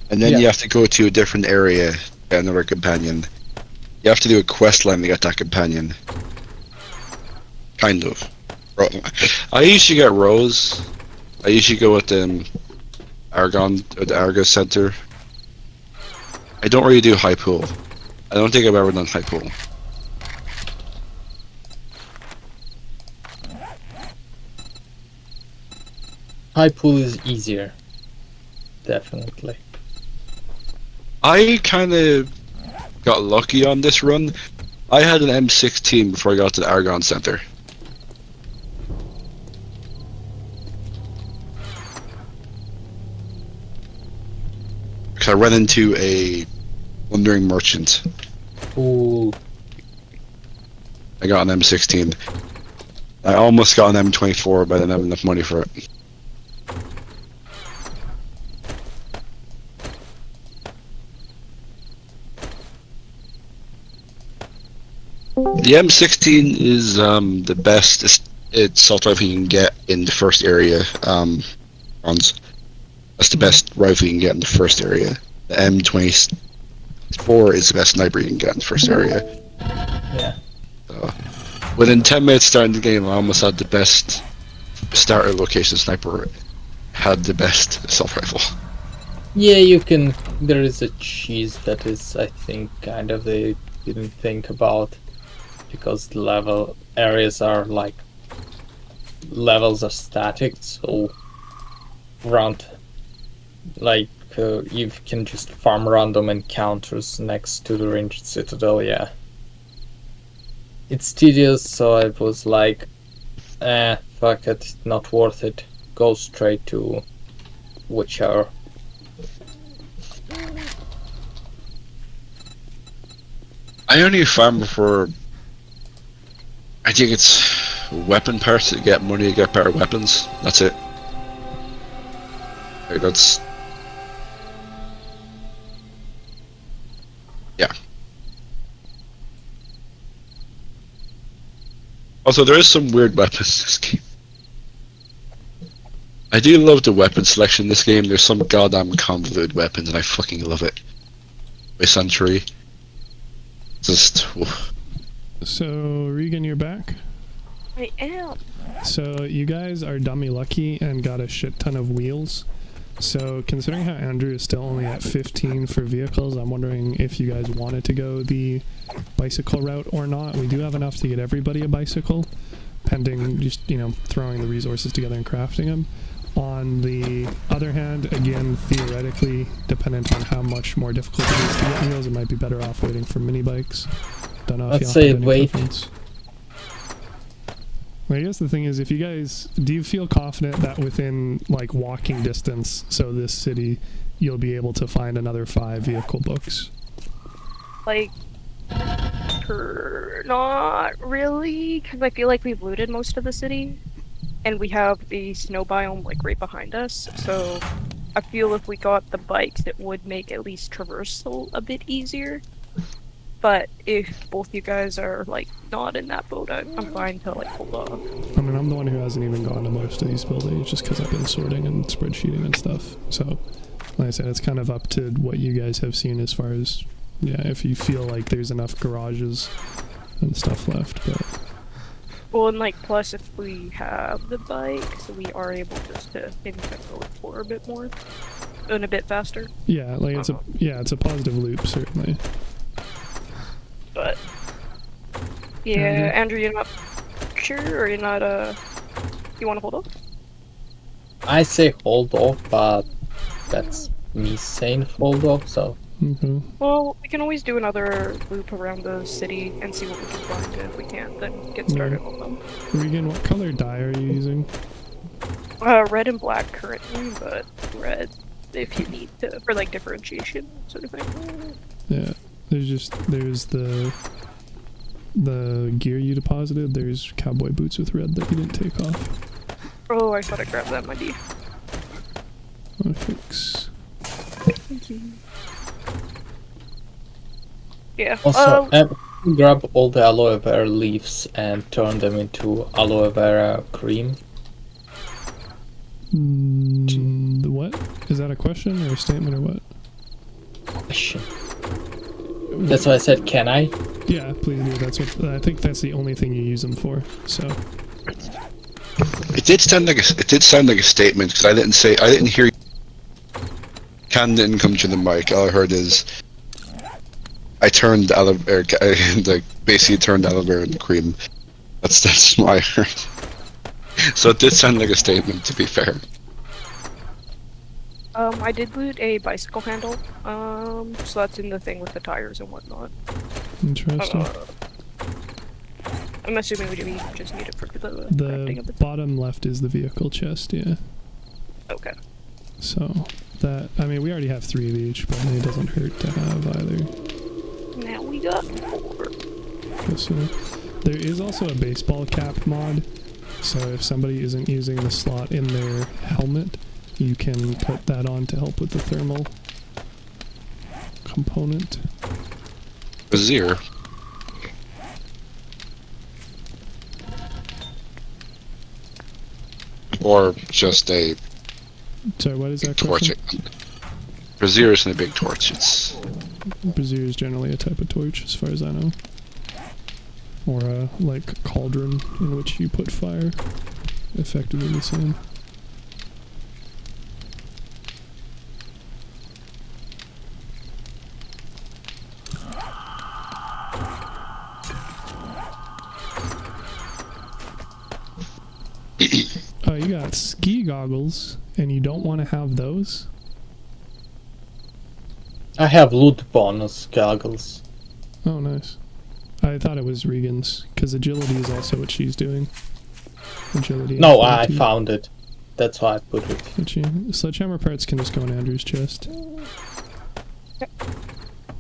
And then you have to go to a different area to get another companion. You have to do a quest line to get that companion. Kind of. I usually get Rose. I usually go with Argon, or the Argus Center. I don't really do High Pool. I don't think I've ever done High Pool. High Pool is easier. Definitely. I kind of got lucky on this run. I had an M16 before I got to the Argon Center. I ran into a wandering merchant. Ooh. I got an M16. I almost got an M24, but I didn't have enough money for it. The M16 is the best assault rifle you can get in the first area. That's the best rifle you can get in the first area. The M24 is the best sniper you can get in the first area. Yeah. Within 10 minutes starting the game, I almost had the best starter location sniper. Had the best assault rifle. Yeah, you can. There is a cheese that is, I think, kind of they didn't think about, because the level areas are like levels are static, so around like you can just farm random encounters next to the ranged citadel. Yeah, it's tedious, so I was like, fuck it, not worth it. Go straight to whichever. I only farm for, I think it's weapon parts to get money to get better weapons. That's it. Like that's... Yeah. Also, there is some weird weapons in this game. I do love the weapon selection in this game. There's some goddamn convoluted weapons and I fucking love it. Wasteland 3. Just... oof. So, Regan, you're back? I am. So, you guys are dummy lucky and got a shit ton of wheels. So, considering how Andrew is still only at 15 for vehicles, I'm wondering if you guys wanted to go the bicycle route or not. We do have enough to get everybody a bicycle, pending just, you know, throwing the resources together and crafting them. On the other hand, again, theoretically, dependent on how much more difficult it is to get wheels, it might be better off waiting for mini bikes. Don't know if Let's y'all say have any wait. preference. Well, I guess the thing is, if you guys, do you feel confident that within, like, walking distance, so this city, you'll be able to find another 5 vehicle books? Like, not really, because I feel like we've looted most of the city, and we have the snow biome, like, right behind us, so I feel if we got the bikes, it would make at least traversal a bit easier. But if both you guys are, like, not in that boat, I'm fine to, like, hold off. I mean, I'm the one who hasn't even gone to most of these buildings, just because I've been sorting and spreadsheeting and stuff, so, like I said, it's kind of up to what you guys have seen as far as, yeah, if you feel like there's enough garages and stuff left, but... Well, and, like, plus if we have the bikes, we are able just to maybe go for a bit more, and a bit faster. Yeah, like, it's a positive loop, certainly. But yeah, Andrew, you're not sure, or you're not you want to hold off? I say hold off, but that's me saying hold off, so Okay. Well, we can always do another loop around the city and see what we can find. And if we can't, then get started on them. Regan, what color dye are you using? Red and black currently, but red if you need to for like differentiation sort of thing. Yeah. There's the gear you deposited. There's cowboy boots with red that you didn't take off. Oh, I thought I grabbed that, my D. I'll fix. Thank you. Yeah. also grab all the aloe vera leaves and turn them into aloe vera cream. The what? Is that a question or a statement or what? Question. That's why I said, can I? Yeah, please do. That's what I think. That's the only thing you use them for. So. It did sound like a statement because I didn't hear. Can didn't come to the mic. All I heard is I turned aloe vera, like basically turned aloe vera into cream. That's what I heard. So it did sound like a statement, to be fair. I did loot a bicycle handle. So that's in the thing with the tires and whatnot. Interesting. I'm assuming we just need it for the crafting of The the. bottom left is the vehicle chest. Yeah. Okay. So that, I mean, we already have 3 of each, but it doesn't hurt to have either. Now we got 4. So there is also a baseball cap mod. So if somebody isn't using the slot in their helmet, you can put that on to help with the thermal component. Brazier. Or just a Sorry, what is that torch. question? Brazier isn't a big torch. It's Brazier is generally a type of torch, as far as I know. Or a, like, cauldron in which you put fire. Effectively the same. Oh, you got ski goggles, and you don't want to have those? I have loot bonus goggles. Oh, nice. I thought it was Regan's, because agility is also what she's doing. Agility. and No, I fortitude. found it. That's why I put it. But sledgehammer parts can just go in Andrew's chest.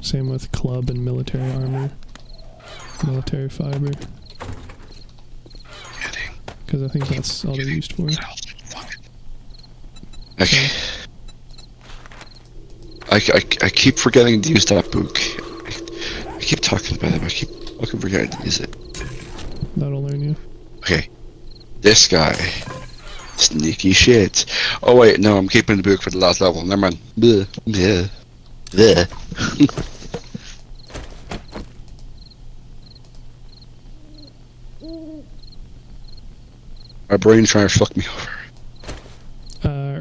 Same with club and military armor. Military fiber. Because I think that's all they're used for. okay. I keep forgetting to use that book. I keep talking about it, but I keep fucking forgetting to use it. That'll learn you. Okay. This guy. Sneaky shit. Oh wait, no, I'm keeping the book for the last level. Never mind. Bleh. Bleh. Bleh. My brain's trying to fuck me over.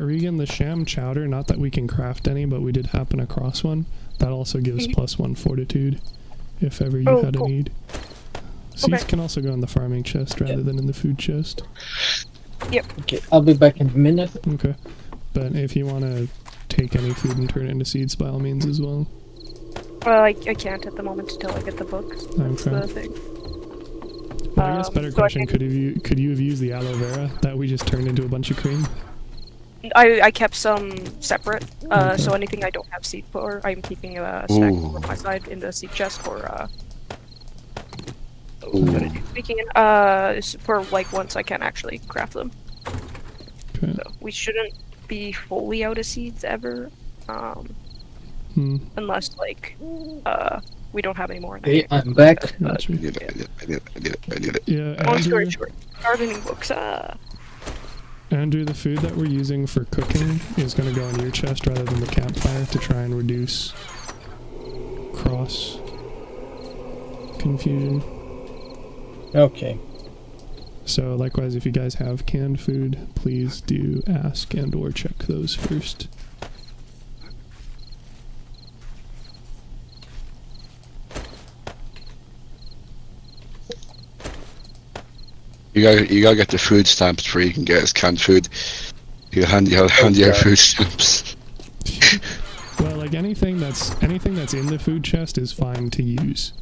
Regan, the sham chowder, not that we can craft any, but we did happen across one. That also gives +1 fortitude, if ever you had a need. Seeds can also go in the farming chest rather than in the food chest. Yep. Okay, I'll be back in a minute. Okay. But if you want to take any food and turn it into seeds, by all means as well. Well, I can't at the moment until I get the books. That's Okay. the thing. Well, I guess better so I question, could you have used the aloe vera that we just turned into a bunch of cream? I kept some separate, Okay. so anything I don't have seed for, I'm keeping a stack Ooh. on my side in the seed chest for, Ooh. speaking for like once I can actually craft them. Okay. So we shouldn't be fully out of seeds ever, unless like we don't have any more. Okay, I'm back. Gotcha. I need it. Yeah, Long story Andrew, short, gardening books. Andrew, the food that we're using for cooking is going to go in your chest rather than the campfire to try and reduce cross confusion. Okay. So likewise, if you guys have canned food, please do ask and or check those first. You gotta get the food stamps before you can get his canned food. You hand your food stamps. Well, like anything that's in the food chest is fine to use,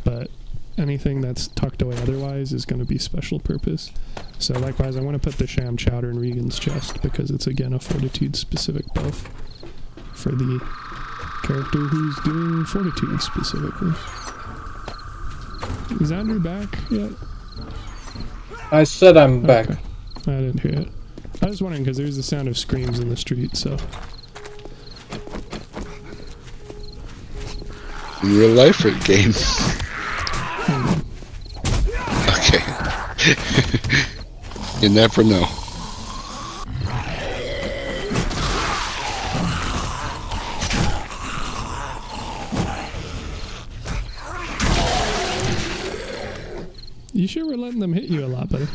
but anything that's tucked away otherwise is going to be special purpose. So likewise, I want to put the sham chowder in Regan's chest because it's again a fortitude specific buff for the character who's doing fortitude specifically. Is Andrew back yet? I said I'm back. Okay. I didn't hear it. I was wondering because there's the sound of screams in the street, so. In real life or game? Okay. You never know. You sure we're letting them hit you a lot, buddy?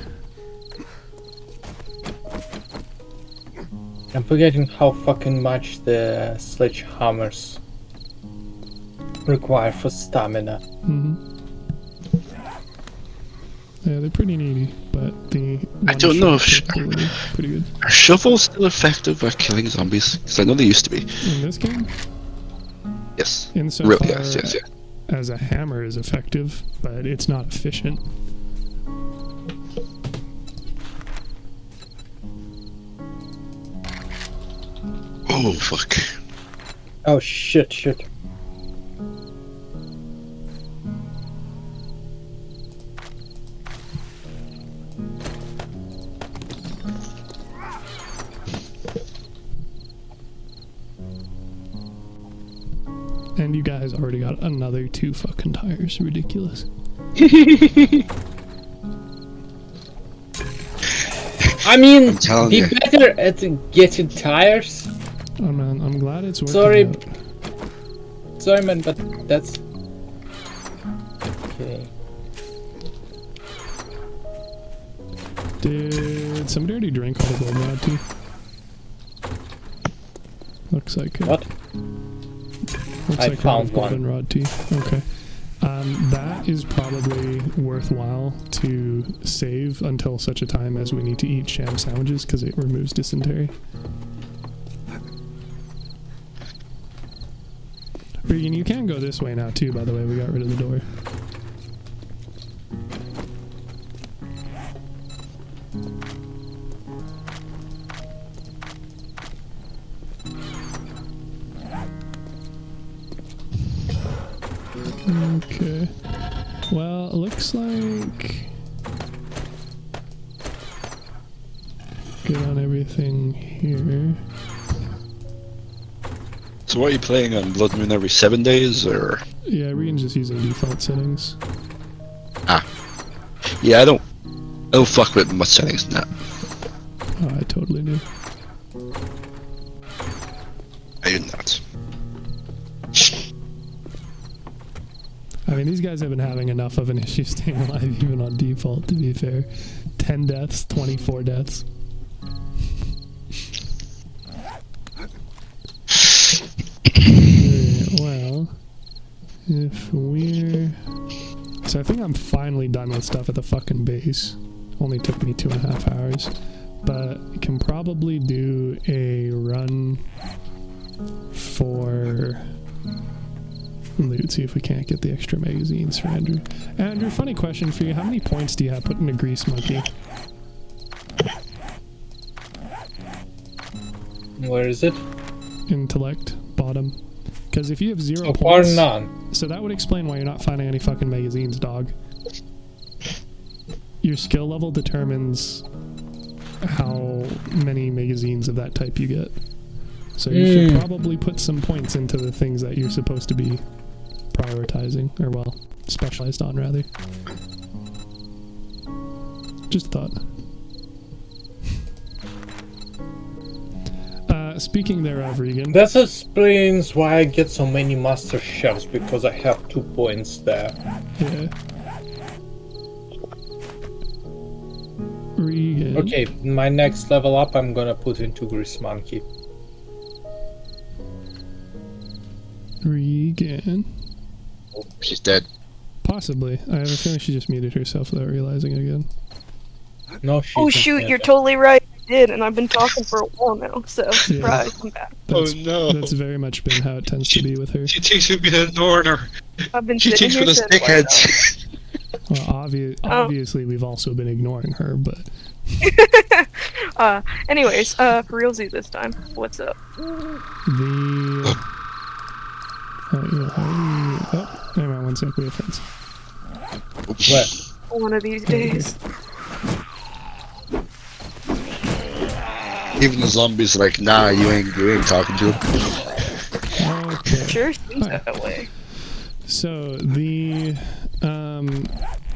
I'm forgetting how fucking much the sledgehammers require for stamina. Yeah, they're pretty needy, but the I don't know if pretty good. Are shovels still effective at killing zombies? Because I know they used to be. In this game, Yes. insofar Yes. as a hammer is effective, but it's not efficient. Oh fuck. Oh shit. And you guys already got another 2 fucking tires. Ridiculous. I mean, I'm telling be you. better at getting tires. Oh man, I'm glad it's working Sorry. out. Sorry, man, but that's okay. Did somebody already drink all the goldenrod tea? Looks like it. What? Looks I like found one. goldenrod tea. Okay. That is probably worthwhile to save until such a time as we need to eat sham sandwiches because it removes dysentery. Regan, you can go this way now too, by the way. We got rid of the door. Okay. Well, it looks like... Good on everything here. So what are you playing on Blood Moon every 7 days or? Yeah, Regan's just using default settings. Yeah, I don't fuck with much settings in that. Oh, I totally do. I do not. I mean, these guys have been having enough of an issue staying alive even on default, to be fair. 10 deaths, 24 deaths. Well, if we're... So I think I'm finally done with stuff at the fucking base. Only took me 2.5 hours. But can probably do a run for... loot, see if we can't get the extra magazines for Andrew. Andrew, funny question for you. How many points do you have put in a grease monkey? Where is it? Intellect, bottom. Because if you have 0 So far, points... none. So that would explain why you're not finding any fucking magazines, dog. Your skill level determines how many magazines of that type you get. So you should probably put some points into the things that you're supposed to be prioritizing, or well, specialized on rather. Just a thought. Speaking thereof, Regan. That explains why I get so many master chefs, because I have 2 points there. Yeah. Regan. Okay, my next level up I'm gonna put into Grease Monkey. Regan. She's dead. Possibly. I have a feeling she just muted herself without realizing again. No shit. Oh shoot, you're totally right. I did, and I've been talking for a while now, so surprise, I'm back. That's, no. That's very much been how it tends to be with her. She thinks we've been ignoring her. I've been She sitting thinks here we're the saying, stickheads. Well, obviously we've also been ignoring her, but anyways, for realsy this time, what's up? the hang on one sec, we have friends. What? One of these days. Even the zombies are like, nah, you ain't talking to him. Okay. Sure seems Hi. that way. So the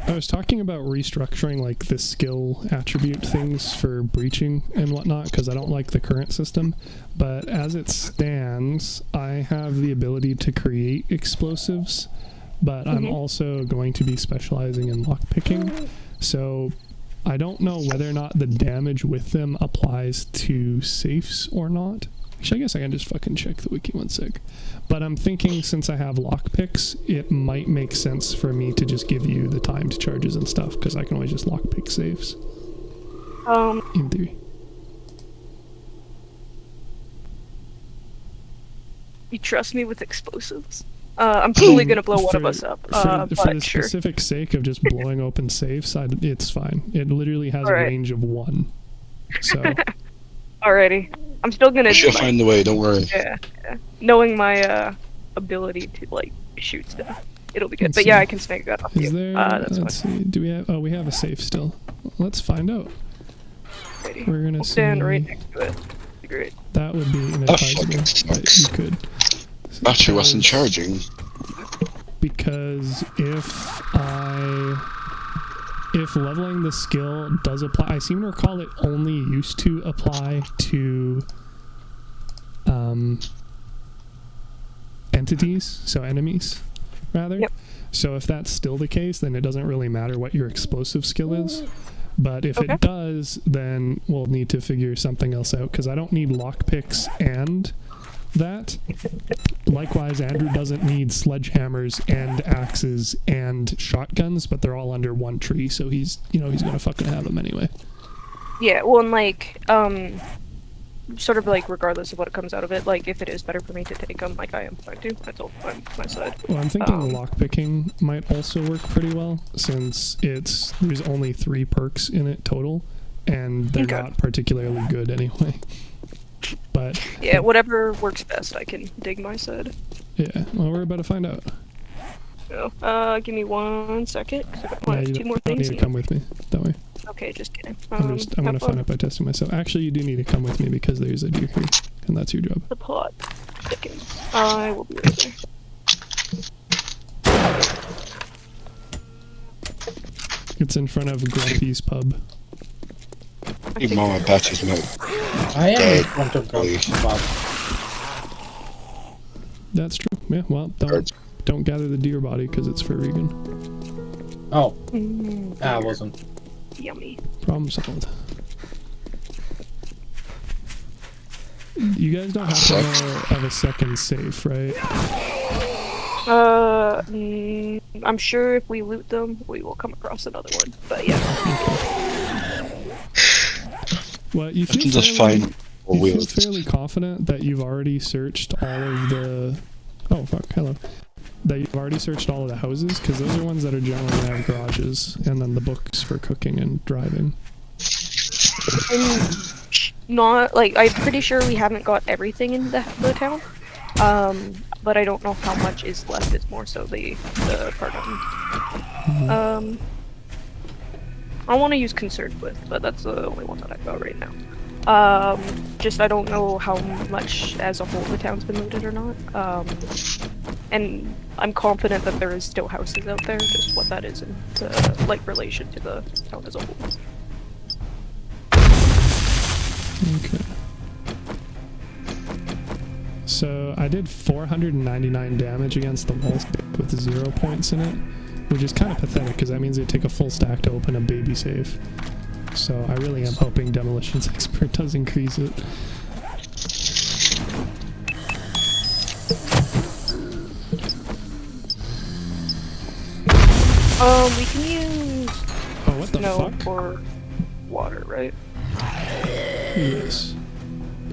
I was talking about restructuring like the skill attribute things for breaching and whatnot because I don't like the current system, but as it stands I have the ability to create explosives, but I'm also going to be specializing in lockpicking, so I don't know whether or not the damage with them applies to safes or not. Actually, I guess I can just fucking check the wiki one sec. But I'm thinking since I have lockpicks, it might make sense for me to just give you the timed charges and stuff, because I can always just lockpick safes. In theory. You trust me with explosives? I'm totally gonna blow one of For- us up. For But the sure. specific sake of just blowing open safes, it's fine. It literally has a Alright. range of 1. So, Alrighty. I'm still gonna She'll do my, find the way, don't worry. yeah. Knowing my ability to like shoot stuff, it'll be good. Let's But yeah, see. I can snake that off is you. there... That's let's see. Do we have... Oh, we have a safe still. Let's find out. fine. We're gonna I'll stand see... right next to it. Be great. That would be fucking inadvisable, but sucks. you could. Battery wasn't Because- charging. Because if leveling the skill does apply, I seem to recall it only used to apply to entities, so enemies, rather. Yep. So if that's still the case, then it doesn't really matter what your explosive skill is. But if Okay. it does, then we'll need to figure something else out, because I don't need lockpicks and that. Likewise, Andrew doesn't need sledgehammers and axes and shotguns, but they're all under one tree, so he's gonna fucking have them anyway. Yeah, well, and like, sort of like regardless of what comes out of it, like if it is better for me to take them, like I am going to. That's all on my side. Well, I'm thinking lockpicking might also work pretty well, since there's only 3 perks in it total, and they're Okay. not particularly good anyway. But Yeah, whatever works best, I can dig my side. yeah, well, we're about to find out. So, give me 1 second. 'Cause I got Yeah, one, you 2 more don't need things. to come with me. Don't worry. Okay, just kidding. I'm have gonna fun. find out by testing myself. Actually, you do need to come with me because there's a deer here, and that's your job. The plot thickens. I will be right there. It's in front of Grumpy's pub. Even Mama Battery's not. I am in Dead. front of Really. God. That's true. Yeah. Well, don't gather the deer body because it's for vegan. Oh, Mm, I wasn't. yummy. Problem solved. You guys don't have to Sucks. know of a second safe, right? I'm sure if we loot them, we will come across another one. But yeah. Well, you I feel can just fairly- find four You feel wheels. fairly confident that you've already searched all of the... Oh, fuck, hello. That you've already searched all of the houses, because those are ones that are generally going to have garages, and then the books for cooking and driving. I'm not, like, I'm pretty sure we haven't got everything in the town. But I don't know how much is left. It's more so the part I want to use Concerned with, but that's the only one that I've got right now. Just I don't know how much as a whole the town's been looted or not. And I'm confident that there is still houses out there, just what that is in like relation to the town as a whole. Okay. So I did 499 damage against the wall stick with 0 points in it, which is kind of pathetic because that means they take a full stack to open a baby safe. So I really am hoping Demolitions Expert does increase it. We can use Oh, what the snow fuck? or water, right? Yes.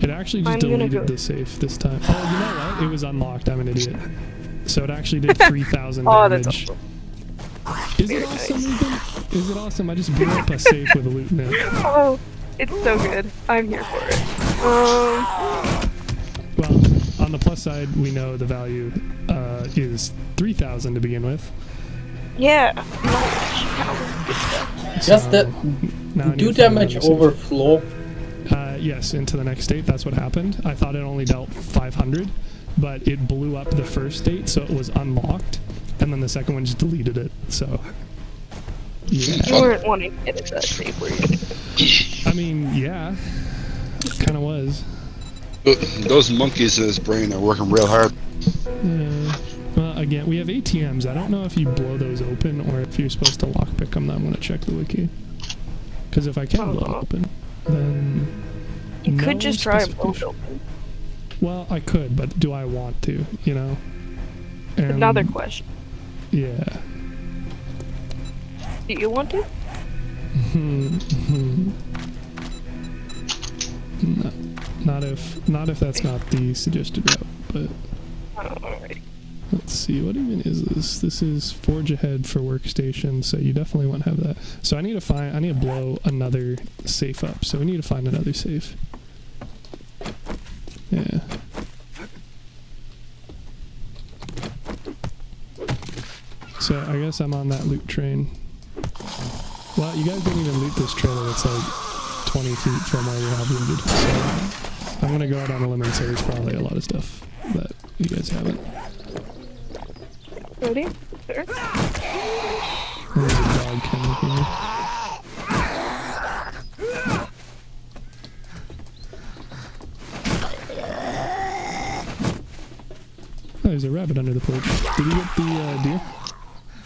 It actually just I'm gonna deleted go- the safe this time. Oh, you know what? It was unlocked. I'm an idiot. So it actually did 3,000 Oh, that's damage. awesome. Is Very it awesome, nice. Ruben? Is it awesome? I just blew up a safe with a loot in it. Oh, it's so good. I'm here for it. Well, on the plus side, we know the value is 3,000 to begin with. Yeah. Good stuff. Does So, the now I need do to find damage another safe. overflow? Yes, into the next state. That's what happened. I thought it only dealt 500, but it blew up the first state, so it was unlocked, and then the second one just deleted it. So, yeah. You weren't wanting to edit that safe, were you? I mean, yeah, kind of was. Those monkeys in his brain are working real hard. Yeah. Well, again, we have ATMs. I don't know if you blow those open or if you're supposed to lockpick them. I'm gonna check the wiki. Because if I can blow them open, then You no could just try and blow it specification. open. Well, I could, but do I want to? You know. And, Another question. Yeah. Do you want to? No, not if that's not the suggested route. But Alright. let's see, what even is this? This is Forge Ahead for workstation, so you definitely want to have that. So I need to blow another safe up. So we need to find another safe. Yeah. So I guess I'm on that loot train. Well, you guys didn't even loot this trailer. It's like 20 feet from where we have looted. So I'm gonna go out on a limb and say there's probably a lot of stuff that you guys haven't. Ready? Sure. There's a dog kennel here. Oh, there's a rabbit under the porch. Did you get the deer?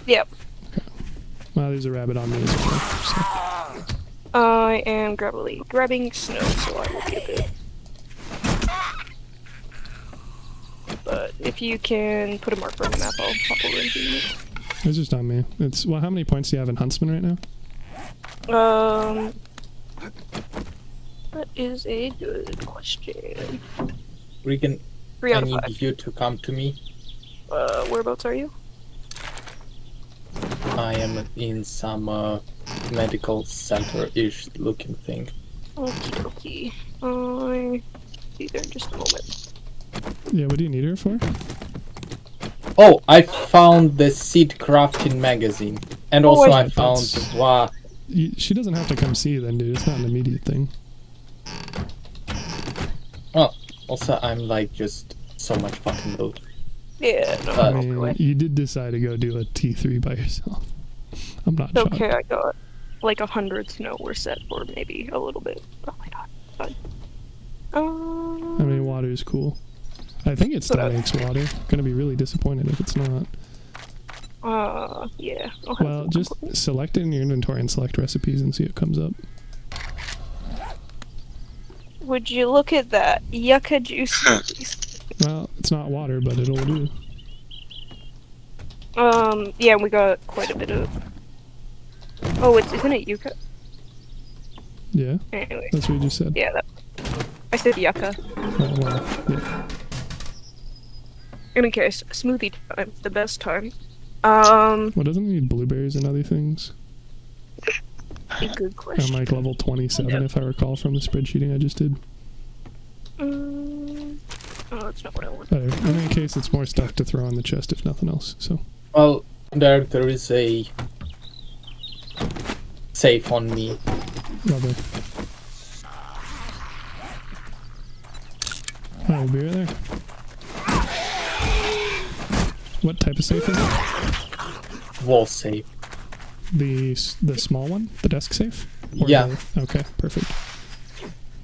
Yep. Well, there's a rabbit on me as well. So. I am grabbing snow, so I will get it. But if you can put a marker on the map, I'll pop over and do it. It's just on me. It's well. How many points do you have in Huntsman right now? That is a good question. Regan, 3 I out of need 5. you to come to me. Whereabouts are you? I am in some medical center-ish looking thing. Okie dokie. I'll be there in just a moment. Yeah. What do you need her for? Oh, I found the seed crafting magazine, and Oh, also I I found That's- wow. She doesn't have to come see you then, dude. It's not an immediate thing. Oh, also I'm like just so much fucking loot. Yeah, no, I I I'll mean, go away. you did decide to go do a T3 by yourself. I'm not It's shocked. okay, I got like 100 snow we're set for, maybe a little bit. Oh my god, fine. I mean, water is cool. I think it still makes water. Gonna be really disappointed if it's not. Yeah. I'll have Well, some just quickly. select it in your inventory and select recipes and see what comes up. Would you look at that? Yucca juice. Well, it's not water, but it'll do. Yeah, we got quite a bit of. Oh, isn't it yucca? Yeah, Anyway. that's what you just said. Yeah, I said yucca. Oh, well, yeah. In any case, smoothie time, the best time. Well, doesn't it need blueberries and other things? A good I'm question. like level 27 if I recall from the spreadsheeting I just did. Oh, that's not what I want. In any case, it's more stuff to throw in the chest if nothing else. So, Well, there is a safe on me. lovely. Oh, we'll be right there. What type of safe is it? Wall safe. The small one, the desk safe. Or Yeah. Okay, perfect.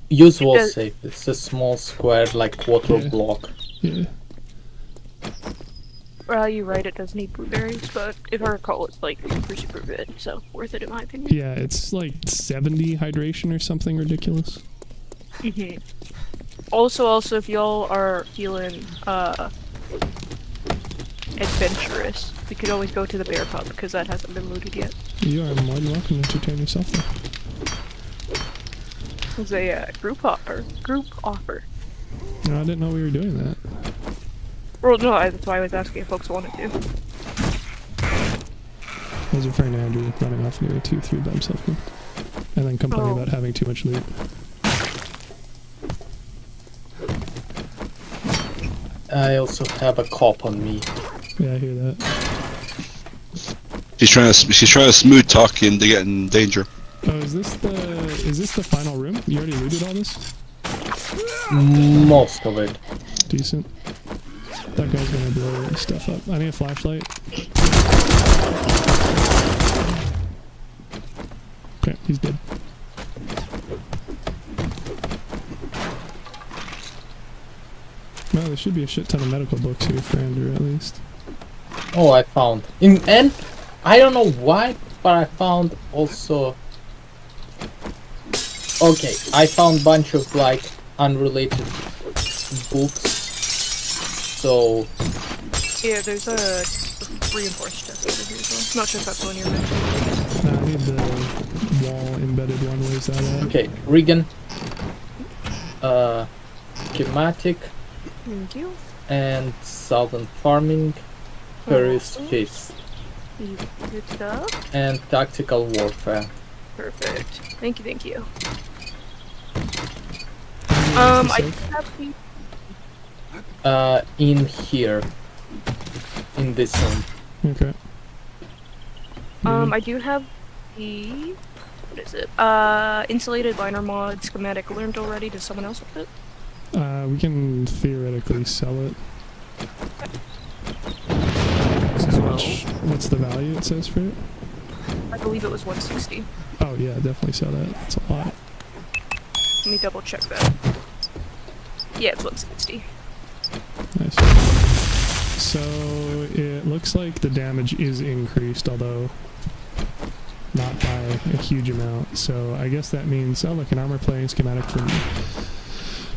Use wall does- safe. It's a small square, like quarter Yeah. block. Yeah. Well, you're right, it does need blueberries, but if I recall, it's like super good, so worth it in my opinion. Yeah, it's like 70 hydration or something ridiculous. Mhm. Also, if y'all are feeling adventurous, we could always go to the bear pub because that hasn't been looted yet. You are more than welcome to entertain yourself there. It was a group offer. No, I didn't know we were doing that. Well, no, that's why I was asking if folks wanted to. Was your friend Andrew running off near 2-3 by himself now? And then complaining about having too much loot. I also have a cop on me. Yeah, I hear that. She's trying to smooth talk you into getting in danger. Oh, is this the final room? You already looted all this? Most of it. Decent. That guy's gonna blow stuff up. I need a flashlight. Okay, he's dead. Well, there should be a shit ton of medical books here for Andrew, at least. Oh, I found. And I don't know why, but I found also. Okay, I found bunch of like unrelated books. So Yeah, there's a reinforced chest over here as well. Not sure if that's the one you're mentioning. I need the wall embedded one. Where's that at? okay, Regan. Schematic Thank you. and Southern Farming, Paris Fist, Good stuff. and Tactical Warfare. Perfect. Thank you. Where's the I safe? have the In here. In this one. Okay. I do have the what is it? Insulated liner mod schematic learned already. Does someone else want it? We can theoretically sell it. What's the value it says for it? I believe it was 160. Oh yeah, definitely sell that. That's a lot. Let me double check that. Yeah, it's 160. Nice. So it looks like the damage is increased, although not by a huge amount. So I guess that means, oh look, an armor plating schematic for me.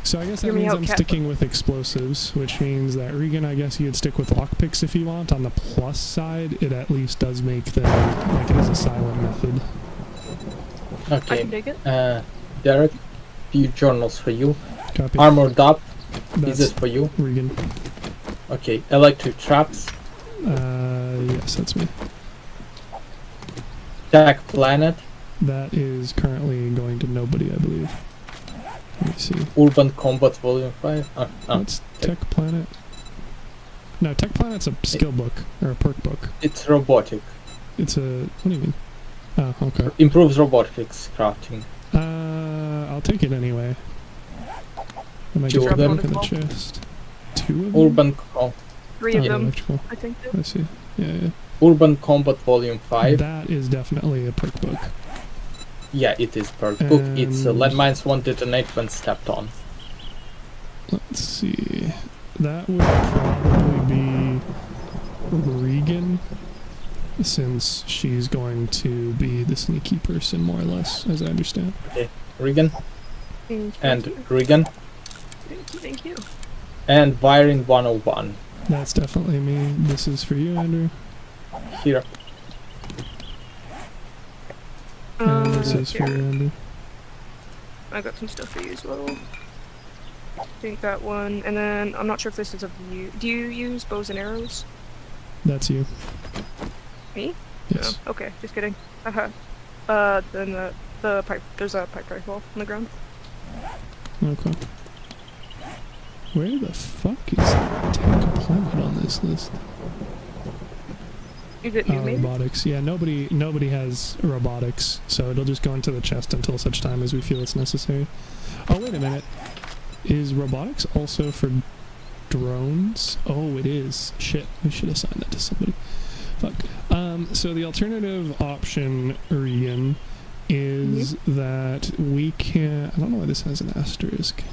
So I guess that Hear me means out, I'm Cat. sticking with explosives, which means that Regan, I guess you'd stick with lockpicks if you want. On the plus side, it at least does make them like it is a silent method. I Okay. can dig it. Derek, few journals for you. Copy. Armored up. That's Is it for you? Regan. Okay. Electric traps. Yes, that's me. Jack Planet. That is currently going to nobody, I believe. Let me see. Urban Combat Volume 5. What's Tech Planet? No, Tech Planet's a skill book, or a perk book. It's robotic. It's a... what do you mean? Oh, okay. Improves robotics crafting. I'll take it anyway. I might Two just of them. look in the chest. 2 of them? Urban 3 of Yeah, them, electrical. I think. I see. Yeah. Urban Combat Volume 5. That is definitely a perk book. Yeah, it is per book. It's And- landmines won't detonate when stepped on. Let's see. That would probably be Regan, since she's going to be the sneaky person, more or less, as I understand. Regan and Regan Thank you. and Wiring 101. That's definitely me. This is for you, Andrew. Here. And this is for here. you, Andrew. I got some stuff for you as well. I think that one, and then I'm not sure if this is of you. Do you use bows and arrows? That's you. Me? Yes. No. Okay, just kidding. Then the pipe. There's a pipe rifle on the ground. Okay. Where the fuck is Tech Planet on this list? Is it you, maybe? Robotics. Yeah, nobody has robotics, so it'll just go into the chest until such time as we feel it's necessary. Oh, wait a minute. Is robotics also for drones? Oh, it is. Shit, we should assign that to somebody. Fuck. So the alternative option, Regan, is that we can... I don't know why this has an asterisk.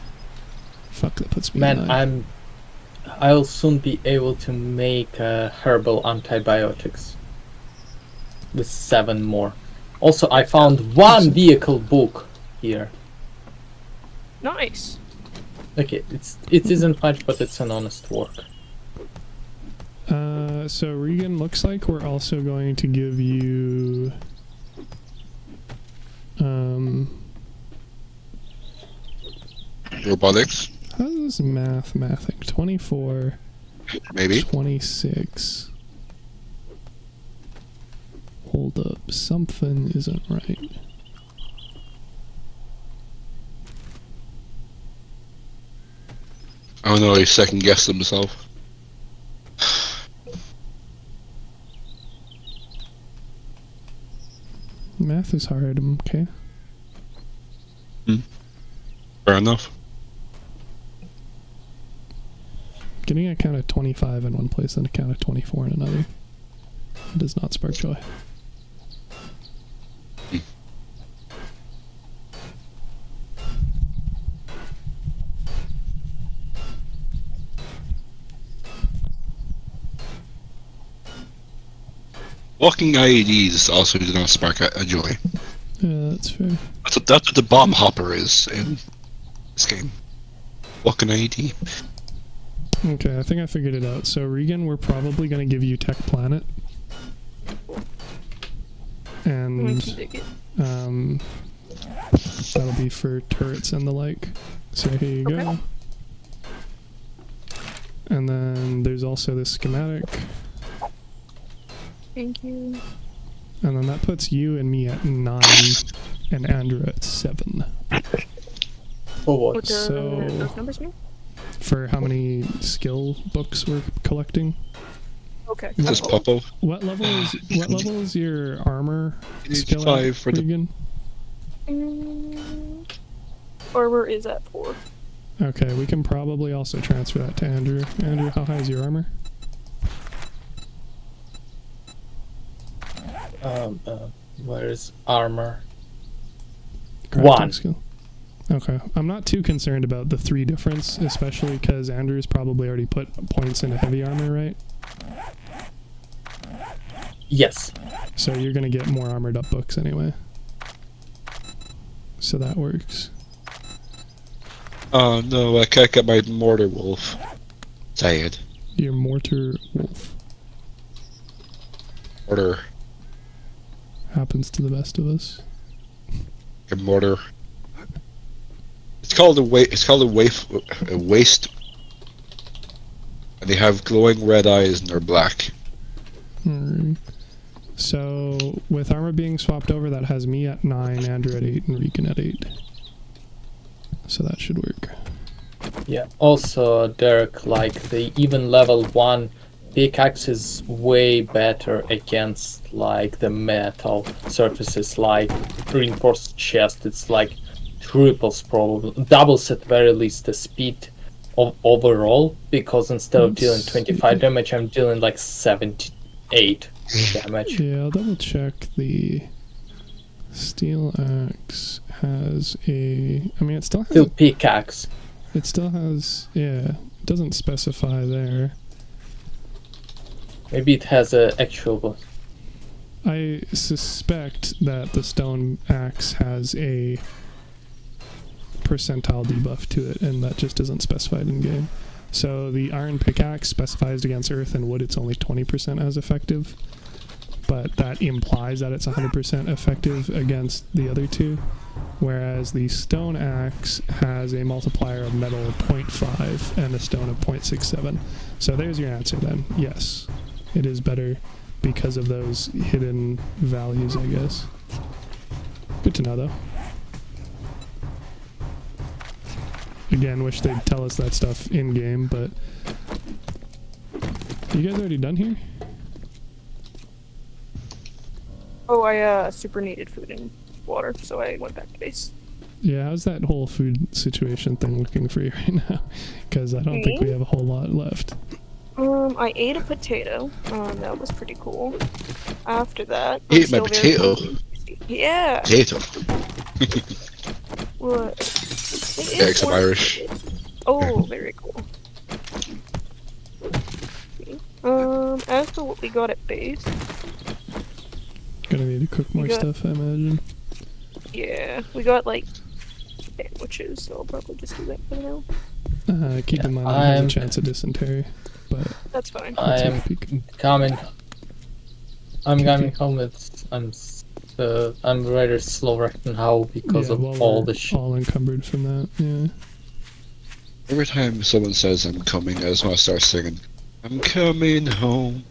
Fuck, that puts me Man, in line. I'll soon be able to make herbal antibiotics with 7 more. Also, I found 1 vehicle book here. Nice. Okay, it isn't much, but it's an honest work. So Regan, looks like we're also going to give you robotics. How's mathing? 24, Maybe. 26. Hold up, something isn't right. I don't know, he second guessed himself. Math is hard, okay. Fair enough. Getting a count of 25 in one place and a count of 24 in another does not spark joy. Walking IEDs also do not spark a joy. Yeah, that's fair. That's what the bomb hopper is in this game. Walking IED. Okay, I think I figured it out. So, Regan, we're probably going to give you Tech Planet. And that'll be for turrets and the like. So here you go. And then there's also this schematic. Thank you. And then that puts you and me at 9 and Andrew at 7. For what? What do So- those numbers mean? For how many skill books we're collecting. Okay. This is Popo. What level is your armor It is skill 5 at, for the. Regan? Armor is at 4. Okay, we can probably also transfer that to Andrew. Andrew, how high is your armor? Where is armor? Crafting 1. skill. Okay, I'm not too concerned about the 3 difference, especially because Andrew's probably already put points into heavy armor, right? Yes. So you're gonna get more armored up books anyway. So that works. Oh no, I can't get my mortar wolf. Sad. Your mortar wolf Mortar. happens to the best of us. A mortar. It's called a waste. And they have glowing red eyes and they're black. Alright. So with armor being swapped over, that has me at 9, Andrew at 8, and Regan at 8. So that should work. Yeah. Also, Derek, like the even level 1 pickaxe is way better against like the metal surfaces, like reinforced chest. It's like triples, probably doubles at very least the speed of overall, because instead of dealing 25 damage, I'm dealing like 78 damage. Yeah, I'll double check. The steel axe has a. I mean, it still has. Still pickaxe. It still has. Yeah, it doesn't specify there. Maybe it has a actual. I suspect that the stone axe has a percentile debuff to it, and that just isn't specified in game. So the iron pickaxe specifies against earth and wood it's only 20% as effective, but that implies that it's 100% effective against the other two, whereas the stone axe has a multiplier of metal of 0.5 and a stone of 0.67. So there's your answer then. Yes, it is better because of those hidden values, I guess. Good to know, though. Again, wish they'd tell us that stuff in-game, but... You guys already done here? Oh, I super needed food and water, so I went back to base. Yeah, how's that whole food situation thing looking for you right now? Because I don't think we have a whole lot left. I ate a potato. That was pretty cool. After that, Ate I'm my still very potato? hungry. Yeah. Potato. What? It Yeah, is I'm more- Irish. Oh, very cool. As for what we got at base, Gonna need to cook more got- stuff, I imagine. yeah, we got like sandwiches, so I'll probably just do that for now. Keep in mind that I'm- has a chance of dysentery, but That's fine. I'll take I'm a peek. coming. I'm Okay. coming home. I'm rather slow right now because Yeah, of well, all we're the shit. all encumbered from that, yeah. Every time someone says I'm coming, I just want to start singing. I'm coming home,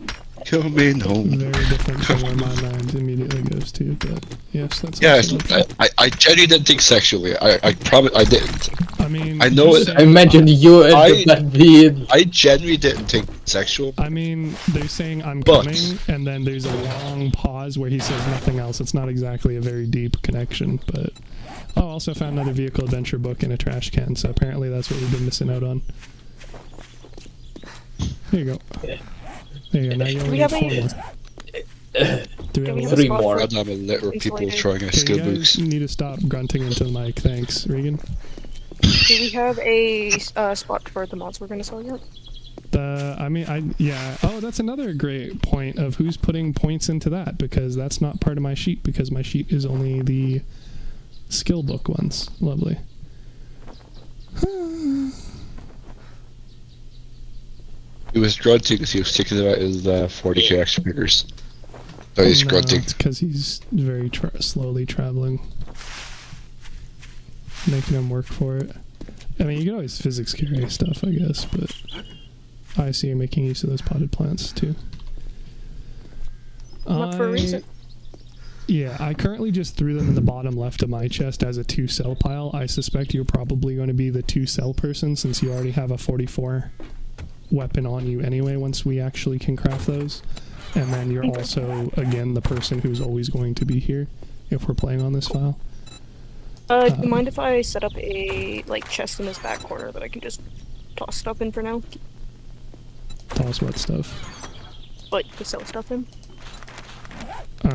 coming home. Very different from where my mind immediately goes to, but yes, that's Yeah, also okay. I genuinely didn't think sexually. I promise I didn't. I mean, I know just it- I saying- imagine you and I- the bad beard. I genuinely didn't think sexual. I mean, they're saying I'm But- coming, and then there's a long pause where he says nothing else. It's not exactly a very deep connection, but... Oh, also found another vehicle adventure book in a trash can, so apparently that's what we've been missing out on. There you go. There you go, now you Do only we need have 4 any- more. Do we have we a have a Three spot more. for- God, I'm a literal people Insulated. throwing out Okay, skill you guys books. need to stop grunting into the mic, thanks. Regan? Do we have a spot for the mods we're gonna sell yet? Yeah. Oh, that's another great point of who's putting points into that, because that's not part of my sheet, because my sheet is only the skill book ones. Lovely. He was grunting because he was thinking about his 40k extra meters. So he's No, grunting. it's because he's very slowly traveling. Making him work for it. I mean, you can always physics carry stuff, I guess, but I see you making use of those potted plants, too. Not for a reason. Yeah, I currently just threw them in the bottom left of my chest as a 2-cell pile. I suspect you're probably going to be the 2-cell person, since you already have a 44 weapon on you anyway once we actually can craft those. And then you're also, again, the person who's always going to be here if we're playing on this file. Do you mind if I set up a chest in this back corner that I can just toss stuff in for now? Toss what stuff? To sell stuff in? I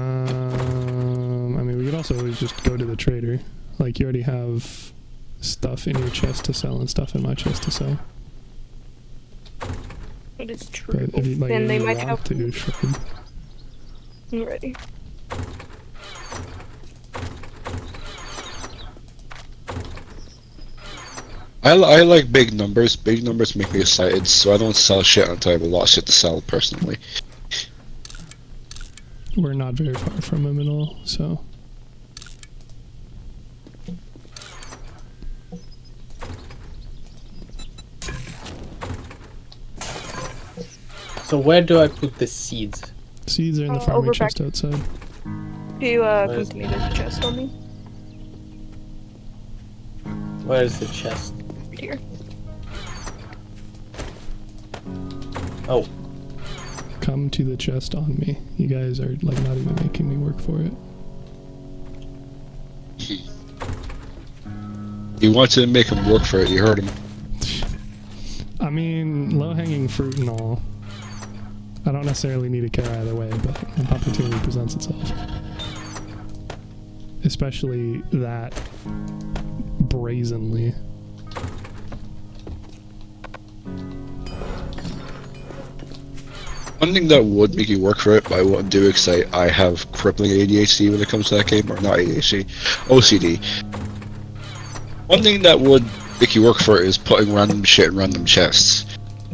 mean, we could also always just go to the trader. Like, you already have stuff in your chest to sell and stuff in my chest to sell. It is true. But if you, And they if you might want have... to, sure. I'm ready. I like big numbers. Big numbers make me excited, so I don't sell shit until I have a lot of shit to sell personally. We're not very far from him at all, so... So where do I put the seeds? Seeds are in the over farming back- chest outside. Do you Where is- continue the chest on me? Where is the chest? Right here. Oh, Come to the chest on me. You guys are, like, not even making me work for it. You wanted to make him work for it, you heard him. I mean, low-hanging fruit and all. I don't necessarily need a care either way, but an opportunity presents itself. Especially that brazenly. One thing that would make you work for it, but I wouldn't do it because I have crippling ADHD when it comes to that game, or not ADHD, OCD. One thing that would make you work for it is putting random shit in random chests.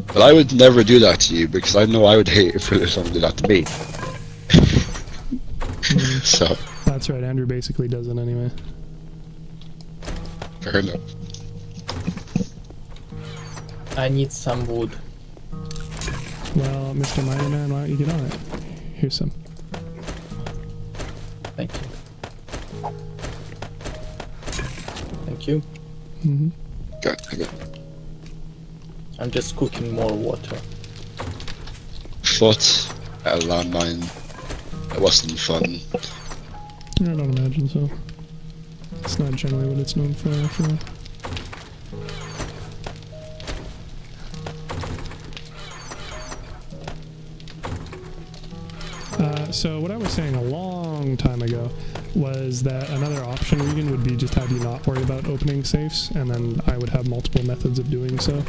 But I would never do that to you because I know I would hate if someone did that to me. So, That's right, Andrew basically does it anyway. fair enough. I need some wood. Well, Mr. Mighty Man, why don't you get on it? Here's some. Thank you. Thank you. Mm-hmm. Okay. I'm just cooking more water. Thought at a landmine. It wasn't fun. I don't imagine so. It's not generally what it's known for, after all. So what I was saying a long time ago was that another option, Regan, would be just have you not worry about opening safes, and then I would have multiple methods of doing so.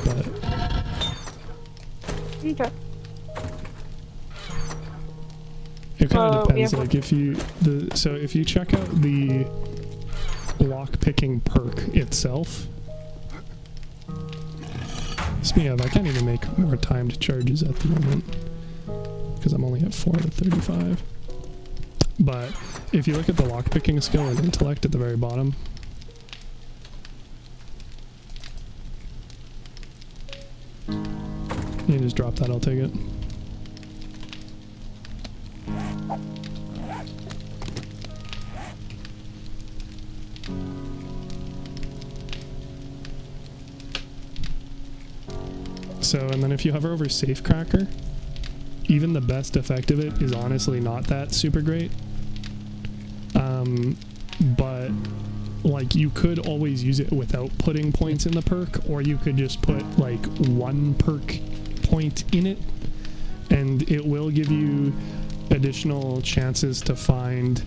But Okay. it kind of depends. yeah. Like if you if you check out the lock picking perk itself. Speaking of, I can't even make more timed charges at the moment because I'm only at 4 out of 35. But if you look at the lockpicking skill and intellect at the very bottom, You can just drop that, I'll take it. So, and then if you hover over Safecracker, even the best effect of it is honestly not that super great. But like you could always use it without putting points in the perk, or you could just put like 1 perk point in it, and it will give you additional chances to find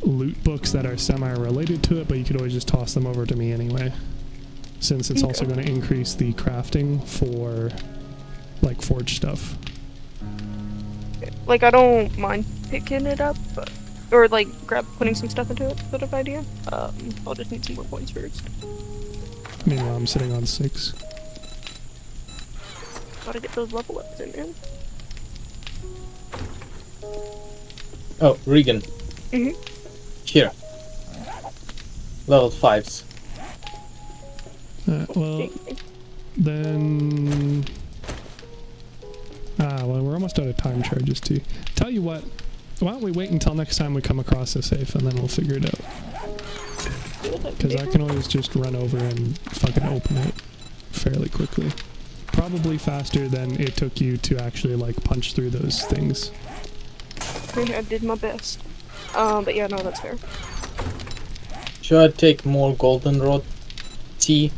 loot books that are semi-related to it, but you could always just toss them over to me anyway, since it's also going to increase the crafting for like forge stuff. Like, I don't mind picking it up, but, or like putting some stuff into it, sort of idea. I'll just need some more points first. Meanwhile, I'm sitting on 6. Gotta get those level ups in, man. Oh, Regan. Mhm. Here. Level 5s. Well, then... well, we're almost out of time charges too. Tell you what, why don't we wait until next time we come across a safe, and then we'll figure it out. Because I can always just run over and fucking open it fairly quickly. Probably faster than it took you to actually, like, punch through those things. I did my best. But yeah, no, that's fair. Should I take more goldenrod tea?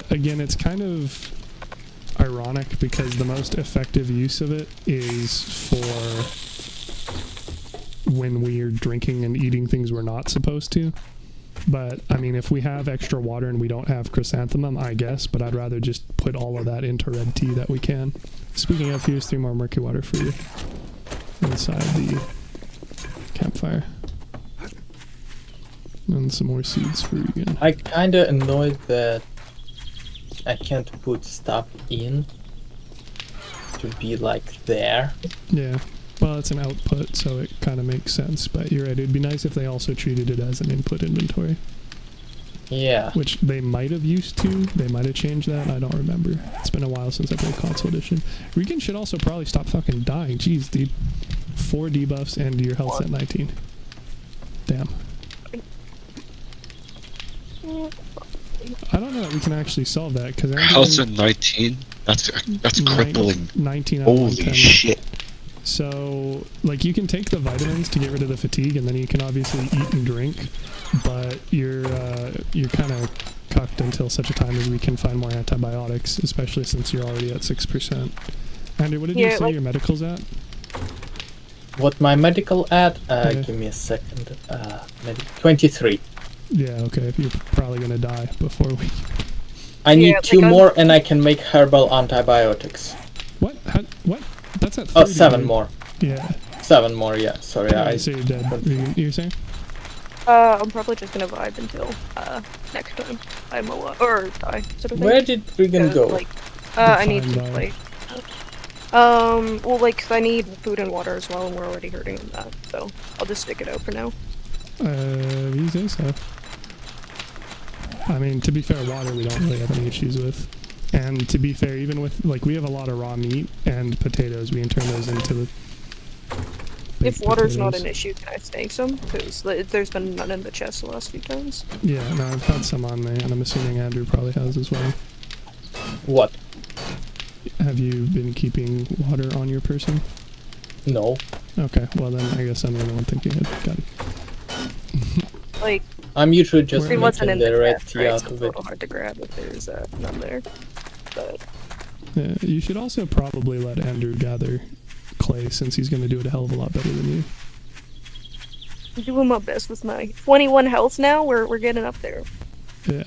Again, it's kind of ironic because the most effective use of it is for when we're drinking and eating things we're not supposed to. But, I mean, if we have extra water and we don't have chrysanthemum, I guess, but I'd rather just put all of that into red tea that we can. Speaking of, here's 3 more murky water for you inside the campfire. And some more seeds for you again. I kinda annoyed that I can't put stuff in to be like there. Yeah. Well, it's an output, so it kind of makes sense, but you're right, it'd be nice if they also treated it as an input inventory. Yeah. Which they might have used to, they might have changed that, I don't remember. It's been a while since I played console edition. Regan should also probably stop fucking dying, jeez dude. 4 debuffs and your health's at 19. Damn. I don't know that we can actually solve that, because Health's at 19? That's crippling. 19 out of Holy 110. shit. So, like, you can take the vitamins to get rid of the fatigue, and then you can obviously eat and drink, but you're kind of cucked until such a time as we can find more antibiotics, especially since you're already at 6%. Andrew, what did you say your medical's at? What my medical at? Give me a second. 23. Yeah, okay, you're probably gonna die before we... I need 2 more and I can make herbal antibiotics. What? What? That's at 30. Oh, 7 more. Yeah. 7 more, yeah. Sorry, I say you're dead. You're saying? I'm probably just gonna vibe until next time I'm alive or die. Sort of thing. Where did Regan go? Like, I need to play. Well, like, 'cause I need food and water as well, and we're already hurting on that, so I'll just stick it out for now. You say so. I mean, to be fair, water we don't really have any issues with. And to be fair, even with, like, we have a lot of raw meat and potatoes, we can turn those into the... If water's not an issue, can I snake some? Because there's been none in the chest the last few times. Yeah, no, I've had some on me, and I'm assuming Andrew probably has as well. What? Have you been keeping water on your person? No. Okay, well then I guess I'm the only one thinking it. Got it. Like, I'm usually just it wasn't in making the the red chest, tea right? out So of it's a it. little hard to grab if there's none there. But Yeah, you should also probably let Andrew gather clay, since he's going to do it a hell of a lot better than you. I'm doing my best with my 21 health now. We're getting up there. Yeah.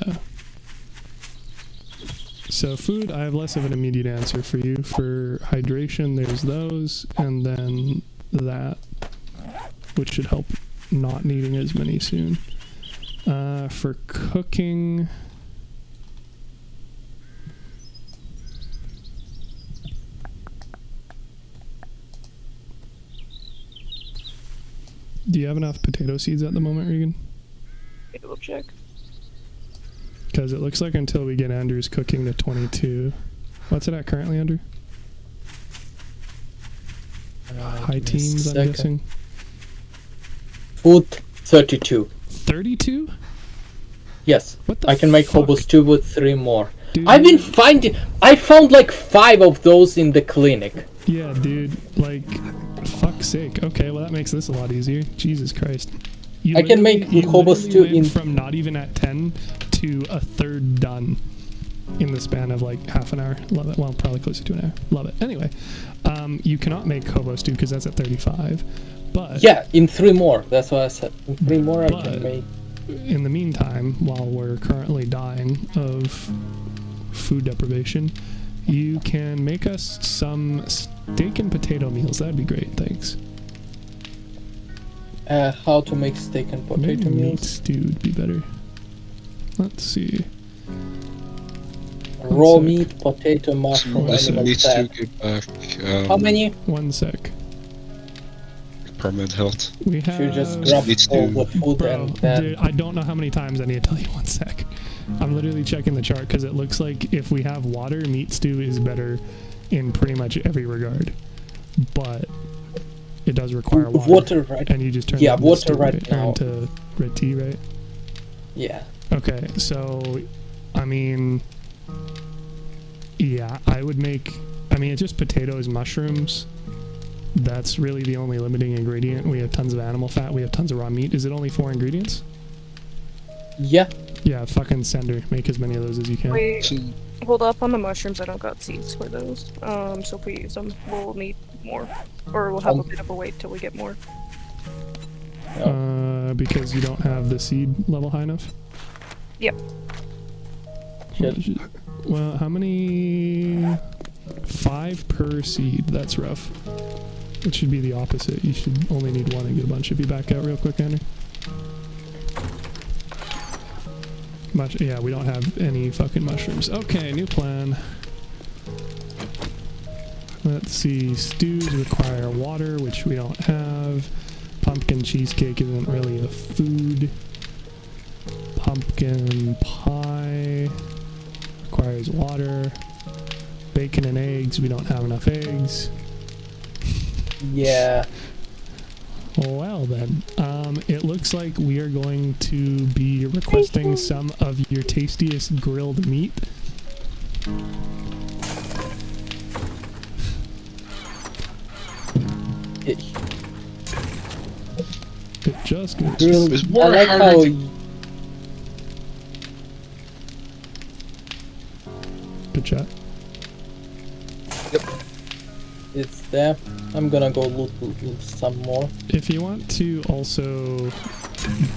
So food, I have less of an immediate answer for you. For hydration, there's those, and then that, which should help not needing as many soon. For cooking... Do you have enough potato seeds at the moment, Regan? We'll check. Because it looks like until we get Andrew's cooking to 22. What's it at currently, Andrew? High Give me a teens, I'm second. guessing. Food 32. 32? Yes. What the I can make fuck? hobo stew with 3 more. Dude, I've been finding. I found like 5 of those in the clinic. Yeah, dude. Like, fuck's sake. Okay, well that makes this a lot easier. Jesus Christ. You I can literally- make you hobo literally stew went in- from not even at 10 to a third done in the span of like half an hour. Love it. Well, probably closer to an hour. Love it. Anyway, you cannot make hobo stew because that's at 35. But Yeah, in 3 more. That's what I said. In 3 more, I But- can make. in the meantime, while we're currently dying of food deprivation, you can make us some steak and potato meals. That'd be great. Thanks. How to make steak and Maybe potato meat meals. stew would be better. Let's see. Raw sec. meat, potato, mushroom, One sec. animal needs to fat. get back How many? 1 sec. permanent health. We have. Should just grab needs all to- the food Bro, and then. dude, I don't know how many times I need to tell you 1 sec. I'm literally checking the chart because it looks like if we have water, meat stew is better in pretty much every regard. But it does require water. Water, right? And you just turn Yeah, it into water stew, right Or now. into red tea, right? Yeah. Okay, so, I mean, yeah, I would make, I mean, it's just potatoes, mushrooms. That's really the only limiting ingredient. We have tons of animal fat. We have tons of raw meat. Is it only 4 ingredients? Yeah. Yeah, fucking sender. Make as many of those as you can. Wait, So, hold up on the mushrooms. I don't got seeds for those. So if we use them, we'll need more, or we'll have a bit of a wait till we get more. Because you don't have the seed level high enough? Yep. Shit. Well, how many? 5 per seed. That's rough. It should be the opposite. You should only need 1 and get a bunch. If you back out real quick, Andrew. Yeah, we don't have any fucking mushrooms. Okay, new plan. Let's see. Stews require water, which we don't have. Pumpkin cheesecake isn't really a food. Pumpkin pie requires water. Bacon and eggs, we don't have enough eggs. Yeah. Well then, it looks like we are going to be requesting some of your tastiest grilled meat. It just Grilled- It's more I like harder how. to- good chat. It's there. I'm gonna go loot some more. If you want to also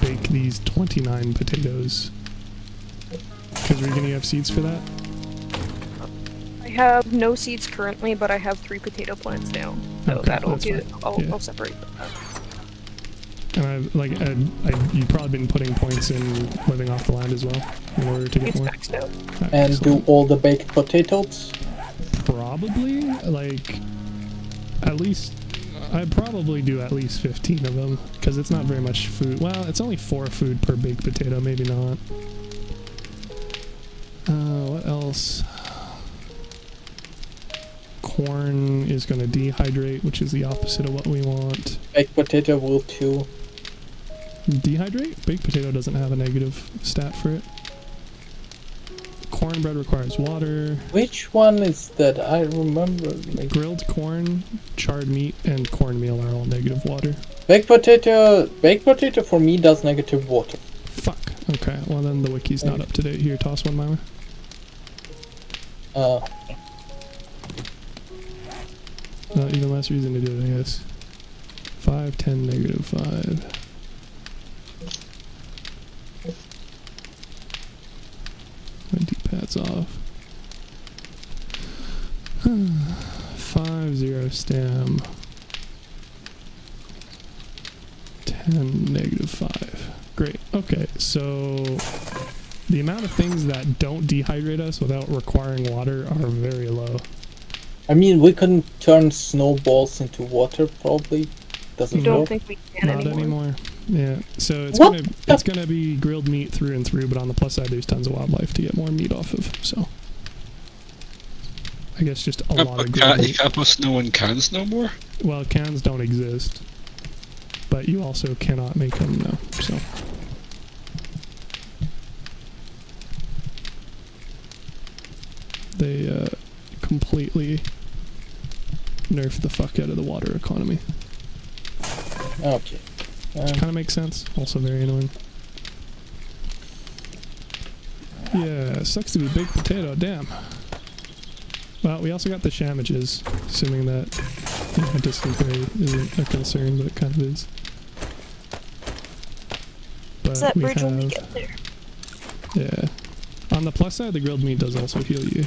bake these 29 potatoes, because we're gonna have seeds for that. I have no seeds currently, but I have 3 potato plants now. So Okay, that'll that's get. fine. I'll, Yeah. I'll separate them. And you've probably been putting points in living off the land as well in order to get It's more. maxed out. And do Excellent. all the baked potatoes. Probably, like, at least, I'd probably do at least 15 of them, because it's not very much food. Well, it's only 4 food per baked potato, maybe not. What else? Corn is going to dehydrate, which is the opposite of what we want. Baked potato will too. Dehydrate? Baked potato doesn't have a negative stat for it. Cornbread requires water. Which one is that? I remember. Like, Grilled corn, charred meat, and cornmeal are all negative water. baked potato for me does negative water. Fuck. Okay, well then the wiki's not up to date. Here, toss one my way. Even less reason to do it, I guess. 5, 10, negative 5. My D-pad's off. 5, 0, stam. 10, negative 5. Great. Okay, so the amount of things that don't dehydrate us without requiring water are very low. I mean, we couldn't turn snowballs into water, probably. I Doesn't don't work. think we can Not anymore. anymore. Yeah, so What? it's gonna be grilled meat through and through, but on the plus side, there's tons of wildlife to get more meat off of. So, I guess just a lot of grilled You meat. can't put snow in cans no more? Well, cans don't exist, but you also cannot make them now. So, they completely nerfed the fuck out of the water economy. Okay. Which kind of makes sense. Also very annoying. Yeah, sucks to be baked potato. Damn. Well, we also got the shamages, assuming that dysentery isn't a concern, but it kind of is. But That we bridge when we have, get there. yeah. On the plus side, the grilled meat does also heal you,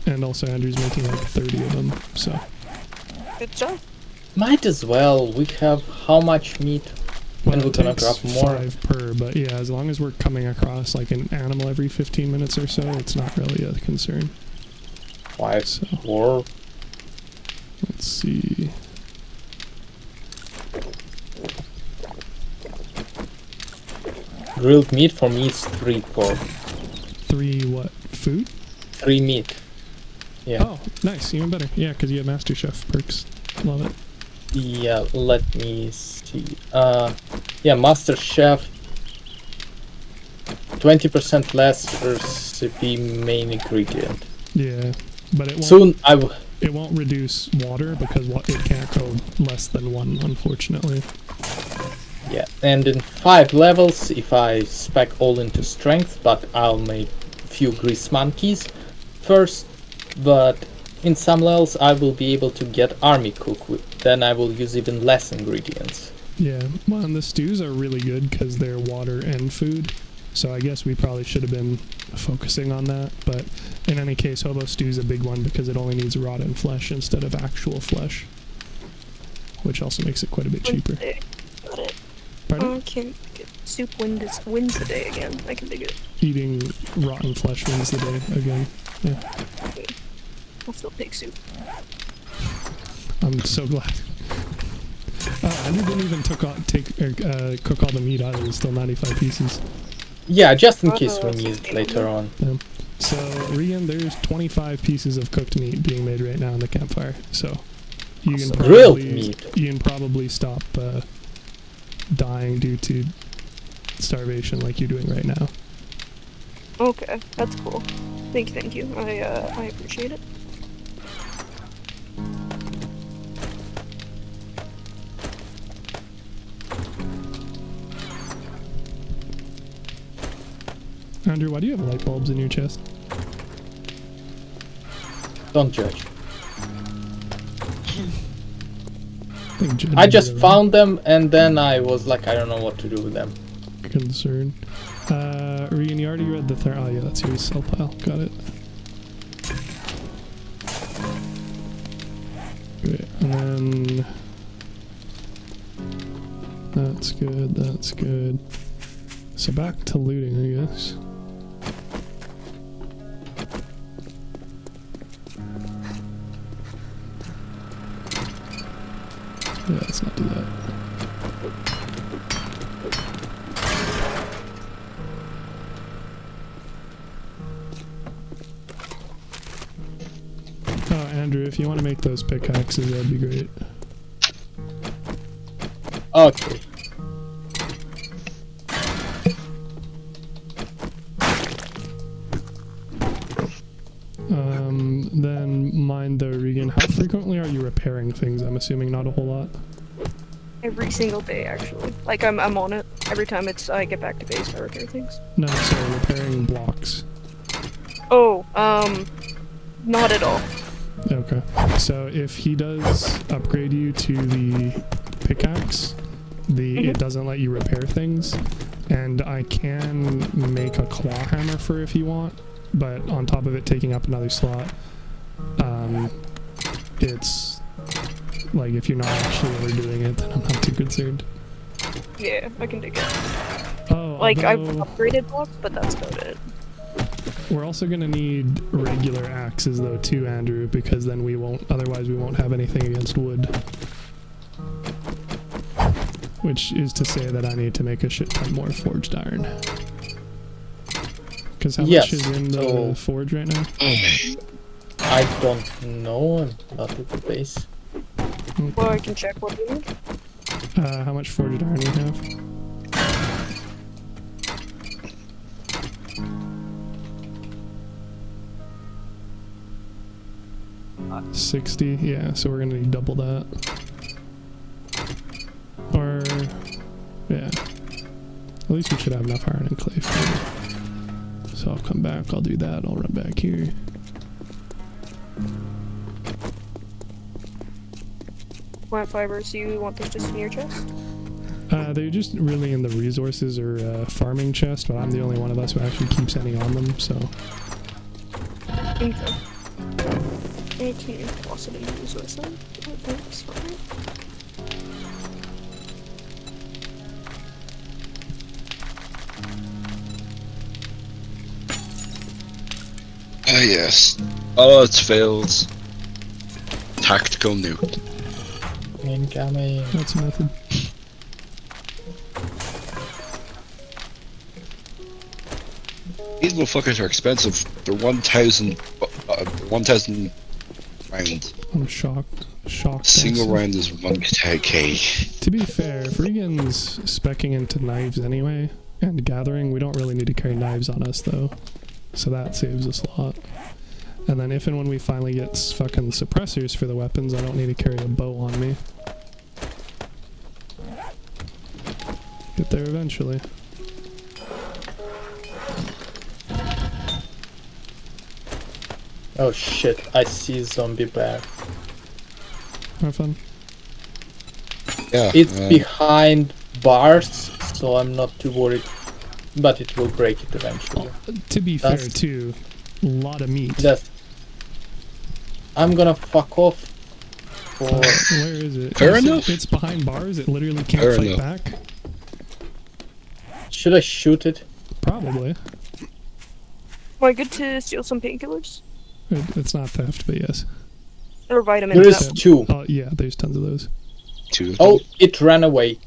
and also Andrew's making like 30 of them. So. Good job. Might as well. We have how much meat? Well, And we're it gonna takes grab more. 5 per, but yeah, as long as we're coming across like an animal every 15 minutes or so, it's not really a concern. 5, So. 4. Let's see. Grilled meat for me is 3 per. 3 what? Food? 3 meat. Yeah. Oh, nice. Even better. Yeah, because you have Master Chef perks. Love it. Yeah, let me see. Yeah, Master Chef. 20% less recipe main ingredient. Yeah, but it won't. Soon It won't reduce water because it can't go less than 1, unfortunately. Yeah, and in 5 levels, if I spec all into strength, but I'll make few grease monkeys first, but in some levels I will be able to get army cook with, then I will use even less ingredients. Yeah, well, and the stews are really good because they're water and food. So I guess we probably should have been focusing on that, but in any case, hobo stew is a big one because it only needs rotten flesh instead of actual flesh, which also makes it quite a bit cheaper. Wednesday. Got it. Pardon? I can get soup wins the day again. I can dig it. Eating rotten flesh wins the day again. Yeah, I'll still take soup. I'm so glad. Andrew didn't even cook all the meat either. It's still 95 pieces. Yeah, just in case we need it later on. Yeah. So, Regan, there's 25 pieces of cooked meat being made right now in the campfire. So, you can Awesome. Grilled probably, meat. you can probably stop dying due to starvation like you're doing right now. Okay, that's cool. Thank you. I appreciate it. Andrew, why do you have light bulbs in your chest? Don't judge. I I just found them and then I was like, I don't know what to do with them. concern. Regan, you already read the third. Oh yeah, that's your cell pile. Got it. Great. And then that's good. That's good. So back to looting, I guess. Yeah, let's not do that. Oh, Andrew, if you want to make those pickaxes, that'd be great. Okay. Then mind though, Regan, how frequently are you repairing things? I'm assuming not a whole lot. Every single day, actually. Like I'm on it every time I get back to base. I repair things. No, sorry, repairing blocks. Oh, not at all. Okay. So if he does upgrade you to the pickaxe, it doesn't let you repair things, and I can make a claw hammer for if you want, but on top of it taking up another slot, it's like if you're not actually overdoing it, then I'm not too concerned. Yeah, I can dig it. Oh, Like I've although upgraded blocks, but that's about it. we're also gonna need regular axes though too, Andrew, because then otherwise we won't have anything against wood. which is to say that I need to make a shit ton more forged iron. Because how Yes, much is in the so- forge right now? I don't know. I'm not at the base. Well, I can check what you need. How much forged iron you have? $60, yeah, so we're gonna need double that. Or, yeah. At least we should have enough iron and clay for it. So I'll come back, I'll do that, I'll run back here. Plant fibers, do you want this just in your chest? They're just really in the resources or farming chest, but I'm the only one of us who actually keeps any on them, so... Okay. 18 possibly resources. I think it's fine. Ah, yes. Oh, it's failed. Tactical nuke. Incoming. That's a method. These motherfuckers are expensive. They're 1,000. 1,000 round. I'm shocked. Shocked. Single honestly. round is 1k. To be fair, if Regan's speccing into knives anyway, and gathering, we don't really need to carry knives on us though. So that saves us a lot. And then if and when we finally get fucking suppressors for the weapons, I don't need to carry a bow on me. Get there eventually. Oh shit, I see zombie bear. Have fun. Yeah. It's behind bars, so I'm not too worried. But it will break it eventually. To be fair That's- too, a lot of meat. Just... I'm gonna fuck off. For... Where is it? Fair It's- enough. It's behind bars, it literally can't Fair fight enough. back. Should I shoot it? Probably. Am I good to steal some painkillers? It's not theft, but yes. Or vitamins? There that- is two. Oh yeah, there's tons of those. 2. Oh, it ran away.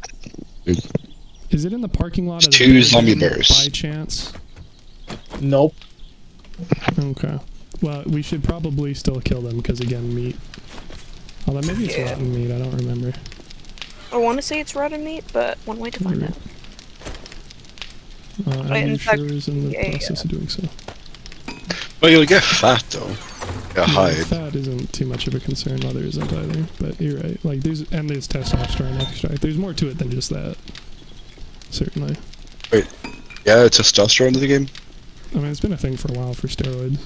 Is it in the parking lot of the Two zombie building bears. by chance? Nope. Okay. Well, we should probably still kill them because again, meat. Although maybe it's Yeah. rotten meat. I don't remember. I want to say it's rotten meat, but one way to find out. And in I'm fact, sure is in the yeah, process of doing so. Well, you'll get fat though. Yeah, Yeah, hide. fat isn't too much of a concern. Mother isn't either. But you're right. Like there's testosterone extract. There's more to it than just that. Certainly. Yeah, testosterone in the game. I mean, it's been a thing for a while for steroids.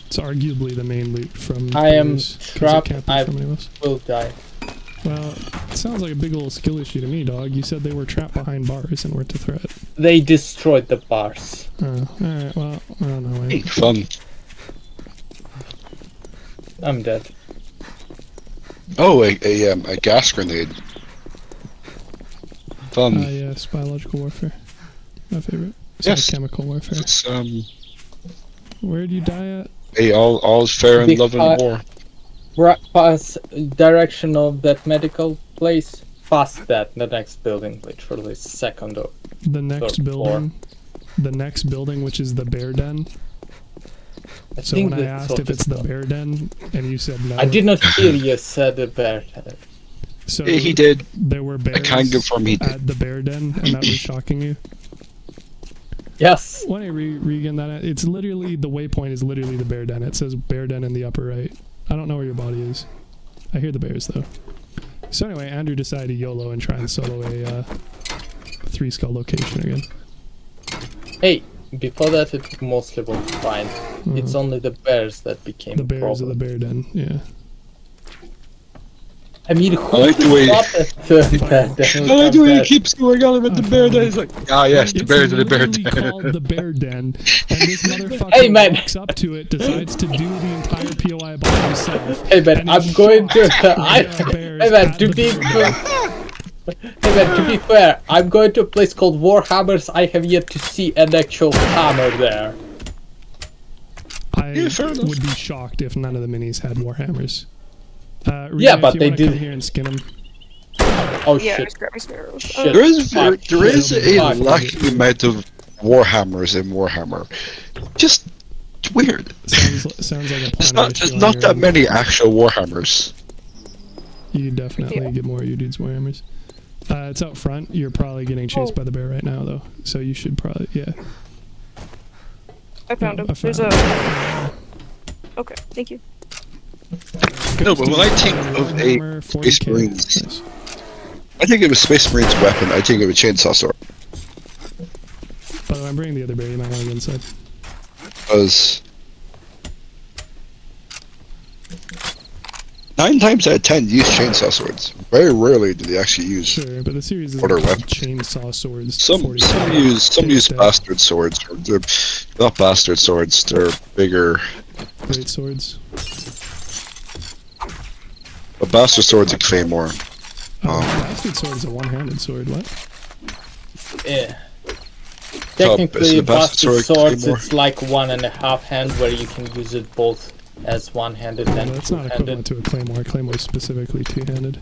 It's arguably the main loot from I am players, 'cause it trapped. can't be I from any of us. will die. Well, it sounds like a big old skill issue to me, dog. You said they were trapped behind bars and weren't a threat. They destroyed the bars. Alright, well, I don't know. Hey, fun. I'm dead. Oh, a gas grenade. Fun. Yes, biological warfare. My favorite. So Yes. chemical warfare. It's Where'd you die at? hey, all's fair in Big love and hut. war. Pass direction of that medical place. Past that, the next building, literally second of. The next Third building. The next building, which is the bear den. I So think when I that's asked what if it's the called. bear den, and you said no. I did not hear you said the bear. So Yeah, he did. there were bears I can confirm he did. at the bear den, and that was shocking you. Yes. Why don't you regan that? It's literally, the waypoint is literally the bear den. It says bear den in the upper right. I don't know where your body is. I hear the bears though. So anyway, Andrew decided to YOLO and try and solo a 3 skull location again. Hey, before that it mostly was fine. It's only the bears that became The a bears problem. of the bear den, yeah. I mean, who I like the way- thought that I like the way he keeps going on about the bear den. He's like, ah, yes, the It's bears of the bear literally den. called the bear den, and this motherfucker Hey, man. walks up to it, decides to do the entire POI by himself. Hey man, and I'm is going to. shocked when I, there are bears hey man, at to the be bear fair, den. hey man, to be fair, I'm going to a place called Warhammers. I have yet to see an actual hammer there. I Yeah, fair enough. would be shocked if none of the minis had warhammers. Yeah, Rena, but if you they wanna did- come here and skin them. Oh Yeah, shit. scrappy sparrows. Shit. There is there is a Fuck. lacking amount of Warhammers in Warhammer. Just weird. Sounds like a planet There's issue on not your that end. many actual Warhammers. You definitely get more of your dudes Warhammers. It's out front. You're probably getting chased by the bear right now, though. So you should probably, yeah. I found him. I There's found a. Okay, thank you. No, but when I think of a Warhammer, Space 40K. Marines, Nice. I think of a Space Marines weapon. I think of a chainsaw sword. By the way, I'm bringing the other bear. You might want to get inside. Because 9 times out of 10 use chainsaw swords. Very rarely do they actually use. Sure, but the series is Order like weapon. chainsaw swords. Some 40K use instead. bastard swords. Or they're not bastard swords. They're bigger. Great swords. A bastard sword's a claymore. Bastard sword is a one-handed sword. What? Yeah. is Technically, the bastard Bastard sword Swords, claymore? it's like 1.5 hand where you can use it both as one-handed and That's not equivalent two-handed. to a claymore. Claymore is specifically two-handed.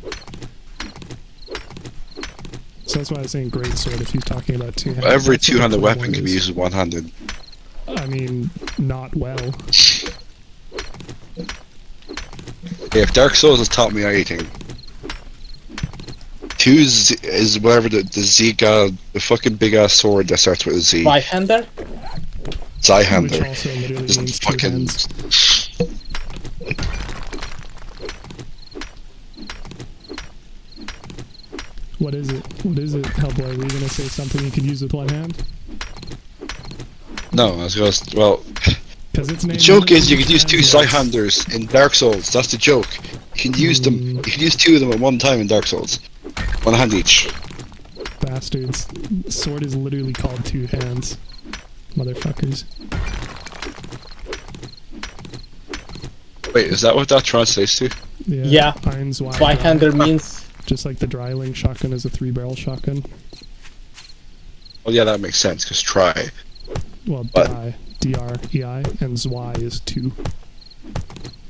So that's why I was saying great sword if he's talking about two-handed. Every That's what a two-handed claymore weapon can be is. used with one-handed. I mean, not well. If Dark Souls has taught me anything, 2 is whatever the Z god, the fucking big ass sword that starts with a Z. Right-hander? Which Zweihander. also literally Just means two fucking. hands. What is it? What is it, Hellboy? Were you gonna say something you could use with one hand? No, I was going to. Well, Because it's the named joke is you could use hands, 2 yes. Zweihanders in Dark Souls. That's the joke. You can use them. You can use 2 of them at one time in Dark Souls. One hand each. Bastards. Sword is literally called two hands. Motherfuckers. Wait, is that what that translates to? Yeah. Ein, zwei, Zweihander drei. means Just like the dryling shotgun is a 3-barrel shotgun. Well, yeah, that makes sense, because try. Well, What? dry. D-R-E-I. And zwei is 2.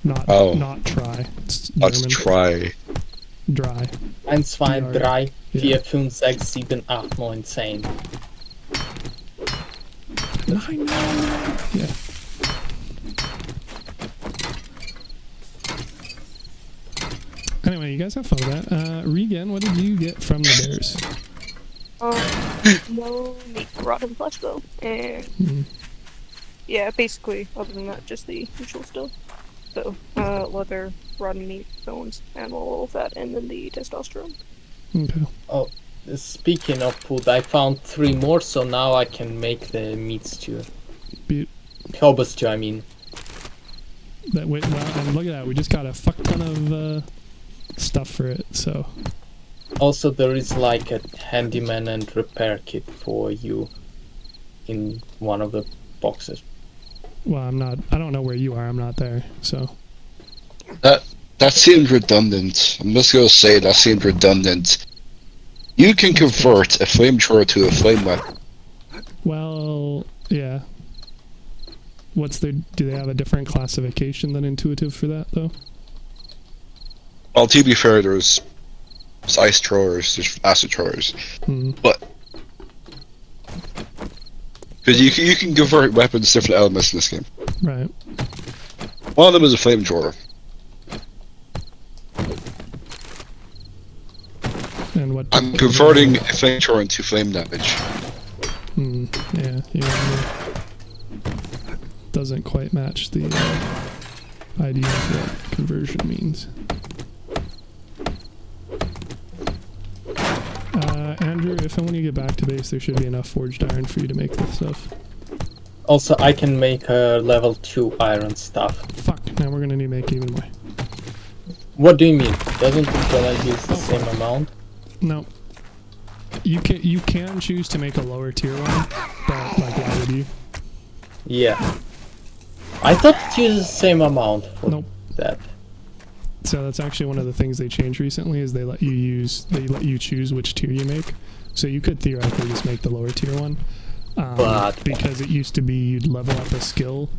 Not Oh. not try. It's That's German. try. Dry. 1, 2, 3, Yeah. 4, 5, 6, 7, 8, 9, 10. Yeah. Anyway, you guys have fun with that. Regan, what did you get from the bears? No meat, rotten flesh though, and Hmm. yeah, basically, other than that, just the usual stuff. So, leather, rotten meat, bones, animal fat, and then the testosterone. Okay. Speaking of food, I found 3 more, so now I can make the meat stew. Be- Kobe stew, I mean. That way, well, and look at that. We just got a fuck ton of stuff for it. So Also, there is like a handyman and repair kit for you in one of the boxes. well, I'm not. I don't know where you are. I'm not there. So That seemed redundant. I'm just gonna say that seemed redundant. You can convert a flamethrower to a flame weapon. well, yeah. What's their? Do they have a different classification than intuitive for that though? Well, to be fair, there's ice throwers, there's acid throwers, Hmm. but because you can convert weapons to different elements in this game. Right. One of them is a flamethrower. And what? I'm converting a flamethrower into flame damage. Hmm. Yeah. Doesn't quite match the idea of what conversion means. Andrew, if and when you get back to base, there should be enough forged iron for you to make this stuff. Also, I can make a level 2 iron stuff. Fuck, now we're gonna need to make even more. What do you mean? Doesn't it gonna use the same amount? No. You can choose to make a lower tier one, but like why would you? Yeah. I thought it used the same amount for Nope. that. So that's actually one of the things they changed recently is they let you choose which tier you make. So you could theoretically just make the lower tier one. But- because it used to be you'd level up a skill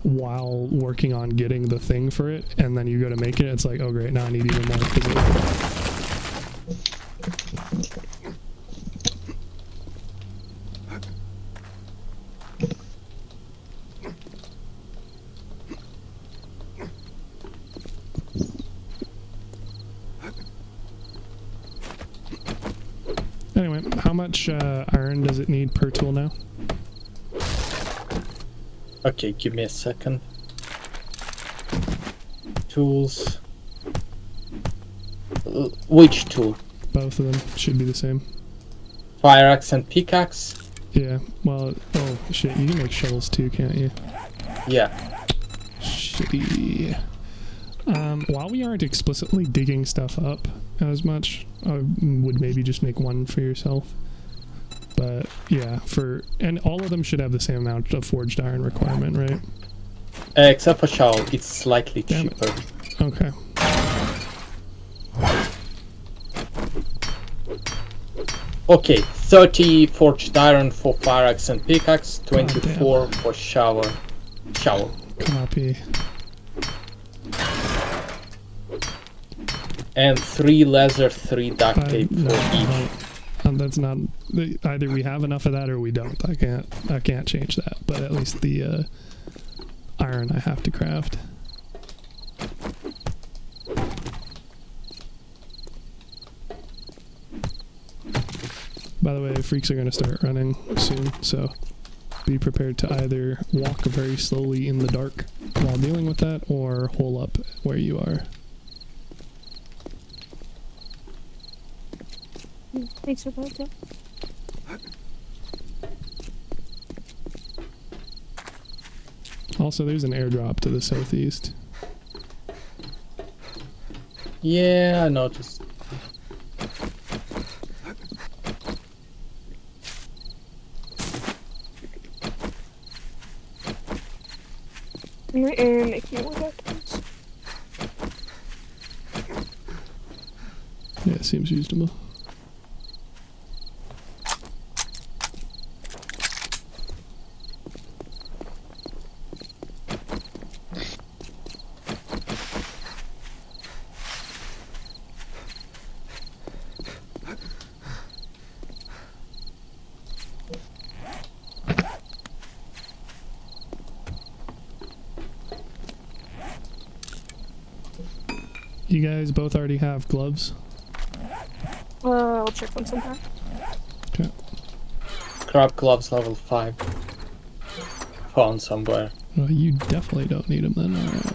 while working on getting the thing for it, and then you go to make it, it's like, oh great, now I need even more. 'cause Anyway, how much iron does it need per tool now? Okay, give me a second. Tools. Which tool? Both of them should be the same. Fire axe and pickaxe? Yeah, well, oh shit, you can make shovels too, can't you? Yeah. Shitty. While we aren't explicitly digging stuff up as much, I would maybe just make one for yourself. But yeah, and all of them should have the same amount of forged iron requirement, right? Except for shovel, it's slightly Damn it. cheaper. Okay. Okay, 30 forged iron for fire axe and pickaxe, 24 for shovel. Copy. And 3 leather, 3 duct tape for each. That's not either. We have enough of that or we don't. I can't change that. But at least the iron I have to craft. By the way, freaks are going to start running soon, so be prepared to either walk very slowly in the dark while dealing with that, or hole up where you are. Thanks for that, Jeff. Also, there's an airdrop to the southeast. Yeah, I noticed. And make more weapons. Yeah, seems reasonable. You guys both already have gloves? I'll check one sometime. Okay. Crab gloves level 5. Found somewhere. Well, you definitely don't need them then, alright.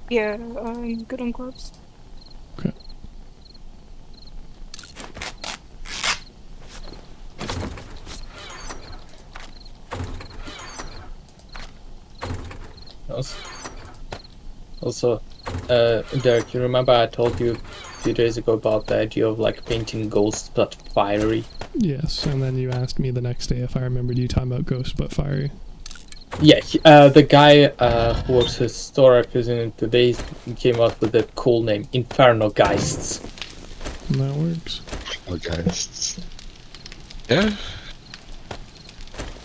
Yeah, I'm good on gloves. Okay. Also, Derek, you remember I told you a few days ago about the idea of like painting ghosts but fiery? Yes, and then you asked me the next day if I remembered you talking about Ghost but Fiery. Yeah, the guy who works his store I visited today came up with a cool name, Inferno Geists. And that works. Oh, guys. Yeah.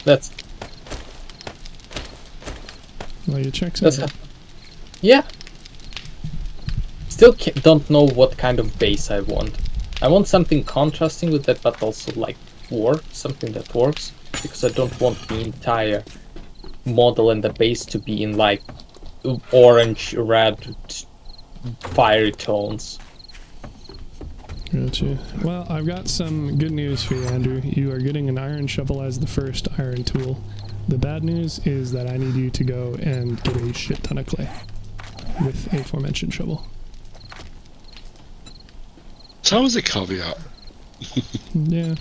That's Well, you check that's out. yeah. Still don't know what kind of base I want. I want something contrasting with that, but also like something that works, because I don't want the entire model and the base to be in like orange, red, fiery tones. Gotcha. Well, I've got some good news for you, Andrew. You are getting an iron shovel as the first iron tool. The bad news is that I need you to go and get a shit ton of clay with a aforementioned shovel. So was a caveat. Yeah.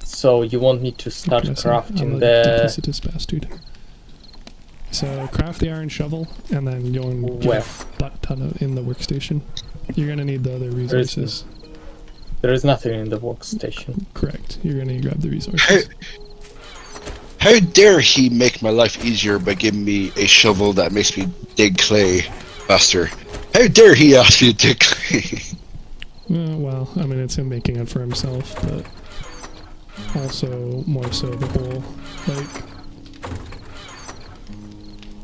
So you want me to start crafting the duplicitous bastard. So craft the iron shovel and then go and get a butt ton of in the workstation. You're gonna need the other resources. There is nothing in the workstation. Correct. You're gonna grab the resources. How dare he make my life easier by giving me a shovel that makes me dig clay faster? How dare he ask me to dig clay? Well, I mean, it's him making it for himself, but also more so the whole, like,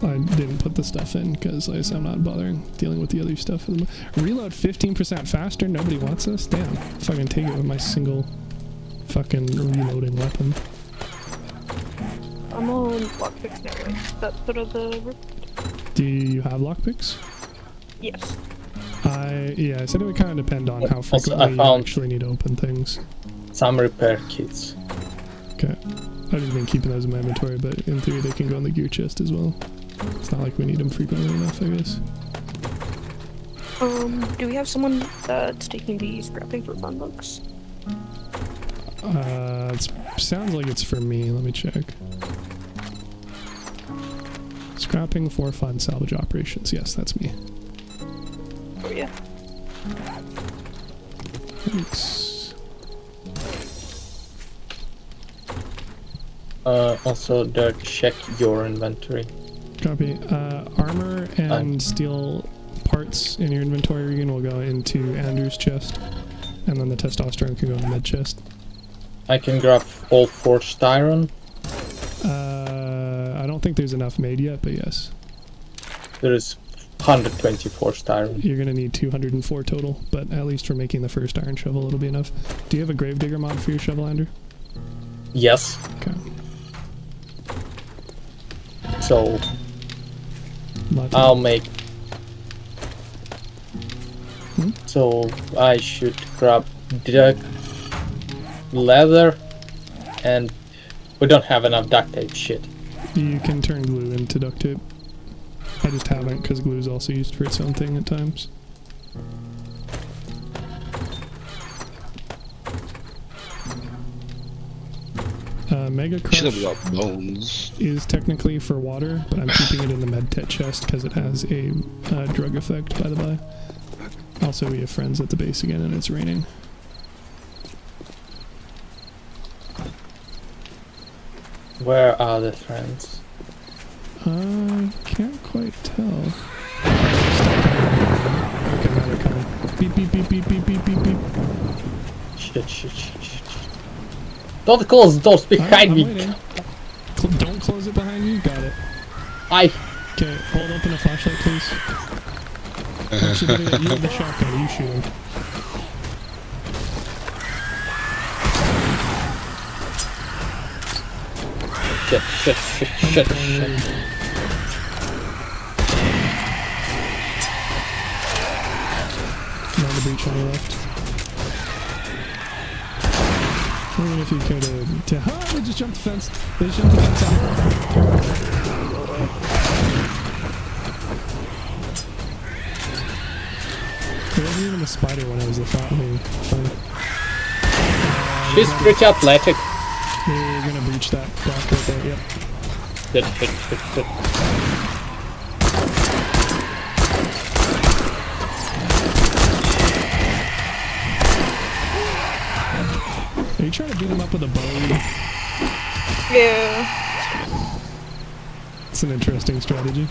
I didn't put the stuff in because I'm not bothering dealing with the other stuff. Reload 15% faster? Nobody wants this? Damn. Fucking take it with my single fucking reloading weapon. I'm on lockpicks now. Right? That sort of the roof? Do you have lockpicks? Yes. Yeah, I said it would kind of depend on how Also, frequently I you found- actually need to open things. Some repair kits. Okay. I've just been keeping those in my inventory, but in theory they can go in the gear chest as well. It's not like we need them frequently enough, I guess. Do we have someone that's taking the scrapping for fun books? It sounds like it's for me. Let me check. Scrapping for fun salvage operations. Yes, that's me. Oh yeah. Thanks. Also, Dirk, check your inventory. Copy. Armor and steel parts in your inventory Regan, will go into Andrew's chest, and then the testosterone can go in the med chest. I can grab all forged iron. I don't think there's enough made yet, but yes. There is 120 forged iron. You're gonna need 204 total, but at least for making the first iron shovel, it'll be enough. Do you have a gravedigger mod for your shovel, Andrew? Yes. Okay. So Lots I'll of- make. Hmm? So I should grab duct leather, and we don't have enough duct tape. Shit. You can turn glue into duct tape. I just haven't, because glue is also used for its own thing at times. Mega Should Crush have got bones. is technically for water, but I'm keeping it in the medtet chest because it has a drug effect, by the by. Also, we have friends at the base again, and it's raining. Where are the friends? Can't quite tell. Okay, now they're coming. Beep, beep, beep, beep, beep, beep, beep, beep. Shit. Don't close the doors behind I'm me. waiting. Don't close it behind you. Got it. I. Okay, hold open a flashlight, please. Actually, you have the shotgun. You shoot him. Shit. Not the breach on your left. Even if you care to they just jumped the fence. They just jumped the fence There wasn't even a spider when I was the fun. She's pretty athletic. They're gonna breach that block right there, yep. Shit. Are you trying to beat him up with a bow? Yeah. It's an interesting strategy.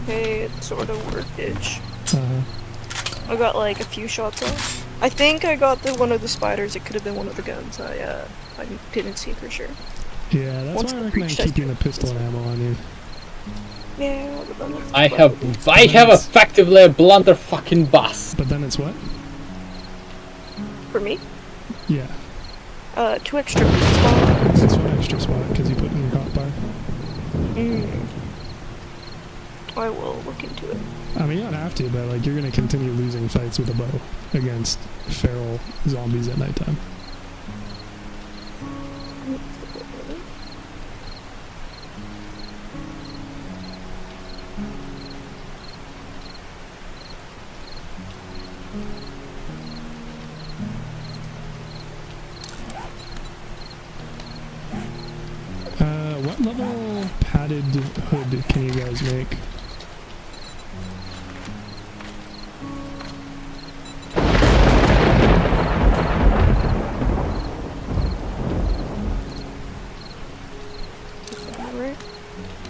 Hey, it sort of worked-ish. Uh-huh. I got like a few shots off. I think I got one of the spiders. It could have been one of the guns. I didn't see for sure. Yeah, that's Once why I the recommend breach keeping the pistol and ammo on you. Yeah, but then it's I have effectively a blunder fucking boss. But then it's what? for me. Yeah. 2 extra spots. It's one extra spot because you put in your hotbar. I will look into it. I mean, you don't have to, but like you're gonna continue losing fights with a bow against feral zombies at nighttime. What level padded hood can you guys make? Right?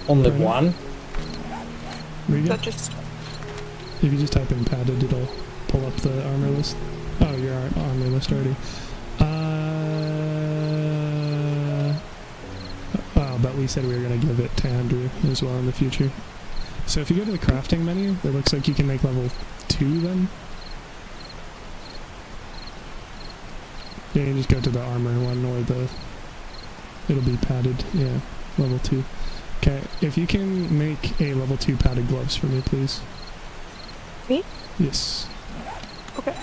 Only Right. one? Regan? That just If you just type in padded, it'll pull up the armor list. Oh, your armor list already. But we said we were going to give it to Andrew as well in the future. So if you go to the crafting menu, it looks like you can make level 2 then. Yeah, you just go to the armor one or it'll be padded, yeah. Level 2. Okay, if you can make a level 2 padded gloves for me, please. Me? Yes. Okay.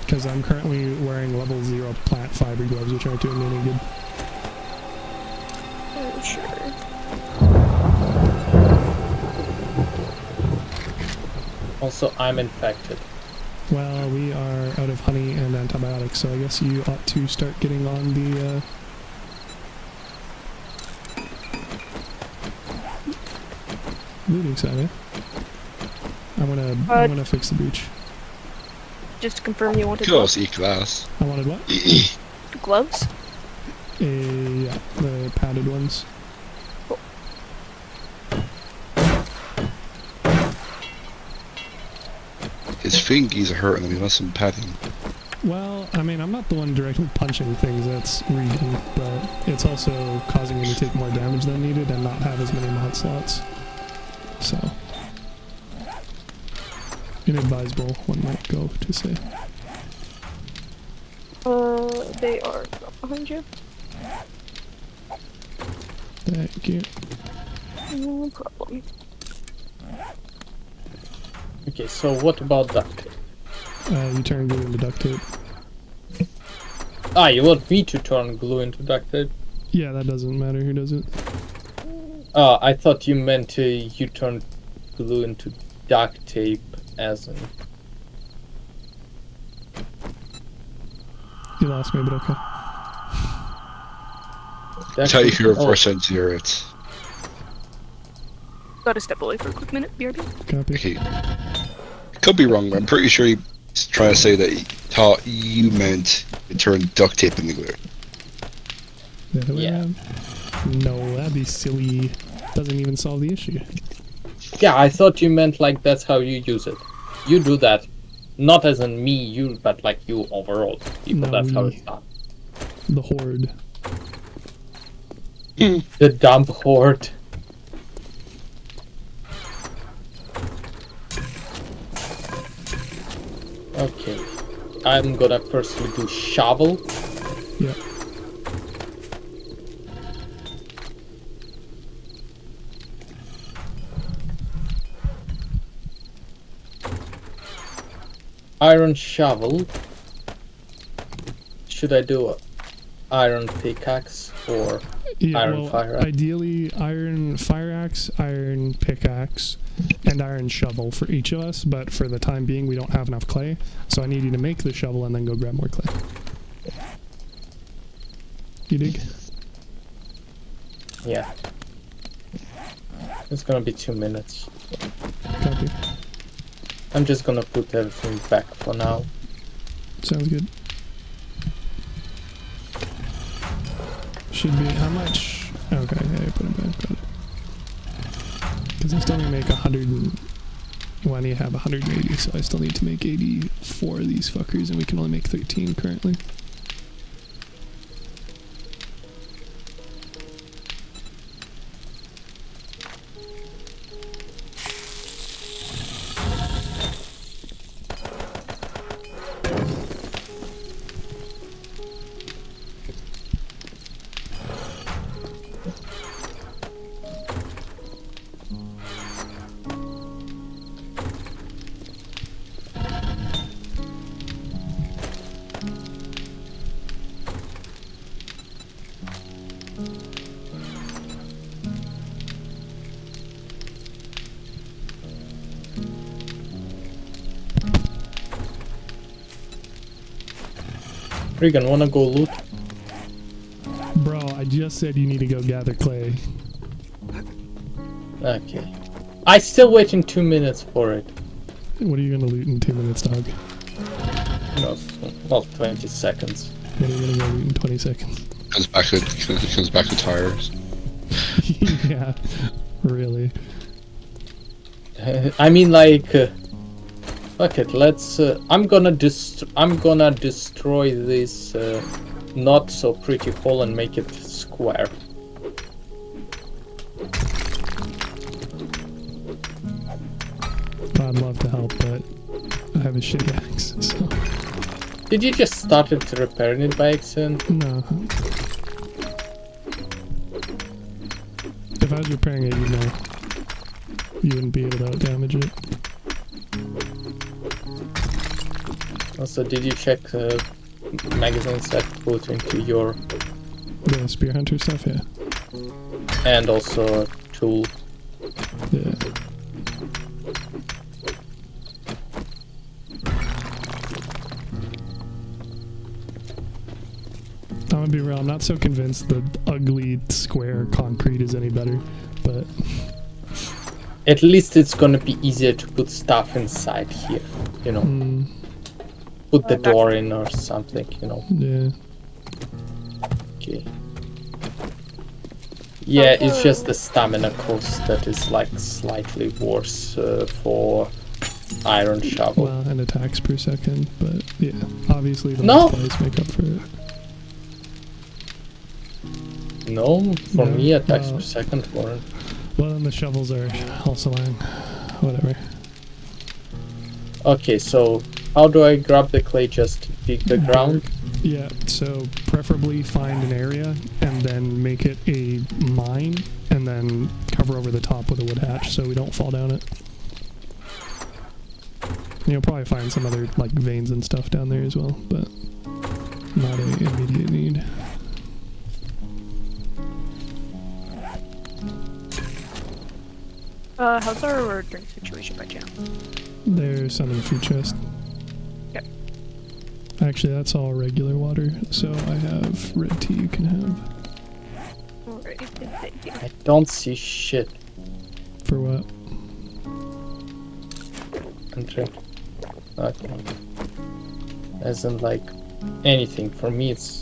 Because I'm currently wearing level 0 plant fiber gloves, which aren't doing me any good. Sure. Also, I'm infected. Well, we are out of honey and antibiotics, so I guess you ought to start getting on the, looting side, eh? I'm gonna fix the breach. Just to confirm, you wanted Class E-class. I wanted what? gloves? Yeah, the padded ones. His fingies are hurting him, he wants some padding. Well, I mean, I'm not the one directly punching things that's reading, but it's also causing me to take more damage than needed and not have as many mod slots. So, inadvisable, one might go to say. They are behind you. Thank you. No problem. Okay, so what about duct tape? You turn glue into duct tape. Ah, you want me to turn glue into duct tape? Yeah, that doesn't matter who does it. Oh, I thought you meant you turn glue into duct tape as in... You lost me, but okay. That's how you can reverse engineer it. Gotta step away for a quick minute, BRB. Copy. Okay. Could be wrong, but I'm pretty sure he's trying to say that he thought you meant you turn duct tape into glue. The other way Yeah. around? No, that'd be silly. Doesn't even solve the issue. Yeah, I thought you meant like that's how you use it. You do that. Not as in me, you, but like you overall. People, No, that's how we- it's done. The horde. The dump horde. Okay. I'm gonna firstly do shovel. Yeah. Iron shovel. Should I do a iron pickaxe or Yeah, iron well, fire axe? ideally iron fire axe, iron pickaxe, and iron shovel for each of us, but for the time being we don't have enough clay, so I need you to make the shovel and then go grab more clay. You dig? Yeah. It's gonna be 2 minutes. Copy. I'm just gonna put everything back for now. Sounds good. Should be how much? Okay, yeah, I put it back. Got it. Because I still need to make 100. Well, I need to have 180, so I still need to make 84 of these fuckers, and we can only make 13 currently. Regan, wanna go loot? Bro, I just said you need to go gather clay. Okay. I still waiting 2 minutes for it. What are you gonna loot in 2 minutes, dog? No, well, 20 seconds. What are you gonna go loot in 20 seconds? Comes back to tires. Yeah, really. I mean, like, fuck it. Let's. I'm gonna destroy this not so pretty hole and make it square. I'd love to help, but I have a shitty axe, so Did you just started repairing it by accident? no. If I was repairing it, you know, you wouldn't be able to out-damage it. Also, did you check magazines that put into your... The spear hunter stuff, yeah. and also tool? Yeah. I'm gonna be real, I'm not so convinced the ugly square concrete is any better, but... At least it's gonna be easier to put stuff inside here, you know. Put the door in or something, you know. Yeah. Okay. Yeah, it's just the stamina cost that is like slightly worse for iron shovel. Well, and attacks per second, but yeah, obviously the No. multipliers make up for it. No, for No, me attacks no. per second weren't. Well, and the shovels are also lying. Whatever. Okay, so how do I grab the clay? Just dig the ground? Yeah, so preferably find an area and then make it a mine and then cover over the top with a wood hatch so we don't fall down it. You'll probably find some other like veins and stuff down there as well, but not a immediate need. How's our drink situation by chance? There's some in the food chest. Yep. Actually, that's all regular water, so I have red tea you can have. Alright, thank you. I don't see shit. For what? And drink. Okay. As in like anything. For me it's...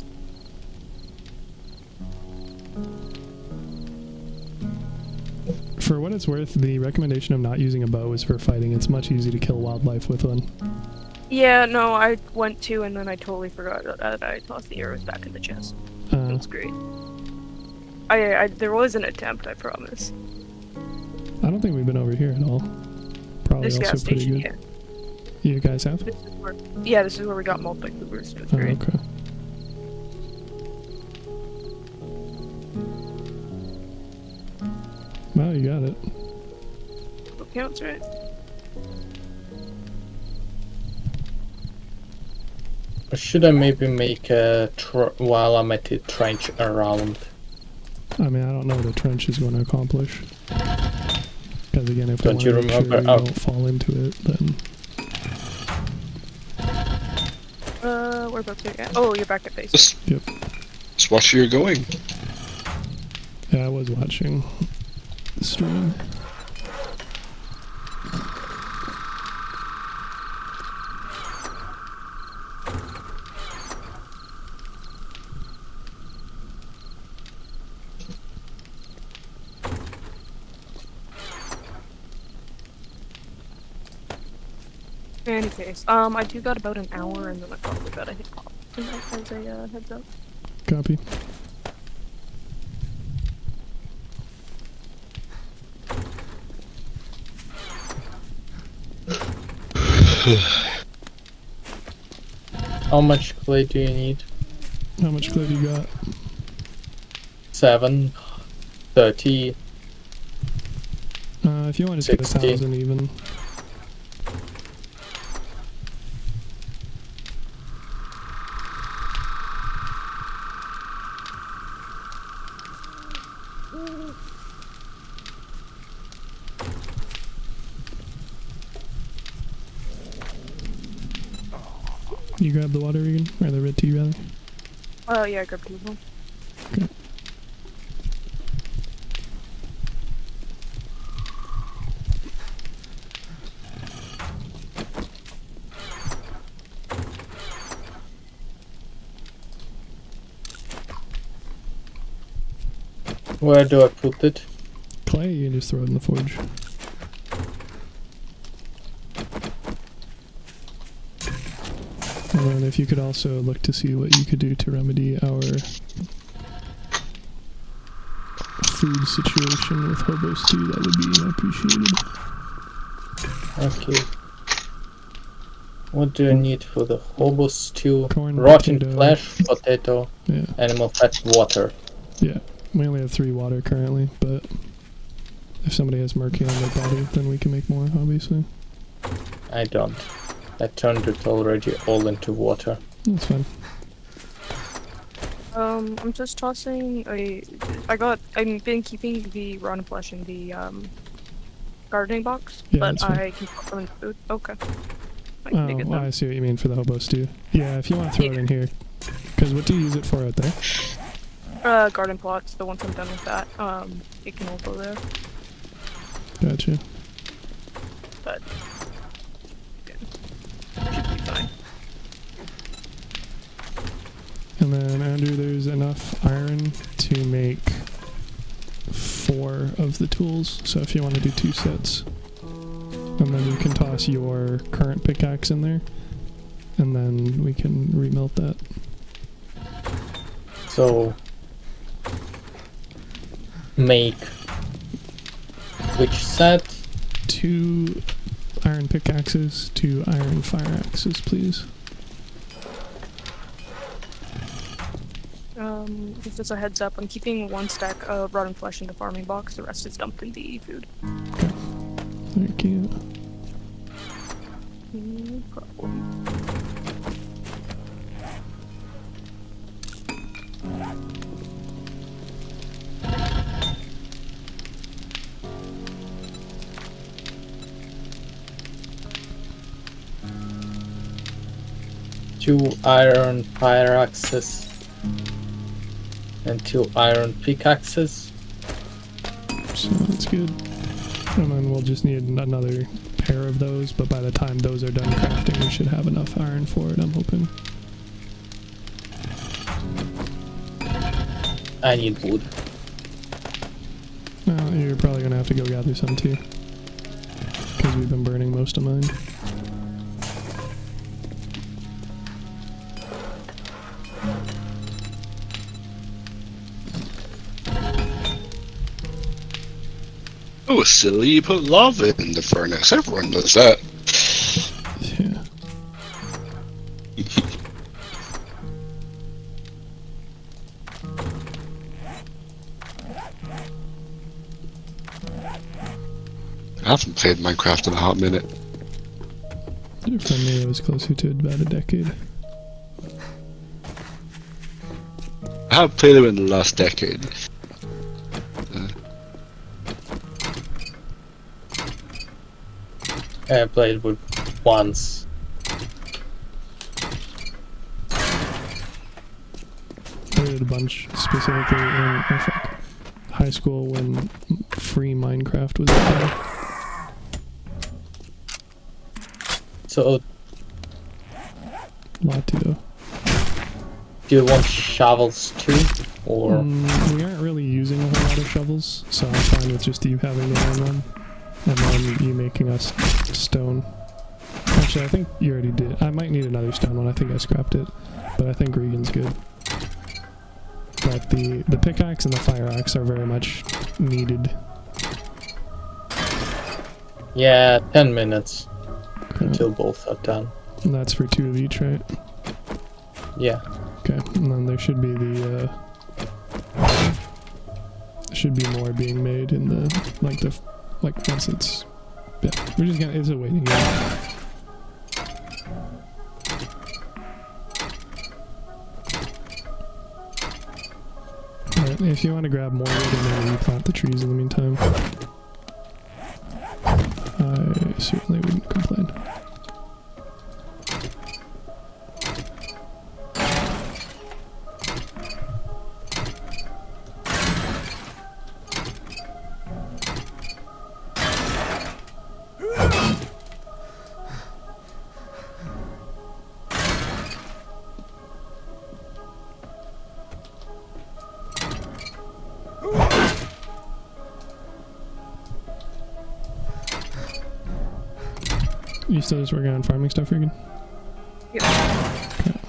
For what it's worth, the recommendation of not using a bow is for fighting. It's much easier to kill wildlife with one. Yeah, no, I went to and then I totally forgot that I tossed the arrows back in the chest. That's great. There was an attempt, I promise. I don't think we've been over here at all. Probably This also gas pretty station, good. yeah. You guys have? This is where, yeah, this is where we got multi-coolers, so it's Oh, great. okay. Wow, you got it. What counts, right? Or should I maybe make a while I'm at the trench around? I mean, I don't know what a trench is going to accomplish. Because again, if Don't we you want to make remember- sure we oh. don't fall into it, then... Whereabouts are you at? Oh, you're back at base. Just watch where you're going. Yeah, I was watching the stream. In any case, I do got about an hour and then I probably gotta hit pop as a heads up. Copy. How much clay do you need? How much clay do you got? 7, 30. If you want to get 60. 1,000 even. You grab the water again? Or the red tea, rather? Oh, yeah, I grabbed 2 of them. Okay. Where do I put it? Clay, you can just throw it in the forge. And then if you could also look to see what you could do to remedy our food situation with hobo stew, that would be appreciated. Okay. What do I need for the hobo stew? Corn, Rotten potato. flesh, potato, Yeah, animal fat, water. yeah. We only have 3 water currently, but If somebody has murky on their body, then we can make more, obviously. I don't. I turned it already all into water. That's fine. I'm just tossing I've been keeping the rotten flesh in the gardening box, Yeah, but that's fine. I can put them in food. Okay. I can dig it Oh, then. I see what you mean for the hobo stew. Yeah, if you want to throw it in here. Because what do you use it for out there? Garden plots, so once I'm done with that, it can all go there. Gotcha. But yeah, should be fine. And then, Andrew, there's enough iron to make 4 of the tools. So if you want to do 2 sets. And then you can toss your current pickaxe in there. And then we can remelt that. So make which set? 2 iron pickaxes, 2 iron fire axes, please. Just a heads up, I'm keeping 1 stack of rotten flesh in the farming box, the rest is dumped in the food. Okay. Thank you. No problem. Two iron fire axes and 2 iron pickaxes. So that's good. And then we'll just need another pair of those, but by the time those are done crafting, we should have enough iron for it, I'm hoping. I need wood. You're probably gonna have to go gather some too. Because we've been burning most of mine. Oh, silly, you put lava in the furnace. Everyone does that. Yeah. I haven't played Minecraft in a hot minute. For me, it was closer to about a decade. I have played it in the last decade. I played with once. I did a bunch, specifically in high school when free Minecraft was out. So, Lot to go. do you want shovels too? Or We aren't really using a whole lot of shovels, so I'm fine with just you having the iron one. And then you making us stone. Actually, I think you already did. I might need another stone one. I think I scrapped it. But I think Regan's good. But the pickaxe and the fire axe are very much needed. yeah, 10 minutes Okay. until both are done. And that's for 2 of each, right? Yeah. Okay, and then there should be should be more being made in the, once it's, yeah, we're just gonna, it's a waiting game. Alright, if you want to grab more wood and maybe you plant the trees in the meantime, I certainly wouldn't complain. You still just working on farming stuff, Regan? Yep. Okay.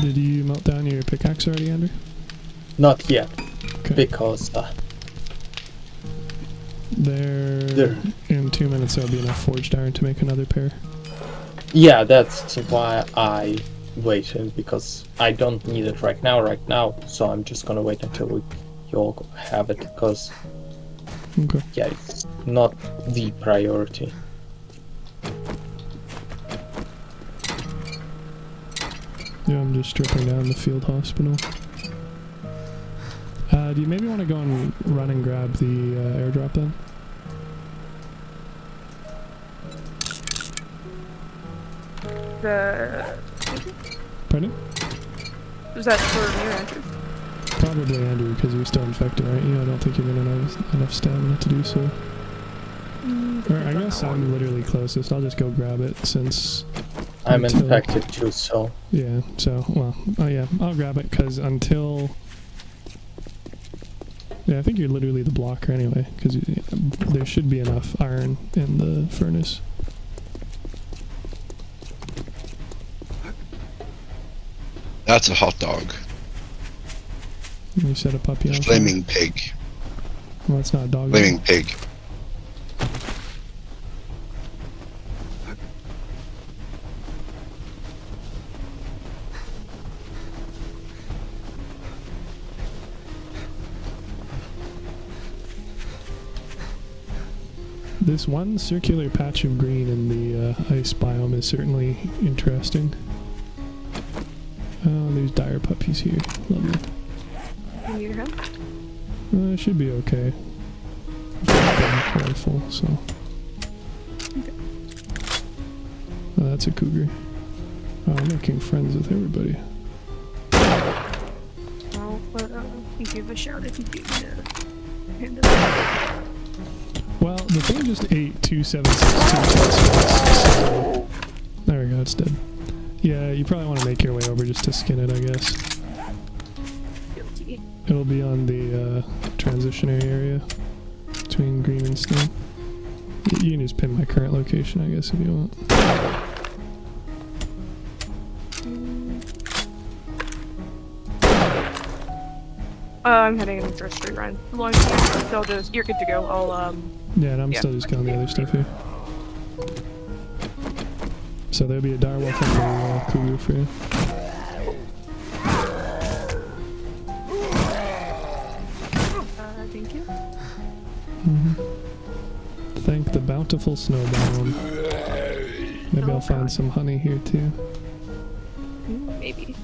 Did you melt down your pickaxe already, Andrew? Not yet, Okay. because There. In 2 minutes there'll be enough forged iron to make another pair. yeah, that's why I waited, because I don't need it right now, so I'm just gonna wait until you all have it, because Okay. yeah, it's not the priority. Yeah, I'm just stripping down the field hospital. Do you maybe want to go and run and grab the airdrop then? Pardon? Was that for you, Andrew? Probably Andrew, because you're still infected, aren't you? I don't think you're gonna have enough stamina to do so. Or I guess I'm literally closest. I'll just go grab it since... I'm until- infected too, so Yeah, so, well, oh yeah, I'll grab it, because until... Yeah, I think you're literally the blocker anyway, because there should be enough iron in the furnace. That's a hot dog. You set a puppy on fire. Flaming pig. Well, it's not a dog. Flaming pig. This one circular patch of green in the ice biome is certainly interesting. Oh, there's dire puppies here. Lovely. You need your help? It should be okay. I've got a rifle, so. Okay. Oh, that's a cougar. Oh, I'm making friends with everybody. I'll give a shout if you do hand it over. Well, the thing just ate 2762. So there we go, it's dead. Yeah, you probably want to make your way over just to skin it, I guess. Guilty. It'll be on the transitionary area between green and stone. You can just pin my current location, I guess, if you want. I'm heading in the first straight run. Long so just you're good to go. I'll Yeah, and I'm Yeah. still just killing the other stuff here. So there'll be a direwolf and a cougar for you. thank you. Thank the bountiful snowbound. Maybe I'll find some honey here too. Maybe.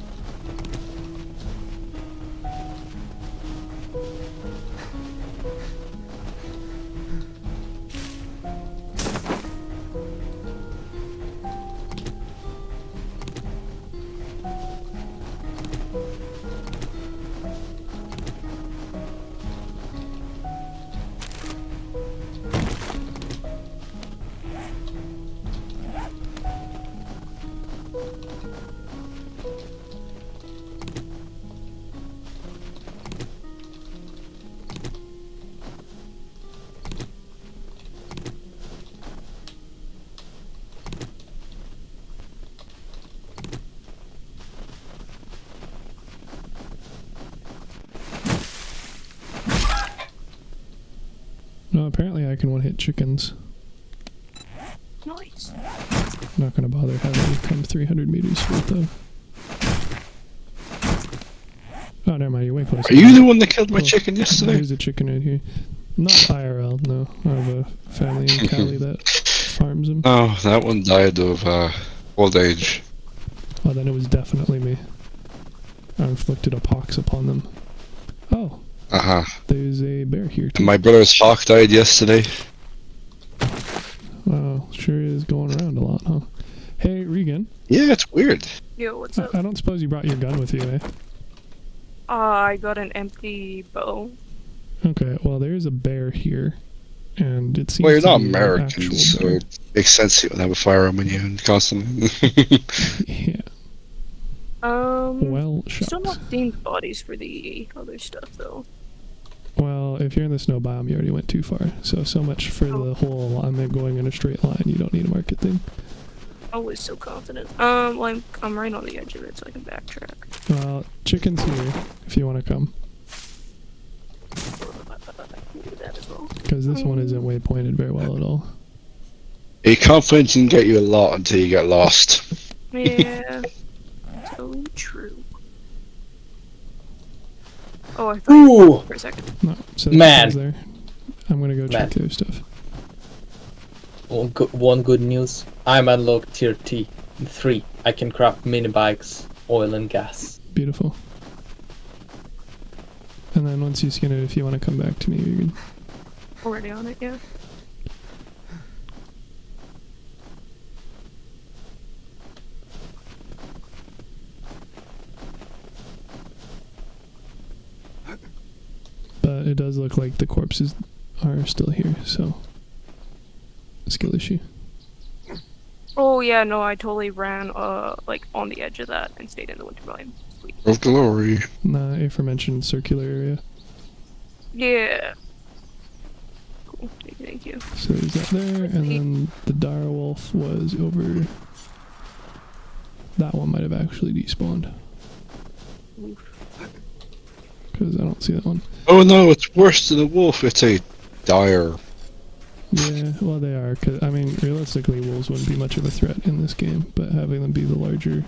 No, apparently I can one-hit chickens. Nice. Not gonna bother having you come 300 meters for it though. Oh, never mind, you're way closer. Are you the one that killed my Oh, chicken yesterday? There's a chicken right here. Not IRL, no. I have a family in Cali that farms them. Oh, that one died of old age. Oh, then it was definitely me. I inflicted a pox upon them. Oh, Uh-huh. there's a bear here too. And my brother's hawk died yesterday. Wow, sure is going around a lot, huh? Hey, Regan. Yeah, it's weird. Yo, what's up? I don't suppose you brought your gun with you, eh? I got an empty bow. Okay, well, there's a bear here. And it seems Well, you're to not be an American, actual so bear. it makes sense you would have a firearm in you constantly. Yeah, well shot. Still not seeing the bodies for the other stuff though. Well, if you're in the snow biome, you already went too far. So much for the whole I'm going in a straight line. You don't need a market thing. Always so confident. Well, I'm right on the edge of it, so I can backtrack. Well, chicken's here if you want to come. I can do that as well. Because this one isn't waypointed very well at all. Your confidence can get you a lot until you get lost. Yeah. So true. Oh, I thought you Ooh! were for a second. No, so Man. there. I'm gonna go check Man. their stuff. One good news. I'm unlocked tier T. 3. I can craft mini bikes, oil and gas. Beautiful. And then once you skin it, if you want to come back to me, you're good. Already on it, yeah. But it does look like the corpses are still here, so skill issue. Oh yeah, no, I totally ran like on the edge of that and stayed in the winter biome. Sweet. Of glory. Aforementioned circular area. Yeah. Cool. Thank you. So is that there, and then the dire wolf was over. That one might have actually despawned. Oof. Because I don't see that one. Oh no, it's worse than a wolf. It's a dire. Yeah, well they are. Cause, I mean, realistically, wolves wouldn't be much of a threat in this game, but having them be the larger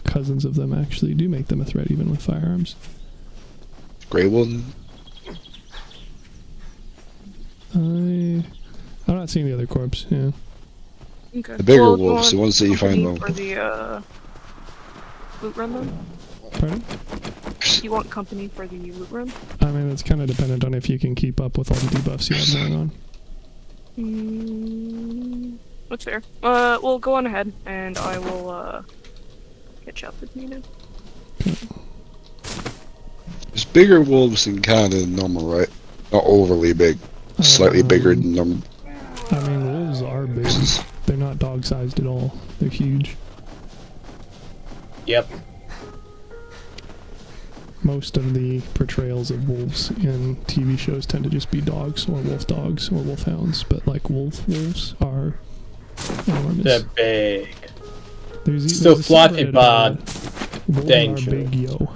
cousins of them actually do make them a threat, even with firearms. Grey one. I'm not seeing the other corpse. Yeah. Okay. The bigger Well, wolves, the ones that you find company low. for the loot run then? Pardon? Do you want company for the loot run? I mean, it's kind of dependent on if you can keep up with all the debuffs you have going on. That's fair. Well, go on ahead, and I will catch up if needed. There's bigger wolves in Canada than normal, right? Not overly big. Slightly bigger than normal. I mean, wolves are big. They're not dog-sized at all. They're huge. Yep. Most of the portrayals of wolves in TV shows tend to just be dogs or wolfhounds, but like wolves are enormous. They're big. There's Still a fluffy, subreddit but about wolves dangerous. are big yo.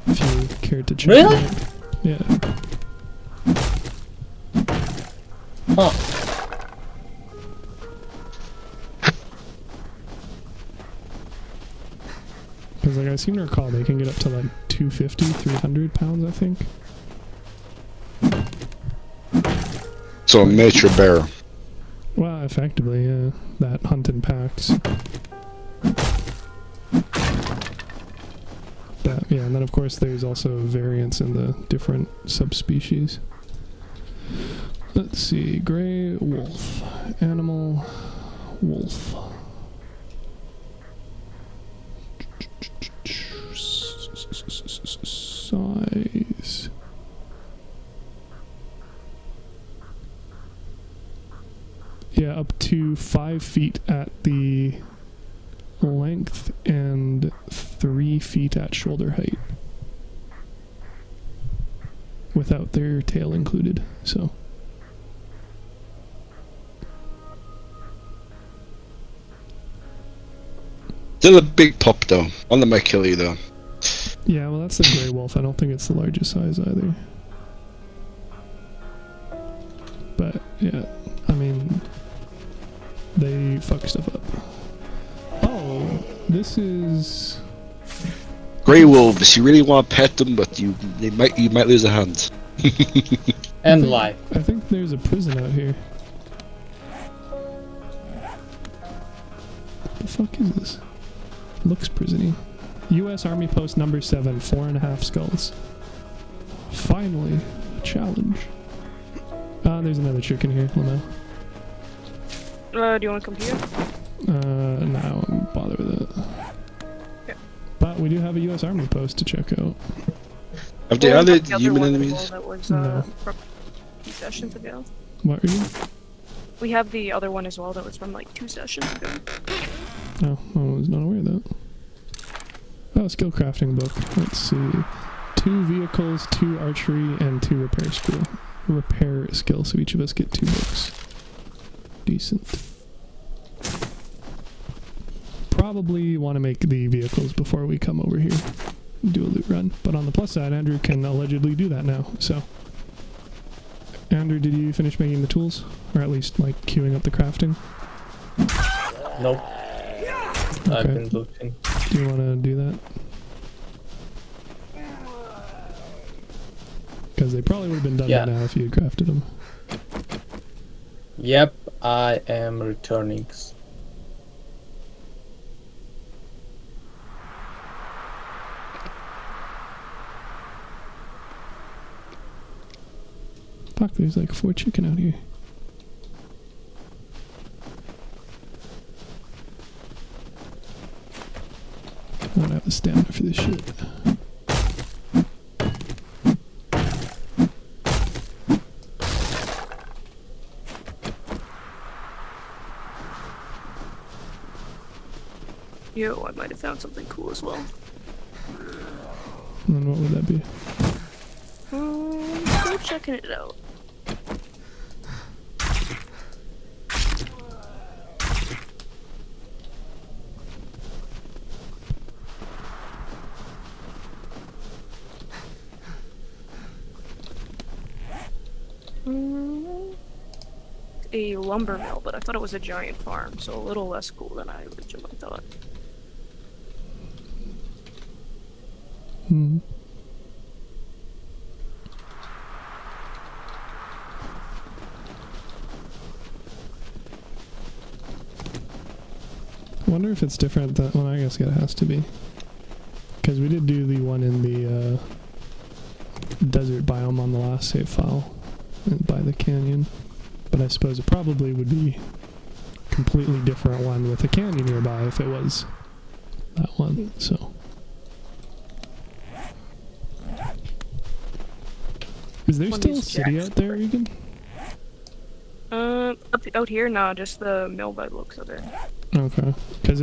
If you care to check Really? it out. Yeah. Huh. Because like I seem to recall they can get up to like 250, 300 pounds, I think. So a miniature bear. Well, effectively, yeah. That hunt in packs. But, yeah, and then of course there's also variants in the different subspecies. Let's see, gray wolf, animal, wolf. Size. Yeah, up to 5 feet at the length and 3 feet at shoulder height. Without their tail included, so. Still a big pup though. One that might kill you though. Yeah, well that's the gray wolf. I don't think it's the largest size either. But, yeah, I mean, they fuck stuff up. Oh, this is... Grey wolves, you really want to pet them, but you might lose a hand. And life. I think there's a prison out here. What the fuck is this? Looks prisony. U.S. Army Post number 7, 4.5 skulls. Finally, a challenge. Ah, there's another chicken here, Lamau. Do you want to come here? No, I won't bother with it. Okay. But we do have a U.S. Army Post to check out. Have they Well, we added got the other human one as enemies? well that was, No. from 2 sessions ago. What are you? We have the other one as well that was from like 2 sessions ago. Oh, I was not aware of that. Oh, skill crafting book. Let's see. 2 vehicles, 2 archery, and 2 repair skill. Repair skill, so each of us get 2 books. Decent. probably want to make the vehicles before we come over here and do a loot run. But on the plus side, Andrew can allegedly do that now, so. Andrew, did you finish making the tools? Or at least, like, queuing up the crafting? Nope. Okay. I've been looking. Do you want to do that? Because they probably would have been done by now if you had crafted them. Yep, I am returning. Fuck, there's like 4 chicken out here. I don't have the stamina for this shit. Yo, I might have found something cool as well. And then what would that be? Still checking it out. A lumber mill, but I thought it was a giant farm, so a little less cool than I originally thought. Hmm. I wonder if it's different than, well, I guess it has to be. Because we did do the one in the desert biome on the last save file by the canyon. But I suppose it probably would be a completely different one with a canyon nearby if it was that one, so. Is there still a city out there, Regan? Out here? No, just the mill by the looks of it. Okay, because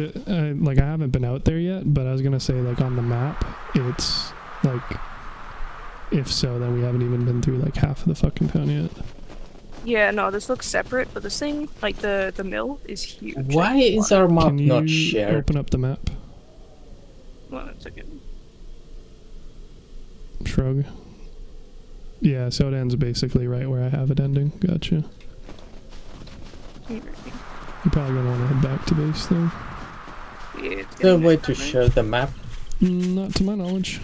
like I haven't been out there yet, but I was gonna say like on the map, it's like, if so, then we haven't even been through like half of the fucking town yet. Yeah, no, this looks separate, but this thing, like the mill, is huge. Why is our map Can you not shared? open up the map? Well, that's a good. Shrug. Yeah, so it ends basically right where I have it ending. Gotcha. You're probably gonna want to head back to base though. Yeah, Is there a way to share the map? Not to my knowledge.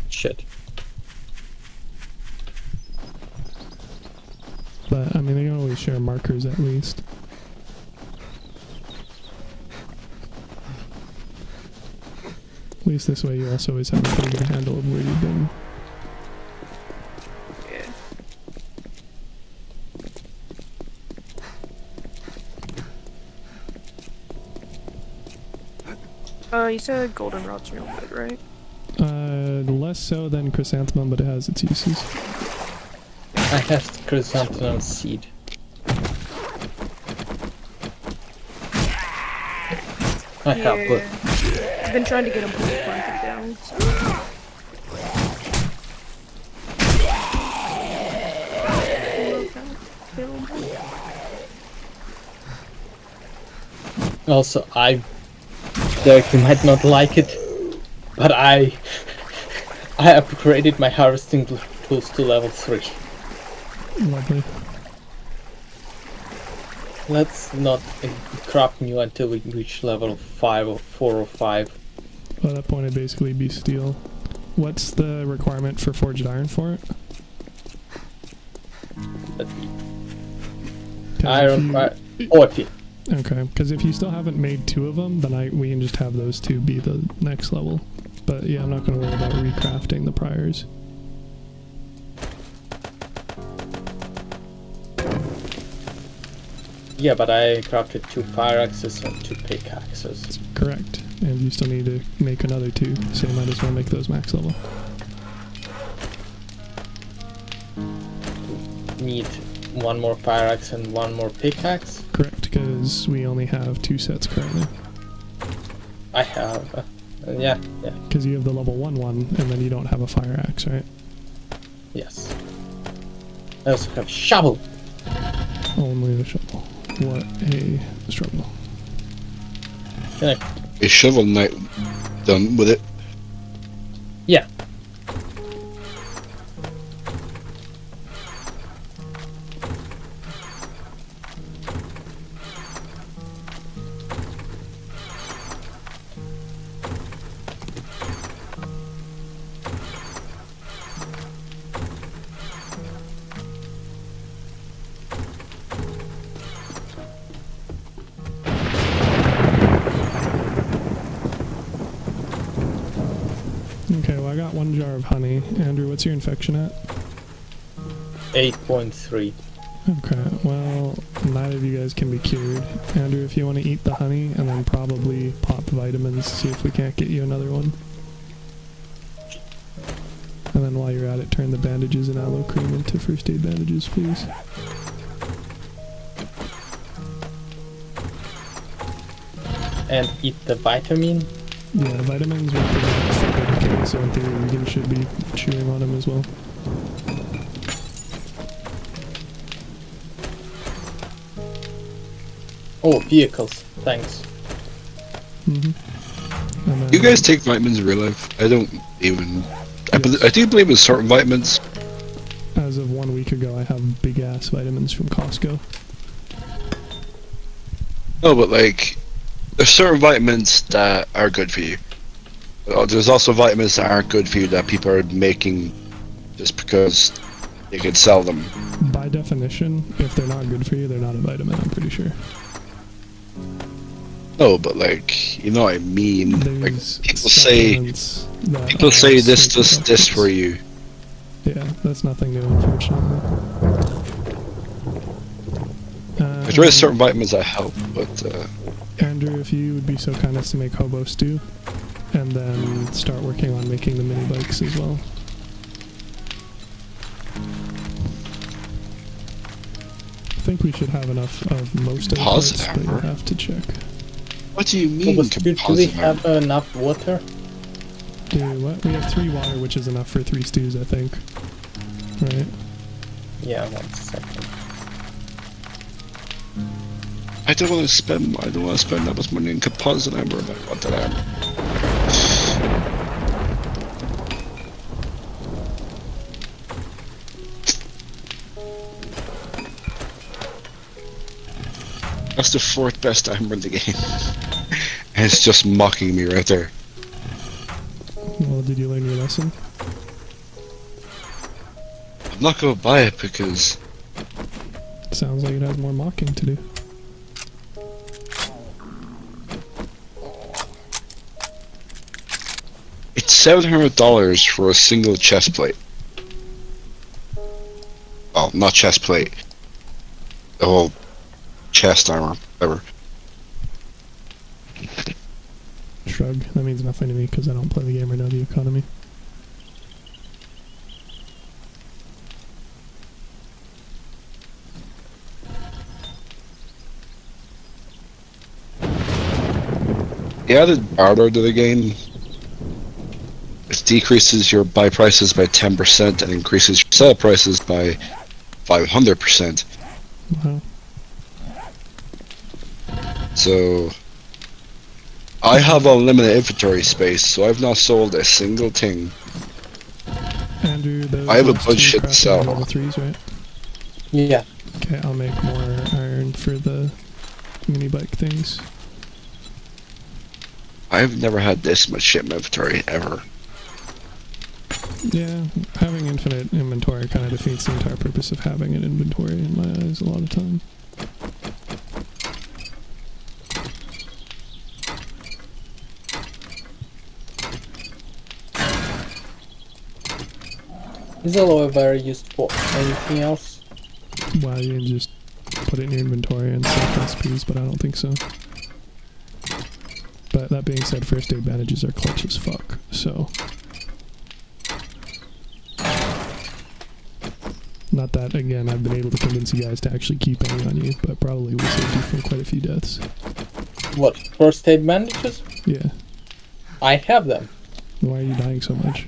Shit. But, I mean, they can always share markers at least. At least this way you also always have a pretty good handle of where you've been. You said goldenrod's real good, right? Less so than chrysanthemum, but it has its uses. I have chrysanthemum seed. I have, but I've been trying to get him planted down. So. also Derek, you might not like it, but I upgraded my harvesting tools to level 3. Lovely. Let's not craft new until we reach level 5 or 4 or 5. At that point it'd basically be steel. What's the requirement for forged iron for it? Iron 40. Okay, because if you still haven't made 2 of them, then we can just have those 2 be the next level. But yeah, I'm not going to worry about recrafting the priors. Yeah, but I crafted 2 fire axes and 2 pickaxes. Correct, and you still need to make another 2, so you might as well make those max level. Need 1 more fire axe and 1 more pickaxe? Correct, because we only have 2 sets currently. I have, yeah. Because you have the level 1 one, and then you don't have a fire axe, right? Yes. I also have shovel. Only the shovel. What a struggle. A shovel knight done with it. Yeah. Okay, well I got 1 jar of honey. Andrew, what's your infection at? 8.3. Okay, well, neither of you guys can be cured. Andrew, if you want to eat the honey and then probably pop vitamins, see if we can't get you another one. And then while you're at it, turn the bandages and aloe cream into first aid bandages, please. And eat the vitamin. Yeah, vitamins with the fiber decay, so in theory Regan should be chewing on them as well. Oh, vehicles. Thanks. Mm-hmm. You guys take vitamins in real life? I don't even. I do believe in certain vitamins. As of 1 week ago, I have big ass vitamins from Costco. No, but like, there's certain vitamins that are good for you. There's also vitamins that aren't good for you that people are making just because they could sell them. By definition, if they're not good for you, they're not a vitamin, I'm pretty sure. No, but like, you know what I mean. Like There's people say supplements that this sleeping does this supplements. for you. Yeah, that's nothing new, unfortunately. There is certain vitamins that help, but Andrew, if you would be so kind as to make hobo stew, and then start working on making the mini bikes as well. I think we should have enough of most of the parts, Composite but you armor? have to check. what do you mean? Do we composite have armor? enough water? Do what? We have 3 water, which is enough for 3 stews, I think. Right? Yeah, 1 second. I don't want to spend that much money in composite armor if I want that armor. That's the 4th best armor in the game. And it's just mocking me right there. Well, did you learn your lesson? I'm not gonna buy it because Sounds like it has more mocking to do. it's $700 for a single chest plate. Oh, not chest plate. The whole chest armor, whatever. Shrug. That means nothing to me because I don't play the game or know the economy. The added barter to the game. It decreases your buy prices by 10% and increases your sell prices by 500%. Wow. So I have unlimited inventory space, so I've not sold a single thing. Andrew, those I have a last bunch of 2 shit to crafting sell. are level 3s, right? Yeah. Okay, I'll make more iron for the mini bike things. I've never had this much shit in my inventory ever. Yeah, having infinite inventory kind of defeats the entire purpose of having an inventory in my eyes a lot of time. Is aloe vera used for anything else? Well, you can just put it in your inventory and save recipes, but I don't think so. But that being said, first aid bandages are clutch as fuck, so... Not that, again, I've been able to convince you guys to actually keep any on you, but probably will save you from quite a few deaths. What, first aid bandages? Yeah. I have them. Why are you dying so much?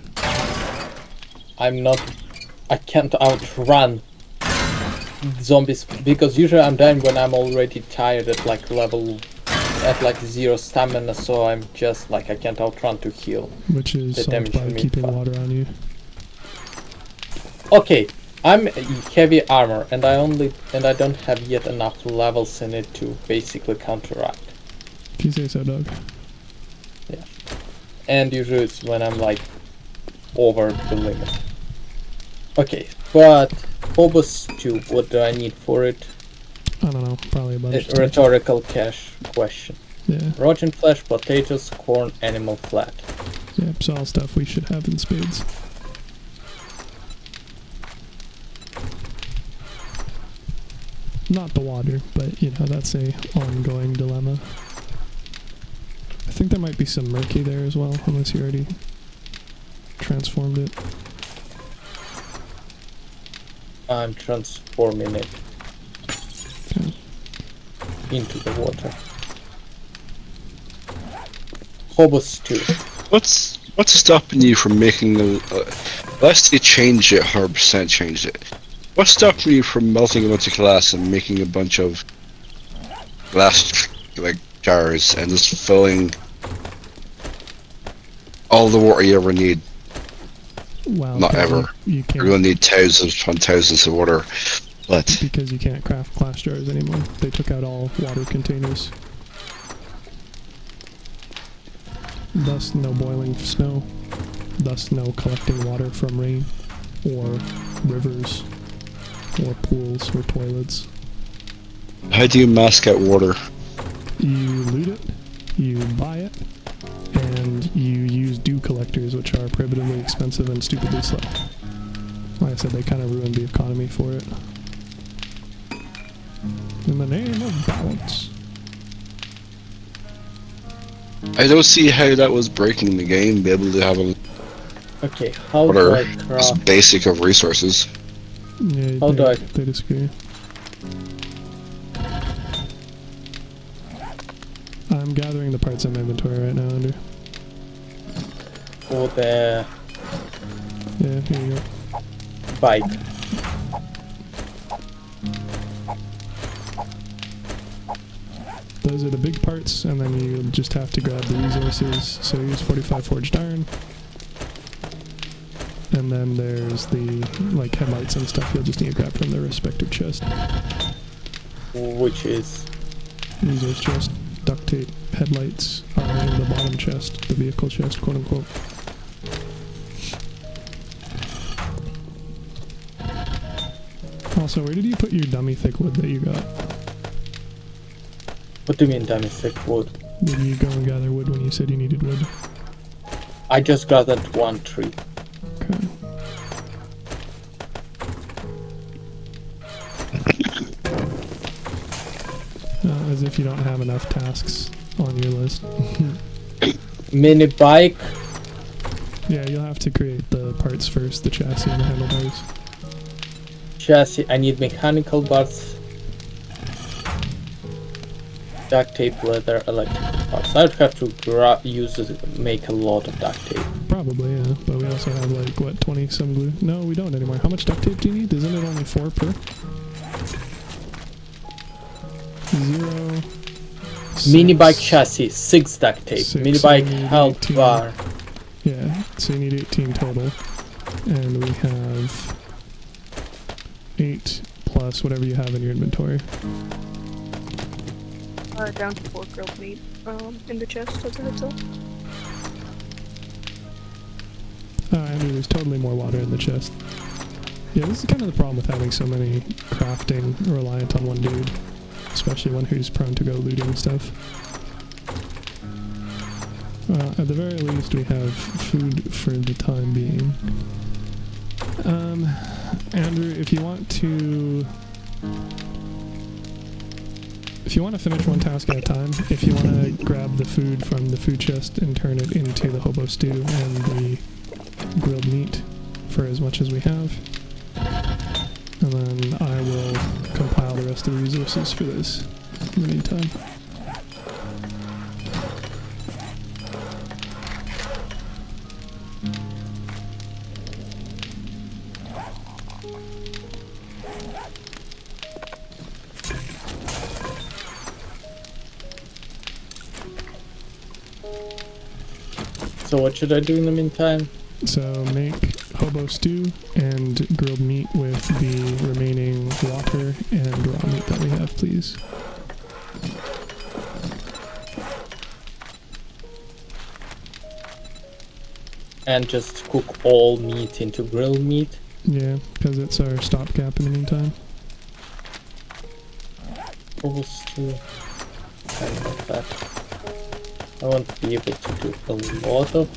I can't outrun zombies, because usually I'm dying when I'm already tired at like level at like 0 stamina, so I'm just like I can't outrun to heal. Which is The solved damage by on me keeping fast. water on you. Okay, I'm heavy armor, and I don't have yet enough levels in it to basically counteract. If you say so, dog. And usually it's when I'm like over the limit. Okay, but Phobos 2, what do I need for it? I don't know, probably a bunch A of stuff. rhetorical cash question. Yeah, Rotten flesh, potatoes, corn, animal fat. yep, so all stuff we should have in spades. Not the water, but you know, that's a ongoing dilemma. I think there might be some murky there as well, unless you already transformed it. I'm transforming it Okay. into the water. Phobos 2. What's stopping you from making unless they change it, 100% change it. What's stopping you from melting a bunch of glass and making a bunch of glass like jars and just filling all the water you ever need? Well, Not 'cause ever. You You're gonna can't, need thousands upon thousands of water. But because you can't craft glass jars anymore. They took out all water containers. Thus, no boiling snow. Thus, no collecting water from rain, or rivers, or pools, or toilets. how do you mask out water? You loot it, you buy it, and you use dew collectors, which are prohibitively expensive and stupidly slow. Like I said, they kind of ruined the economy for it. In the name of balance. I don't see how that was breaking the game. Be able to have a Okay, how do water I as craft? basic of resources. Yeah, How do I- they disagree. I'm gathering the parts in my inventory right now, Andrew. For the Yeah, here you go. bike? Those are the big parts, and then you just have to grab the resources. So use 45 forged iron. And then there's the, like, headlights and stuff you'll just need to grab from the respective chest. Which is Resource chest, duct tape, headlights are in the bottom chest, the vehicle chest, quote unquote. Also, where did you put your dummy thick wood that you got? what do you mean dummy thick wood? Did you go and gather wood when you said you needed wood? I just gathered one tree. Okay. As if you don't have enough tasks on your list. Mini bike. Yeah, you'll have to create the parts first, the chassis and the handlebars. Chassis. I need mechanical parts. Duct tape, leather, electrical parts. I'd have to make a lot of duct tape. Probably, yeah. But we also have like, what, 20 some glue? No, we don't anymore. How much duct tape do you need? Isn't it only 4 per? 0. Mini bike 6. chassis, 6 duct tape. 6, Mini bike so you need health 18. bar. Yeah, so you need 18 total. And we have 8 plus whatever you have in your inventory. Down to 4 grilled meat in the chest as a heads up. Andrew, there's totally more water in the chest. Yeah, this is kind of the problem with having so many crafting reliant on one dude. Especially one who's prone to go looting and stuff. At the very least, we have food for the time being. Andrew, if you want to finish one task at a time, if you want to grab the food from the food chest and turn it into the hobo stew and the grilled meat for as much as we have, and then I will compile the rest of the resources for this in the meantime. So what should I do in the meantime? So make hobo stew and grilled meat with the remaining water and raw meat that we have, please. And just cook all meat into grilled meat. Yeah, because it's our stopgap in the meantime. Hobo stew. I love that. I won't be able to do a lot of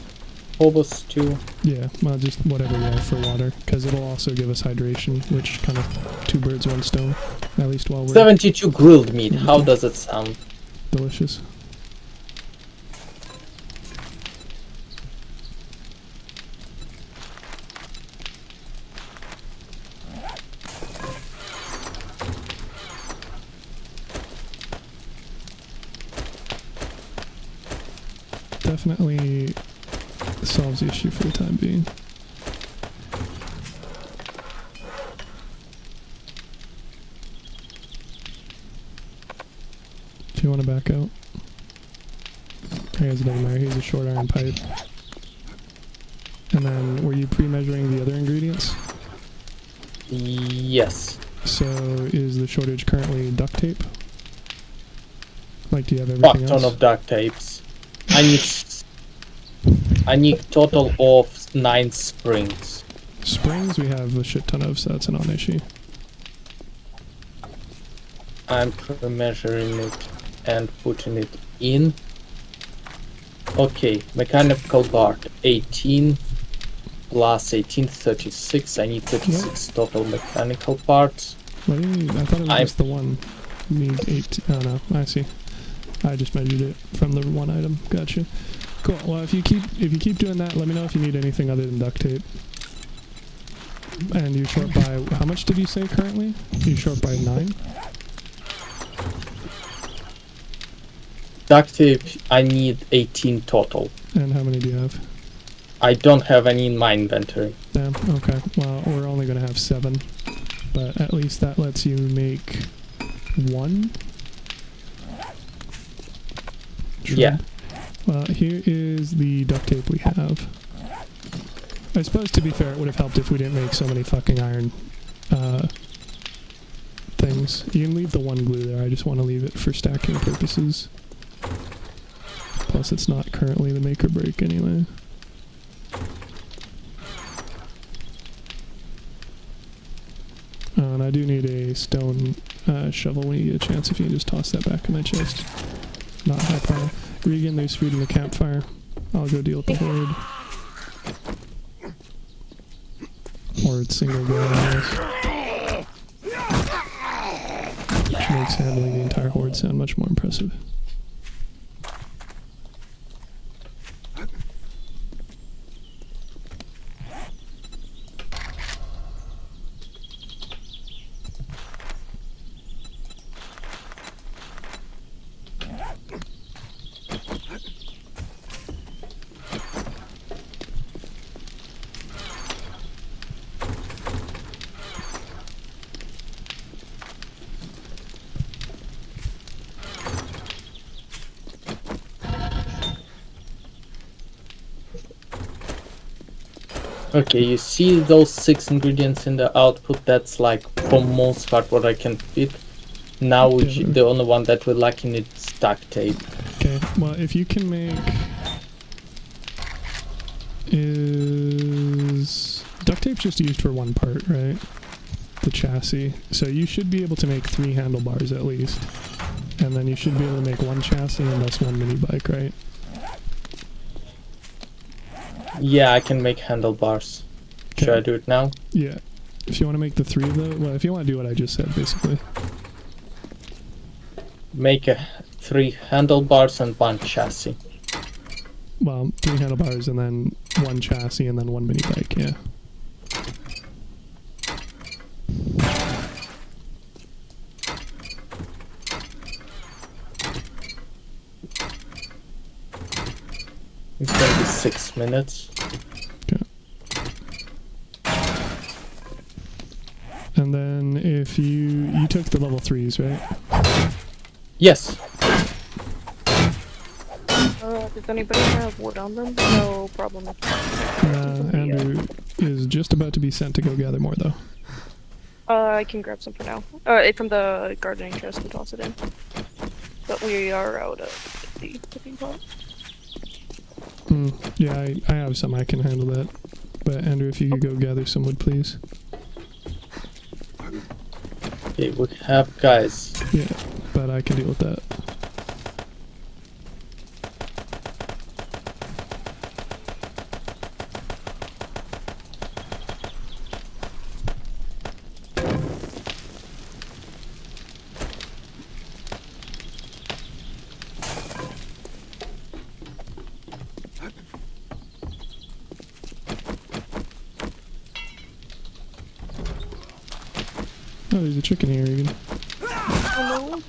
hobo stew. Yeah, well, just whatever we have for water, because it'll also give us hydration, which kind of 2 birds, 1 stone, at least while we're 72 grilled meat. How does it sound? delicious. Definitely solves the issue for the time being. If you want to back out. I guess it doesn't matter, here's a short iron pipe. And then, were you pre-measuring the other ingredients? Yes. So, is the shortage currently duct tape? Like, do you have Fuck everything ton else? of duct tapes. I need total of 9 springs. Springs we have a shit ton of, so that's a non-issue. I'm measuring it and putting it in. Okay, mechanical part 18 plus 18, 36. I need 36 total mechanical parts. What do you need? I thought it was just the one. You need 8. Oh no, I see. I just measured it from the one item. Gotcha. Cool. Well, if you keep doing that, let me know if you need anything other than duct tape. And you're short by how much did you say currently? You're short by 9. Duct tape, I need 18 total. And how many do you have? I don't have any in my inventory. Damn. Okay. Well, we're only gonna have 7, but at least that lets you make 1. Sure. Yeah. Well, here is the duct tape we have. I suppose, to be fair, it would have helped if we didn't make so many fucking iron things. You can leave the one glue there, I just want to leave it for stacking purposes. Plus, it's not currently the make or break anyway. And I do need a stone shovel when you get a chance, if you can just toss that back in my chest. Not high power. Regan, there's food in the campfire. I'll go deal with the horde. Horde single go, I guess. Which makes handling the entire horde sound much more impressive. Okay, you see those 6 ingredients in the output? That's like, for most part, what I can fit. Now, the only one that we're lacking is duct tape. Okay, well, if you can make... Is... Duct tape's just used for one part, right? The chassis. So you should be able to make 3 handlebars at least. And then you should be able to make 1 chassis and thus 1 mini bike, right? Yeah, I can make handlebars. Should I do it now? Yeah. If you want to make the 3 of those... Well, if you want to do what I just said, basically. Make 3 handlebars and 1 chassis. Well, 3 handlebars and then 1 chassis and then 1 mini bike, yeah. It's gonna be 6 minutes. Okay. And then if you took the level 3s, right? Yes. Does anybody have wood on them? No problem. Andrew is just about to be sent to go gather more, though. I can grab some for now. From the gardening chest and toss it in. But we are out of the cooking pot. Yeah, I have some. I can handle that. But Andrew, if you could go gather some wood, please. Okay, we have guys. Yeah, but I can deal with that. Oh, there's a chicken here again. Hello?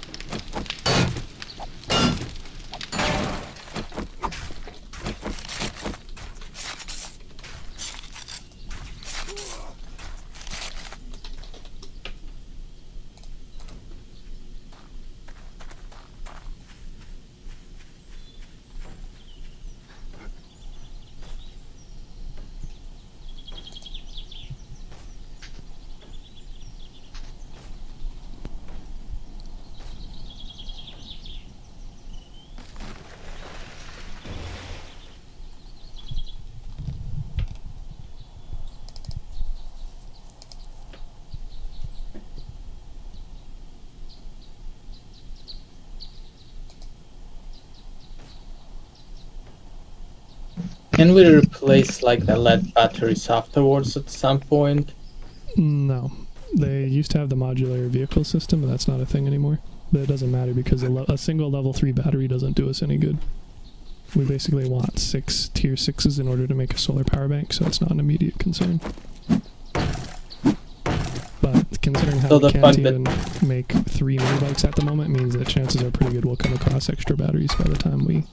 Can we replace like the lead batteries afterwards at some point? No. They used to have the modular vehicle system, but that's not a thing anymore. But it doesn't matter because a single level 3 battery doesn't do us any good. We basically want 6 tier 6s in order to make a solar power bank, so it's not an immediate concern. But considering how So we the can't fact even make 3 mini bikes at the moment means that chances are pretty good we'll come across extra batteries by the time we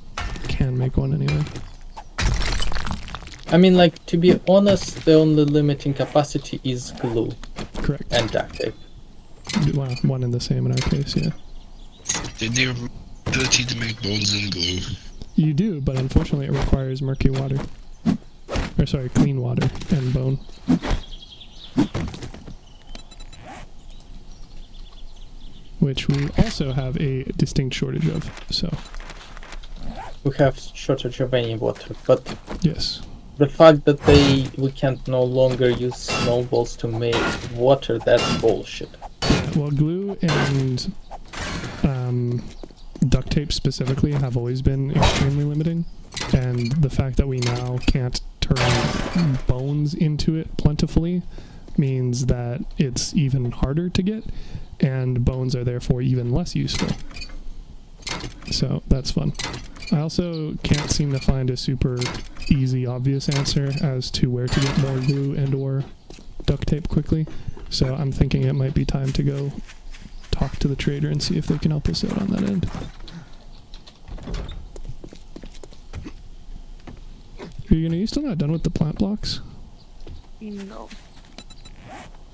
can make one anyway. I mean, like, to be honest, the only limiting capacity is glue Correct. and duct tape. Well, one and the same in our case, yeah. Did you have ability to make bones and glue? You do, but unfortunately it requires murky water. Or sorry, clean water and bone. Which we also have a distinct shortage of, so... We have shortage of any water, but Yes. the fact that we can't no longer use snowballs to make water, that's bullshit. Yeah, well, glue and duct tape specifically have always been extremely limiting, and the fact that we now can't turn bones into it plentifully means that it's even harder to get, and bones are therefore even less useful. So that's fun. I also can't seem to find a super easy, obvious answer as to where to get more glue and or duct tape quickly, so I'm thinking it might be time to go talk to the trader and see if they can help us out on that end. Are you still not done with the plant blocks? No.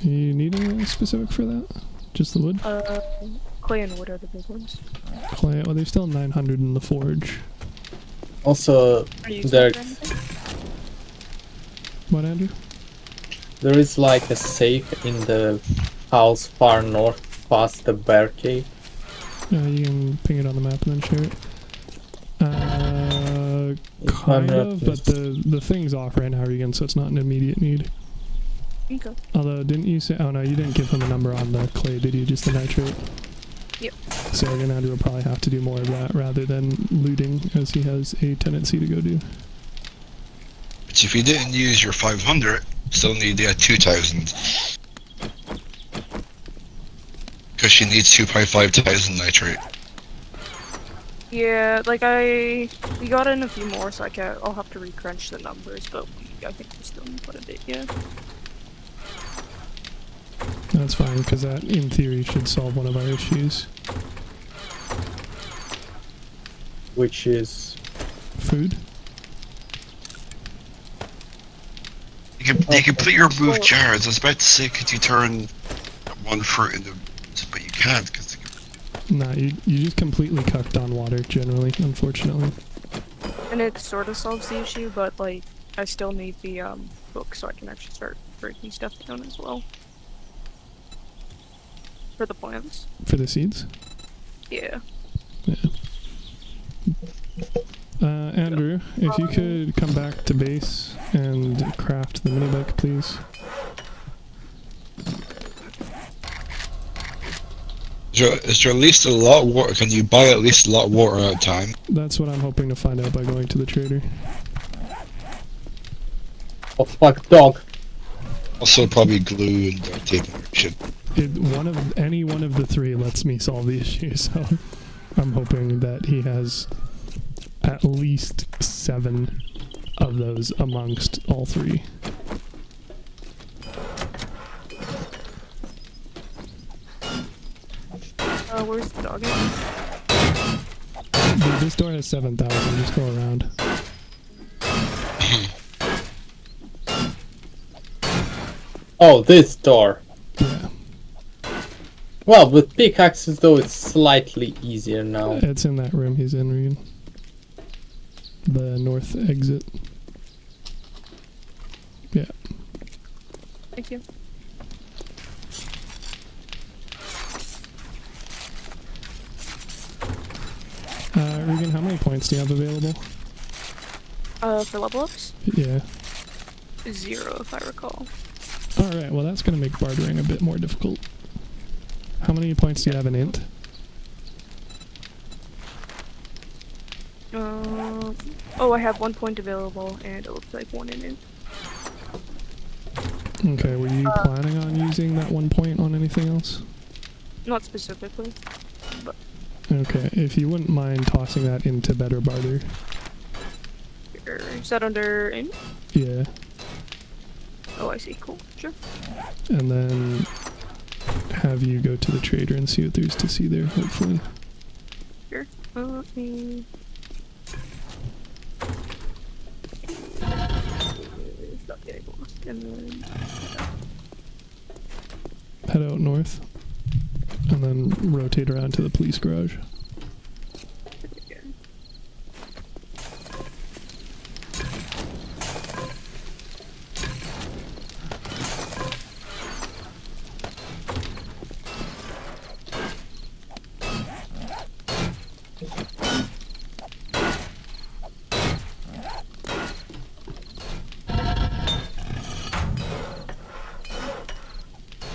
You need anything specific for that? Just the wood? Clay and wood are the big ones. Clay, well, there's still 900 in the forge. Also, Are you there, using anything? What, Andrew? there is like a safe in the house far north past the bear cave. You can ping it on the map and then share it. If I'm Kind not of, but the thing's off right now again, so it's not an immediate need. Okay. Although, didn't you say... Oh no, you didn't give him a number on the clay, did you? Just the nitrate? Yep. So again, Andrew will probably have to do more of that rather than looting, as he has a tendency to go do. But if you didn't use your 500, still need to get 2,000. Because she needs 2,500 nitrate. Yeah, like we got in a few more, so I'll have to recrunch the numbers, but I think we still need quite a bit, yeah. That's fine, because that, in theory, should solve one of our issues. Which is... Food? You can put your move jars. I was about to say, could you turn one fruit into... But you can't, because... Nah, you just completely cucked on water, generally, unfortunately. And it sort of solves the issue, but like I still need the book so I can actually start breaking stuff down as well. For the plants. For the seeds? Yeah. Yeah. Andrew, if you could come back to base and craft the mini bike, please. Is there at least a lot of water? Can you buy at least a lot of water at a time? That's what I'm hoping to find out by going to the trader. Oh fuck, dog. Also, probably glue and duct tape and shit. Any one of the three lets me solve the issue, so I'm hoping that he has at least 7 of those amongst all 3. Where's the dog at? Dude, this door has 7,000, just go around. Oh, this door. Yeah. Well, with pickaxes though, it's slightly easier now. It's in that room he's in, Regan. The north exit. Yeah. Thank you. Regan, how many points do you have available? For level ups? Yeah. 0 if I recall. Alright, well that's gonna make bartering a bit more difficult. How many points do you have in int? Oh, I have 1 point available, and it looks like 1 in it. Okay, were you planning on using that 1 point on anything else? Not specifically. Okay, if you wouldn't mind tossing that into better barter. Is that under in? Yeah. Oh, I see. Cool. Sure. And then have you go to the trader and see what there's to see there, hopefully. Sure. Stop getting lost. And then... Head out north. And then rotate around to the police garage.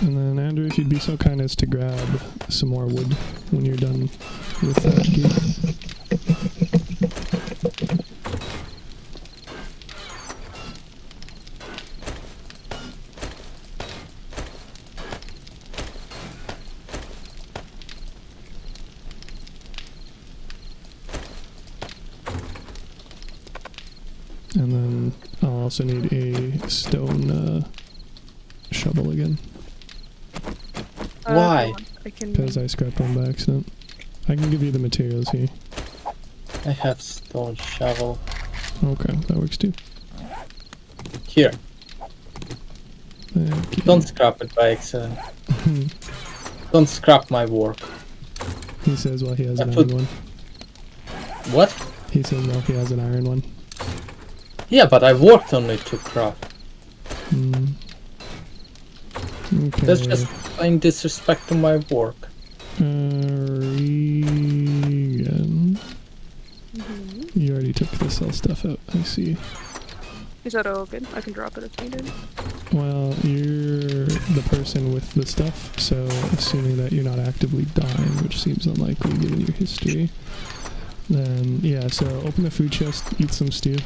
And then Andrew, if you'd be so kind as to grab some more wood when you're done with that gate. And then I'll also need a stone shovel again. Why? I can... Because I scrapped one by accident. I can give you the materials here. I have stone shovel. Okay, that works too. Here, Thank you. don't scrap it by accident. Don't scrap my work. He says while he has an I iron put- one. What? He says while he has an iron one. Yeah, but I worked on it to craft. Mm. Okay. That's just plain disrespect to my work. Regan. Mm-hmm. You already took the cell stuff out, I see. Is that all good? I can drop it if needed. Well, you're the person with the stuff, so assuming that you're not actively dying, which seems unlikely given your history, then yeah, so open the food chest, eat some stew.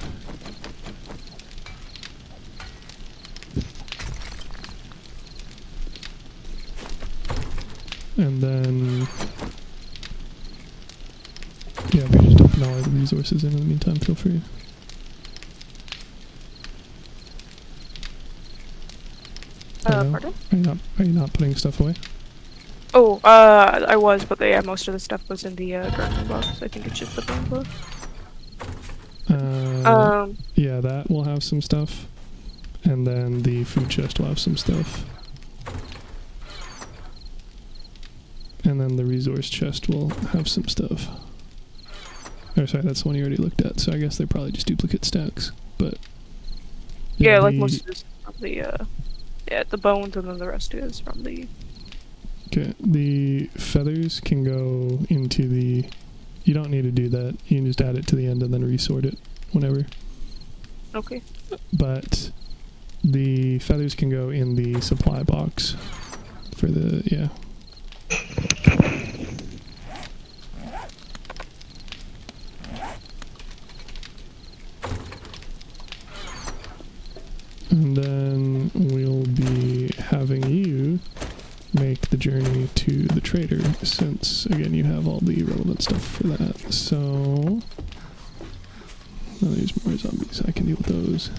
And then, yeah, if you're just dumping all the resources in the meantime, feel free. Hello? Pardon? Are you not putting stuff away? Oh, I was, but yeah, most of the stuff was in the gardening box. I think it's just the bone book. Yeah, that will have some stuff. And then the food chest will have some stuff. And then the resource chest will have some stuff. Or sorry, that's the one you already looked at. So I guess they're probably just duplicate stacks. But Yeah, like the- most of this from the the bones, and then the rest is from the. Okay, the feathers can go into the... You don't need to do that. You can just add it to the end and then resort it whenever. Okay. But the feathers can go in the supply box for the... Yeah. And then we'll be having you make the journey to the trader, since again you have all the relevant stuff for that. So oh, there's more zombies. I can deal with those.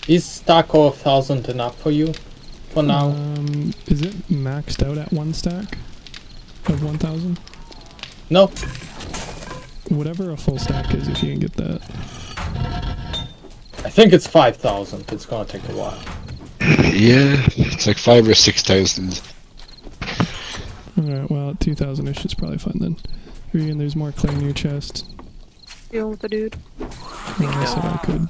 Is stack of 1,000 enough for you for now? Is it maxed out at one stack of 1,000? No. Whatever a full stack is, if you can get that. I think it's 5,000. It's gonna take a while. Yeah, it's like 5 or 6,000. Alright, well, 2,000-ish is probably fine then. Regan, there's more clay in your chest. Dealing with the dude. Well, I said I could.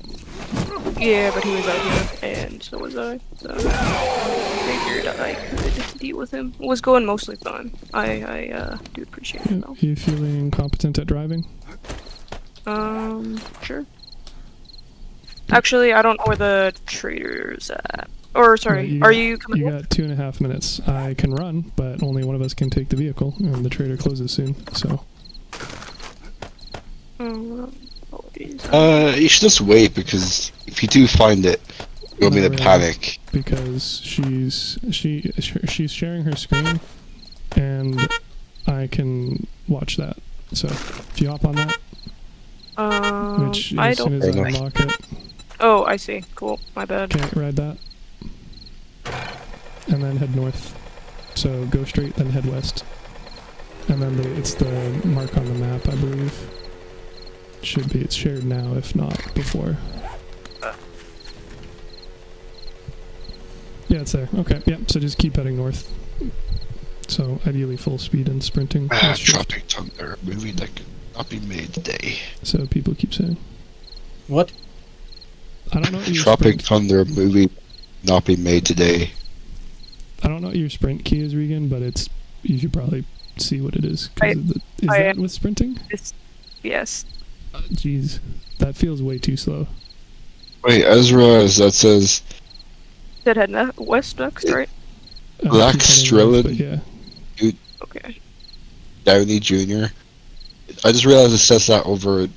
Yeah, but he was out here, and so was I. So figured I could deal with him. It was going mostly fine. I do appreciate it Yeah, though. you feeling competent at driving? Sure. Actually, I don't know where the trader's at. Or sorry, Well, are you coming? You with? got 2.5 minutes. I can run, but only one of us can take the vehicle, and the trader closes soon, so... Apologies. You should just wait, because if you do find it, you'll be Not in a really, panic. because she's sharing her screen, and I can watch that. So if you hop on that, which I as soon don't. as I Fair enough. unlock it, Oh, I see. Cool. My bad. okay, ride that, and then head north. So go straight, then head west, and then it's the mark on the map, I believe. Should be. It's shared now, if not before. Yeah, it's there. Okay, yep. So just keep heading north. So ideally full speed and sprinting. That's shift. Tropic Thunder, a movie that could not be made today. So people keep saying. What? I don't know what your Tropic sprint, Thunder movie not be made today. I don't know what your sprint key is, Regan, but it's you should probably see what it is. I- Is that with sprinting? Yes. Jeez, that feels way too slow. Wait, Ezra, that says Did head west next, right? Black keep heading north, Strelin. but yeah. Okay. Downey Jr. I just realized it says that over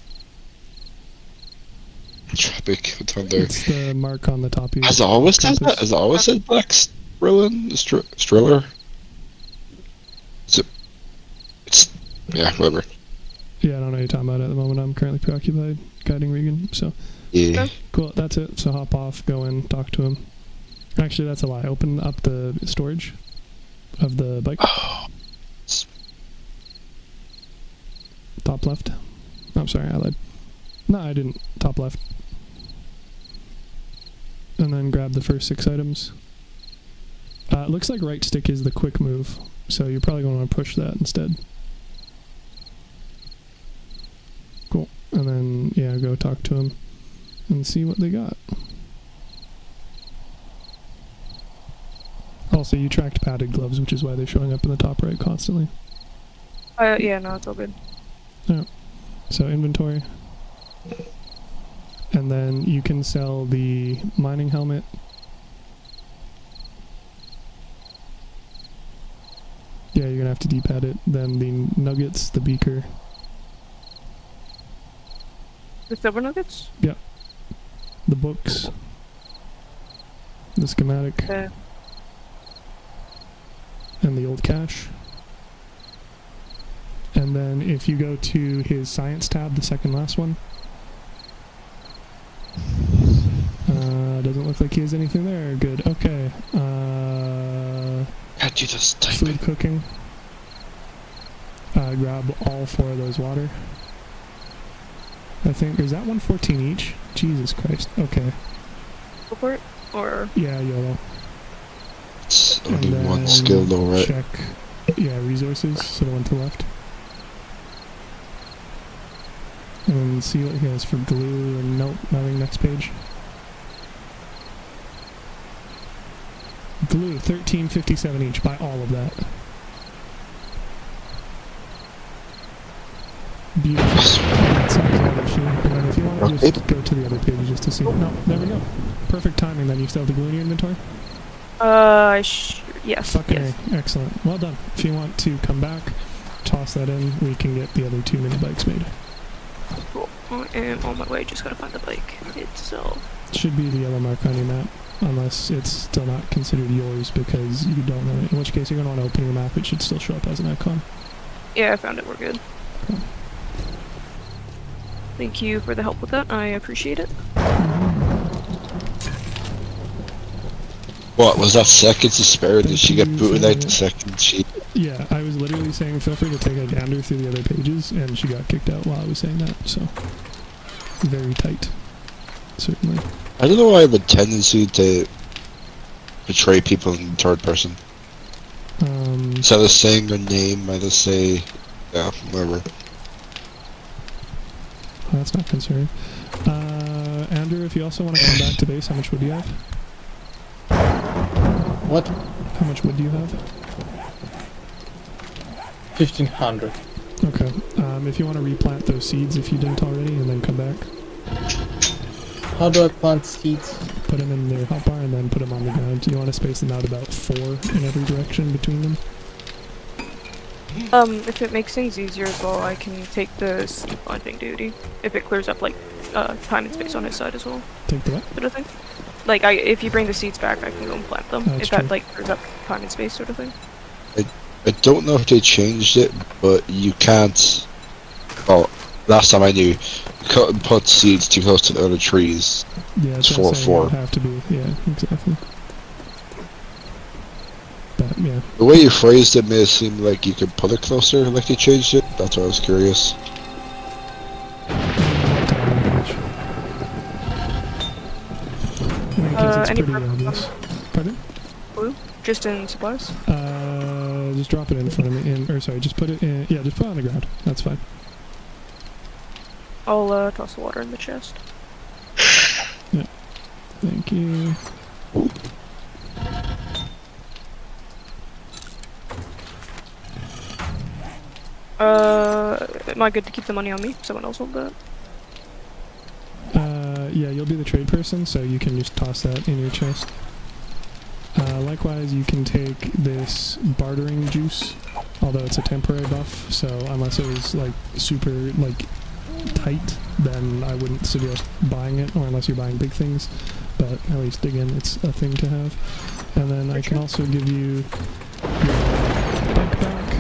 Tropic Thunder. It's the mark on the top of your Has it always said that? compass. Has it always said Black Strelin? Striller? Is it? It's yeah, whatever. Yeah, I don't know what you're talking about at the moment. I'm currently preoccupied guiding Regan. So Yeah. cool, that's it. So hop off, go in, talk to him. Actually, that's a lie. Open up the storage of the bike. Oh, Top left. I'm sorry, I lied. No, I didn't. Top left. And then grab the first 6 items. It looks like right stick is the quick move, so you're probably going to want to push that instead. Cool. And then, yeah, go talk to him and see what they got. Also, you tracked padded gloves, which is why they're showing up in the top right constantly. Yeah, no, it's all good. So inventory. And then you can sell the mining helmet. Yeah, you're gonna have to D-pad it. Then the nuggets, the beaker. The silver nuggets? The books, the schematic, Okay. and the old cache. And then if you go to his science tab, the second last one, doesn't look like he has anything there. Good. Okay. can't you just type Food it? cooking. Grab all 4 of those water. I think, is that 114 each? Jesus Christ. Okay. Report? Or... Yeah, YOLO. It's only And one then skill though, right? Check, yeah, resources, so the one to the left. And then see what he has for glue, and nope, nothing, next page. Glue, 13.57 each, buy all of that. Beautiful. That sounds like a shame. And then if you want to Okay. just go to the other page just to see. No, there we go. Perfect timing then. You still have the glue in your inventory? Yes. Fucking Yes. A. Excellent. Well done. If you want to come back, toss that in, we can get the other 2 mini bikes made. Cool. I am on my way. Just gotta find the bike itself. It should be the yellow mark on your map, unless it's still not considered yours because you don't know it. In which case, you're going to want to open your map. It should still show up as an icon. Yeah, I found it. We're good. Cool. Thank you for the help with that. I appreciate it. What was that second to spare? Did she get Thank you booted for out that. the second she? Yeah, I was literally saying feel free to take a gander through the other pages, and she got kicked out while I was saying that, so... Very tight. Certainly. I don't know why I have a tendency to betray people in third person. Instead of saying their name, I just say, yeah, whatever. That's not concerning. Andrew, if you also want to come back to base, how much wood do you have? What? How much wood do you have? 1500. Okay. If you want to replant those seeds if you didn't already, and then come back, How do I plant seeds? put them in their hotbar, and then put them on the ground. You want to space them out about 4 in every direction between them. If it makes things easier as well, I can take the seed planting duty. If it clears up, like, time and space on his side as well. Take the what? Sort of thing. Like, if you bring the seeds back, I can go and plant them. That's if true. that, like, clears up time and space sort of thing. I don't know if they changed it, but you can't. Well, last time I knew, you couldn't put seeds too close to the other trees. Yeah, It's that's what I'm saying, 4-4. it would have to be. Yeah, exactly. But, yeah. The way you phrased it made it seem like you could put it closer, like they changed it. That's why I was curious. In any case, it's any pretty purpose obvious. Pardon? Blue? Just in supplies? Just drop it in front of me, or sorry, just put it in, yeah, just put it on the ground. That's fine. I'll, toss the water in the chest. Thank you. Am I good to keep the money on me? Someone else want that? Yeah, you'll be the trade person, so you can just toss that in your chest. Likewise, you can take this bartering juice, although it's a temporary buff, so unless it was, like, super, like, tight, then I wouldn't suggest buying it, or unless you're buying big things, but at least, again, it's a thing to have. And then I can also give you your bike back,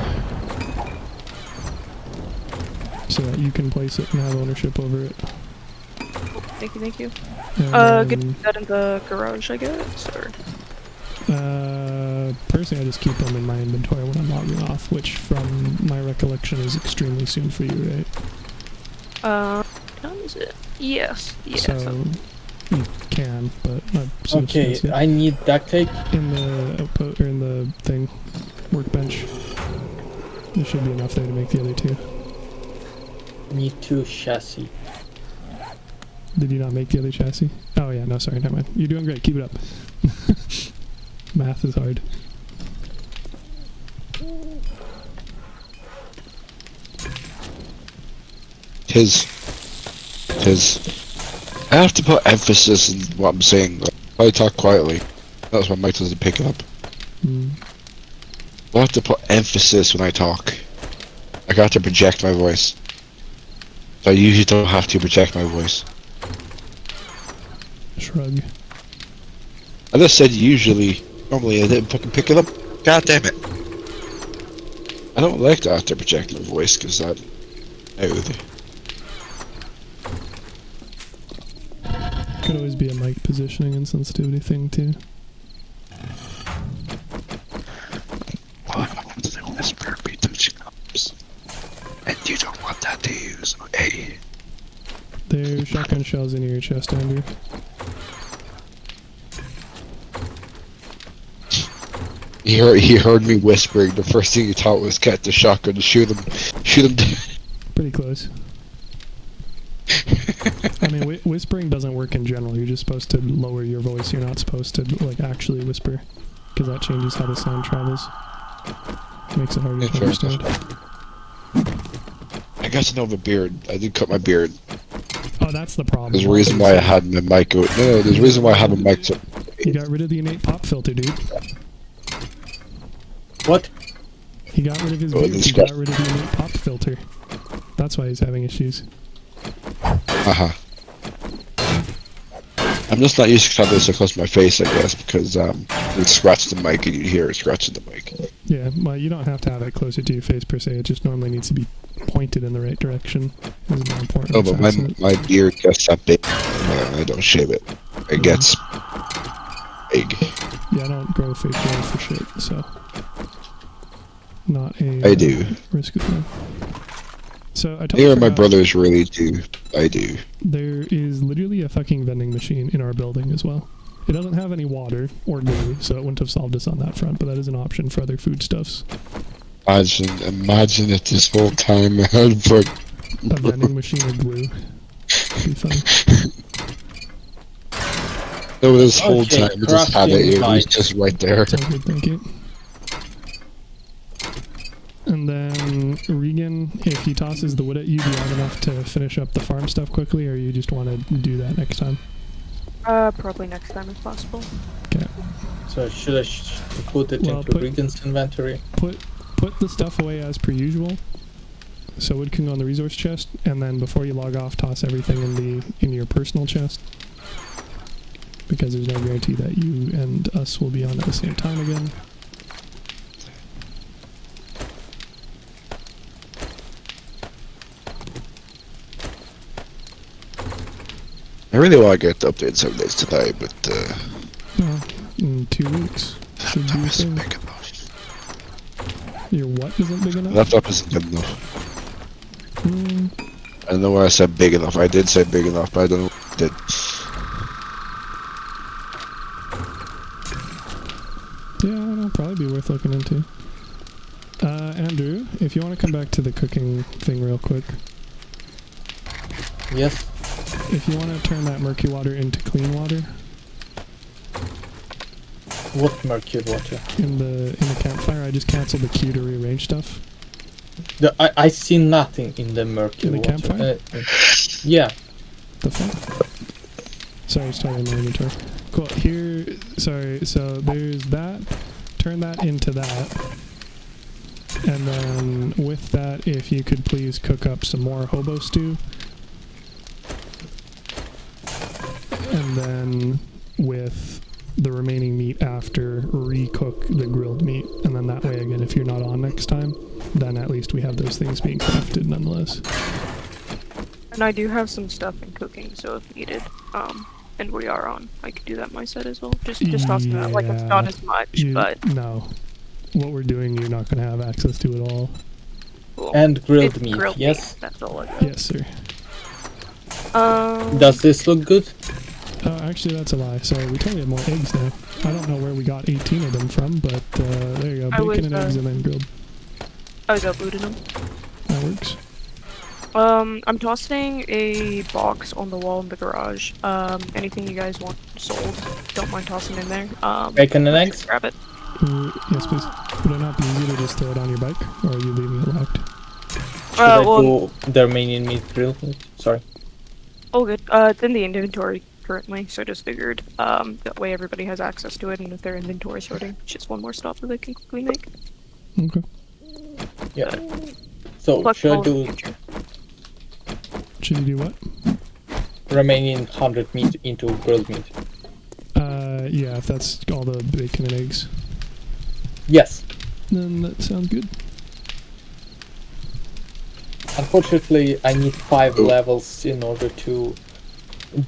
so that you can place it and have ownership over it. Thank you, thank you. And Could you put that in the garage, I guess, or? Personally, I just keep them in my inventory when I'm logging off, which, from my recollection, is extremely soon for you, right? What time is it? Yes, yes. So, you can, but I've seen Okay, it I need duct tape. in the output, or in the thing, workbench. There should be enough there to make the other 2. Need 2 chassis. Did you not make the other chassis? Oh yeah, no, sorry, never mind. You're doing great, keep it up. Math is hard. His. I have to put emphasis in what I'm saying. Like, if I talk quietly, that's why Mike doesn't pick it up. I have to put emphasis when I talk. I got to project my voice. So I usually don't have to project my voice. Shrug. I just said usually. Normally I didn't fucking pick it up. God damn it. I don't like to have to project my voice because that. Could always be a mic positioning and sensitivity thing too. Well, I want to whisper be touching ups. And you don't want that to use. Hey. There's shotgun shells in your chest, Andrew. He heard me whispering. The first thing he thought was get the shotgun, shoot him dead. Pretty close. I mean, whispering doesn't work in general. You're just supposed to lower your voice. You're not supposed to like actually whisper, because that changes how the sound travels. Makes it harder to understand. I got to know the beard. I did cut my beard. Oh, that's the problem. There's a reason why I had my mic. No, there's a reason why I have a mic. You got rid of the innate pop filter, dude. What? He got rid of his beard. He got rid of the innate pop filter. That's why he's having issues. I'm just not used to having this so close to my face, I guess, because it scratched the mic and you hear it scratching the mic. Yeah, well, you don't have to have it closer to your face per se. It just normally needs to be pointed in the right direction. It's more important. Oh, but my beard gets that big. I don't shave it. It gets big. Yeah, I don't grow fake hair for shit, so not a I do. risk of that. So I Here, my brothers really do. I do. There is literally a fucking vending machine in our building as well. It doesn't have any water or glue, so it wouldn't have solved us on that front, but that is an option for other foodstuffs. Imagine it this whole time, man. But a vending machine of glue. Be fun. No, this whole time we just had it. It was just right there. All good, thank you. And then, Regan, if he tosses the wood at you, do you have enough to finish up the farm stuff quickly, or you just want to do that next time? Probably next time if possible. Okay. So should I put it into Regan's inventory? Put the stuff away as per usual. So wood can go on the resource chest, and then before you log off, toss everything in your personal chest. Because there's no guarantee that you and us will be on at the same time again. I really want to get the update 7 days today, but well, in 2 weeks should be a thing. big enough. Your what isn't big enough? Laptop isn't good enough. I don't know why I said big enough. I did say big enough, but I don't know what I did. Yeah, I don't know, probably be worth looking into. Andrew, if you want to come back to the cooking thing real quick. Yes. If you want to turn that murky water into clean water. What murky water? In the campfire, I just canceled the queue to rearrange stuff. I see nothing in the murky water. In the campfire? Yeah. The fuck? Sorry, starting my inventory. Cool, here, sorry, so there's that. Turn that into that. And then with that, if you could please cook up some more hobo stew. And then with the remaining meat after, recook the grilled meat. And then that way, again, if you're not on next time, then at least we have those things being crafted nonetheless. And I do have some stuff in cooking, so if needed, and we are on, I could do that my side as well. Just toss them out, like it's not as much, but... No. What we're doing, you're not going to have access to it all. Cool. And grilled It's meat, grilled yes? meat, that's all I got. Yes, sir. Does this look good? Actually, that's a lie. Sorry, we totally have more eggs now. I don't know where we got 18 of them from, but there you go. Bacon and eggs and then grilled. I was uploading them. That works. I'm tossing a box on the wall in the garage. Anything you guys want sold, don't mind tossing in there. Bacon and eggs? Grab it. Yes, please. Would it not be easy to just throw it on your bike, or are you leaving it locked? Should I do the remaining meat grilled meat? Sorry. Oh, good. It's in the inventory currently, so I just figured that way everybody has access to it, and if their inventory sorting, it's just one more stop that they can quickly make. Okay. Yeah. So, should I do... Should you do what? Remaining 100 meat into grilled meat. Yeah, if that's all the bacon and eggs. Yes. Then that sounds good. Unfortunately, I need 5 levels in order to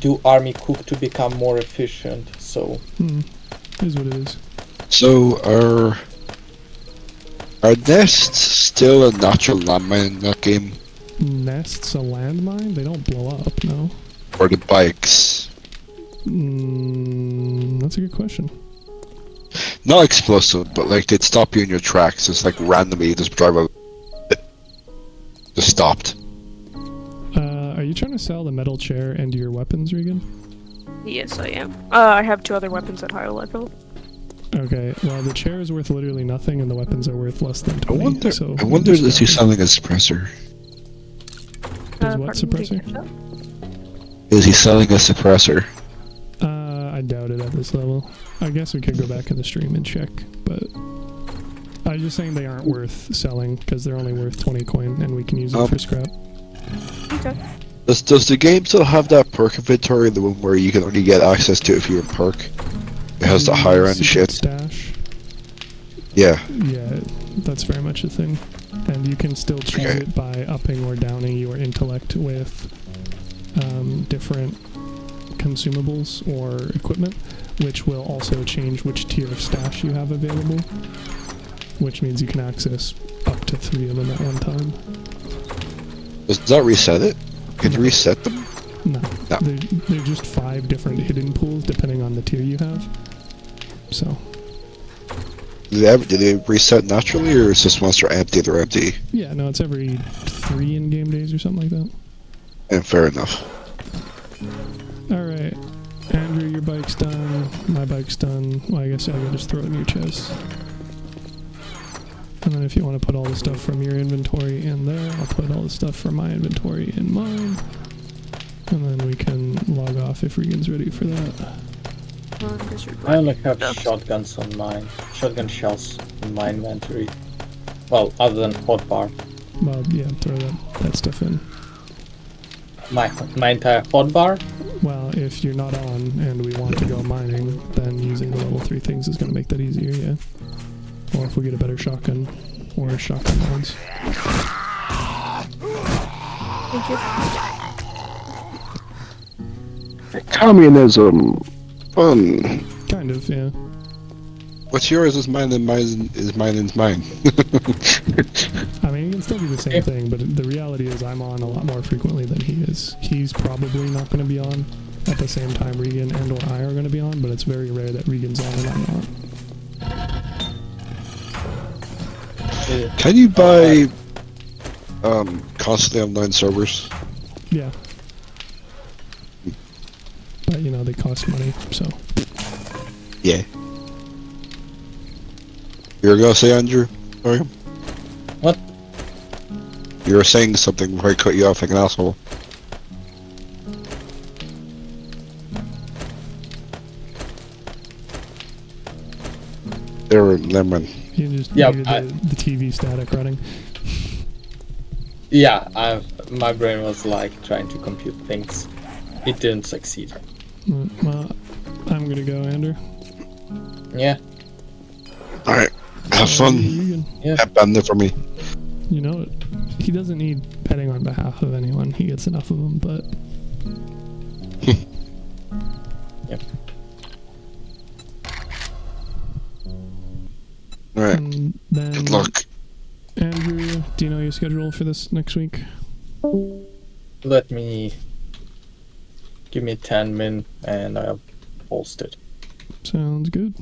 do army cook to become more efficient, so... Is what it is. So, are nests still a natural landmine in that game? nests a landmine? They don't blow up, no. Or the bikes? That's a good question. Not explosive, but like they'd stop you in your tracks. It's like randomly you just drive up. Just stopped. Are you trying to sell the metal chair and your weapons, Regan? Yes, I am. I have 2 other weapons at higher level. Okay, well the chair is worth literally nothing and the weapons are worth less than 20. I wonder is he selling a suppressor? Is what Pardon, did you suppressor? catch that? Is he selling a suppressor? I doubt it at this level. I guess we could go back in the stream and check, but I'm just saying they aren't worth selling because they're only worth 20 coin and we can use them for scrap. Okay. Does the game still have that perk inventory, the one where you can only get access to if you're in perk? It has the higher end Secret shit. Stash. Yeah. Yeah, that's very much a thing. And you can still choose Okay. it by upping or downing your intellect with different consumables or equipment, which will also change which tier of stash you have available, which means you can access up to 3 of them at one time. Does that reset it? Can you reset them? No, No. they're just 5 different hidden pools depending on the tier you have. So, Do they reset naturally, or is this once they're empty, they're empty? yeah, no, it's every 3 in-game days or something like that. And fair enough. Alright, Andrew, your bike's done, my bike's done. Well, I guess I can just throw it in your chest. And then if you want to put all the stuff from your inventory in there, I'll put all the stuff from my inventory in mine. And then we can log off if Regan's ready for that. I only have shotguns on mine. Shotgun shells in my inventory. Well, other than hotbar. Well, yeah, throw that stuff in. My entire hotbar? Well, if you're not on and we want to go mining, then using the level 3 things is going to make that easier, yeah. Or if we get a better shotgun, or shotgun rounds. Thank you. Communism! Fun! Kind of, yeah. What's yours is mine, and mine is mine and mine. I mean, it can still be the same thing, but the reality is I'm on a lot more frequently than he is. He's probably not going to be on at the same time Regan and or I are going to be on, but it's very rare that Regan's on and I'm not. Can you buy constantly online servers? Yeah. But, you know, they cost money, so. Yeah. You were gonna say, Andrew? Sorry? What? You were saying something before I cut you off like an asshole. There, never mind. You just Yeah, needed the TV static running. Yeah, my brain was like trying to compute things. It didn't succeed. Well, I'm gonna go, Andrew. Yeah. Alright, have fun. Regan, Yeah. Have band it for me. you know it. He doesn't need petting on behalf of anyone. He gets enough of them, but. Yep. Alright, And then, good luck. Andrew, do you know your schedule for this next week? Let me give me 10 min and I'll post it. Sounds good.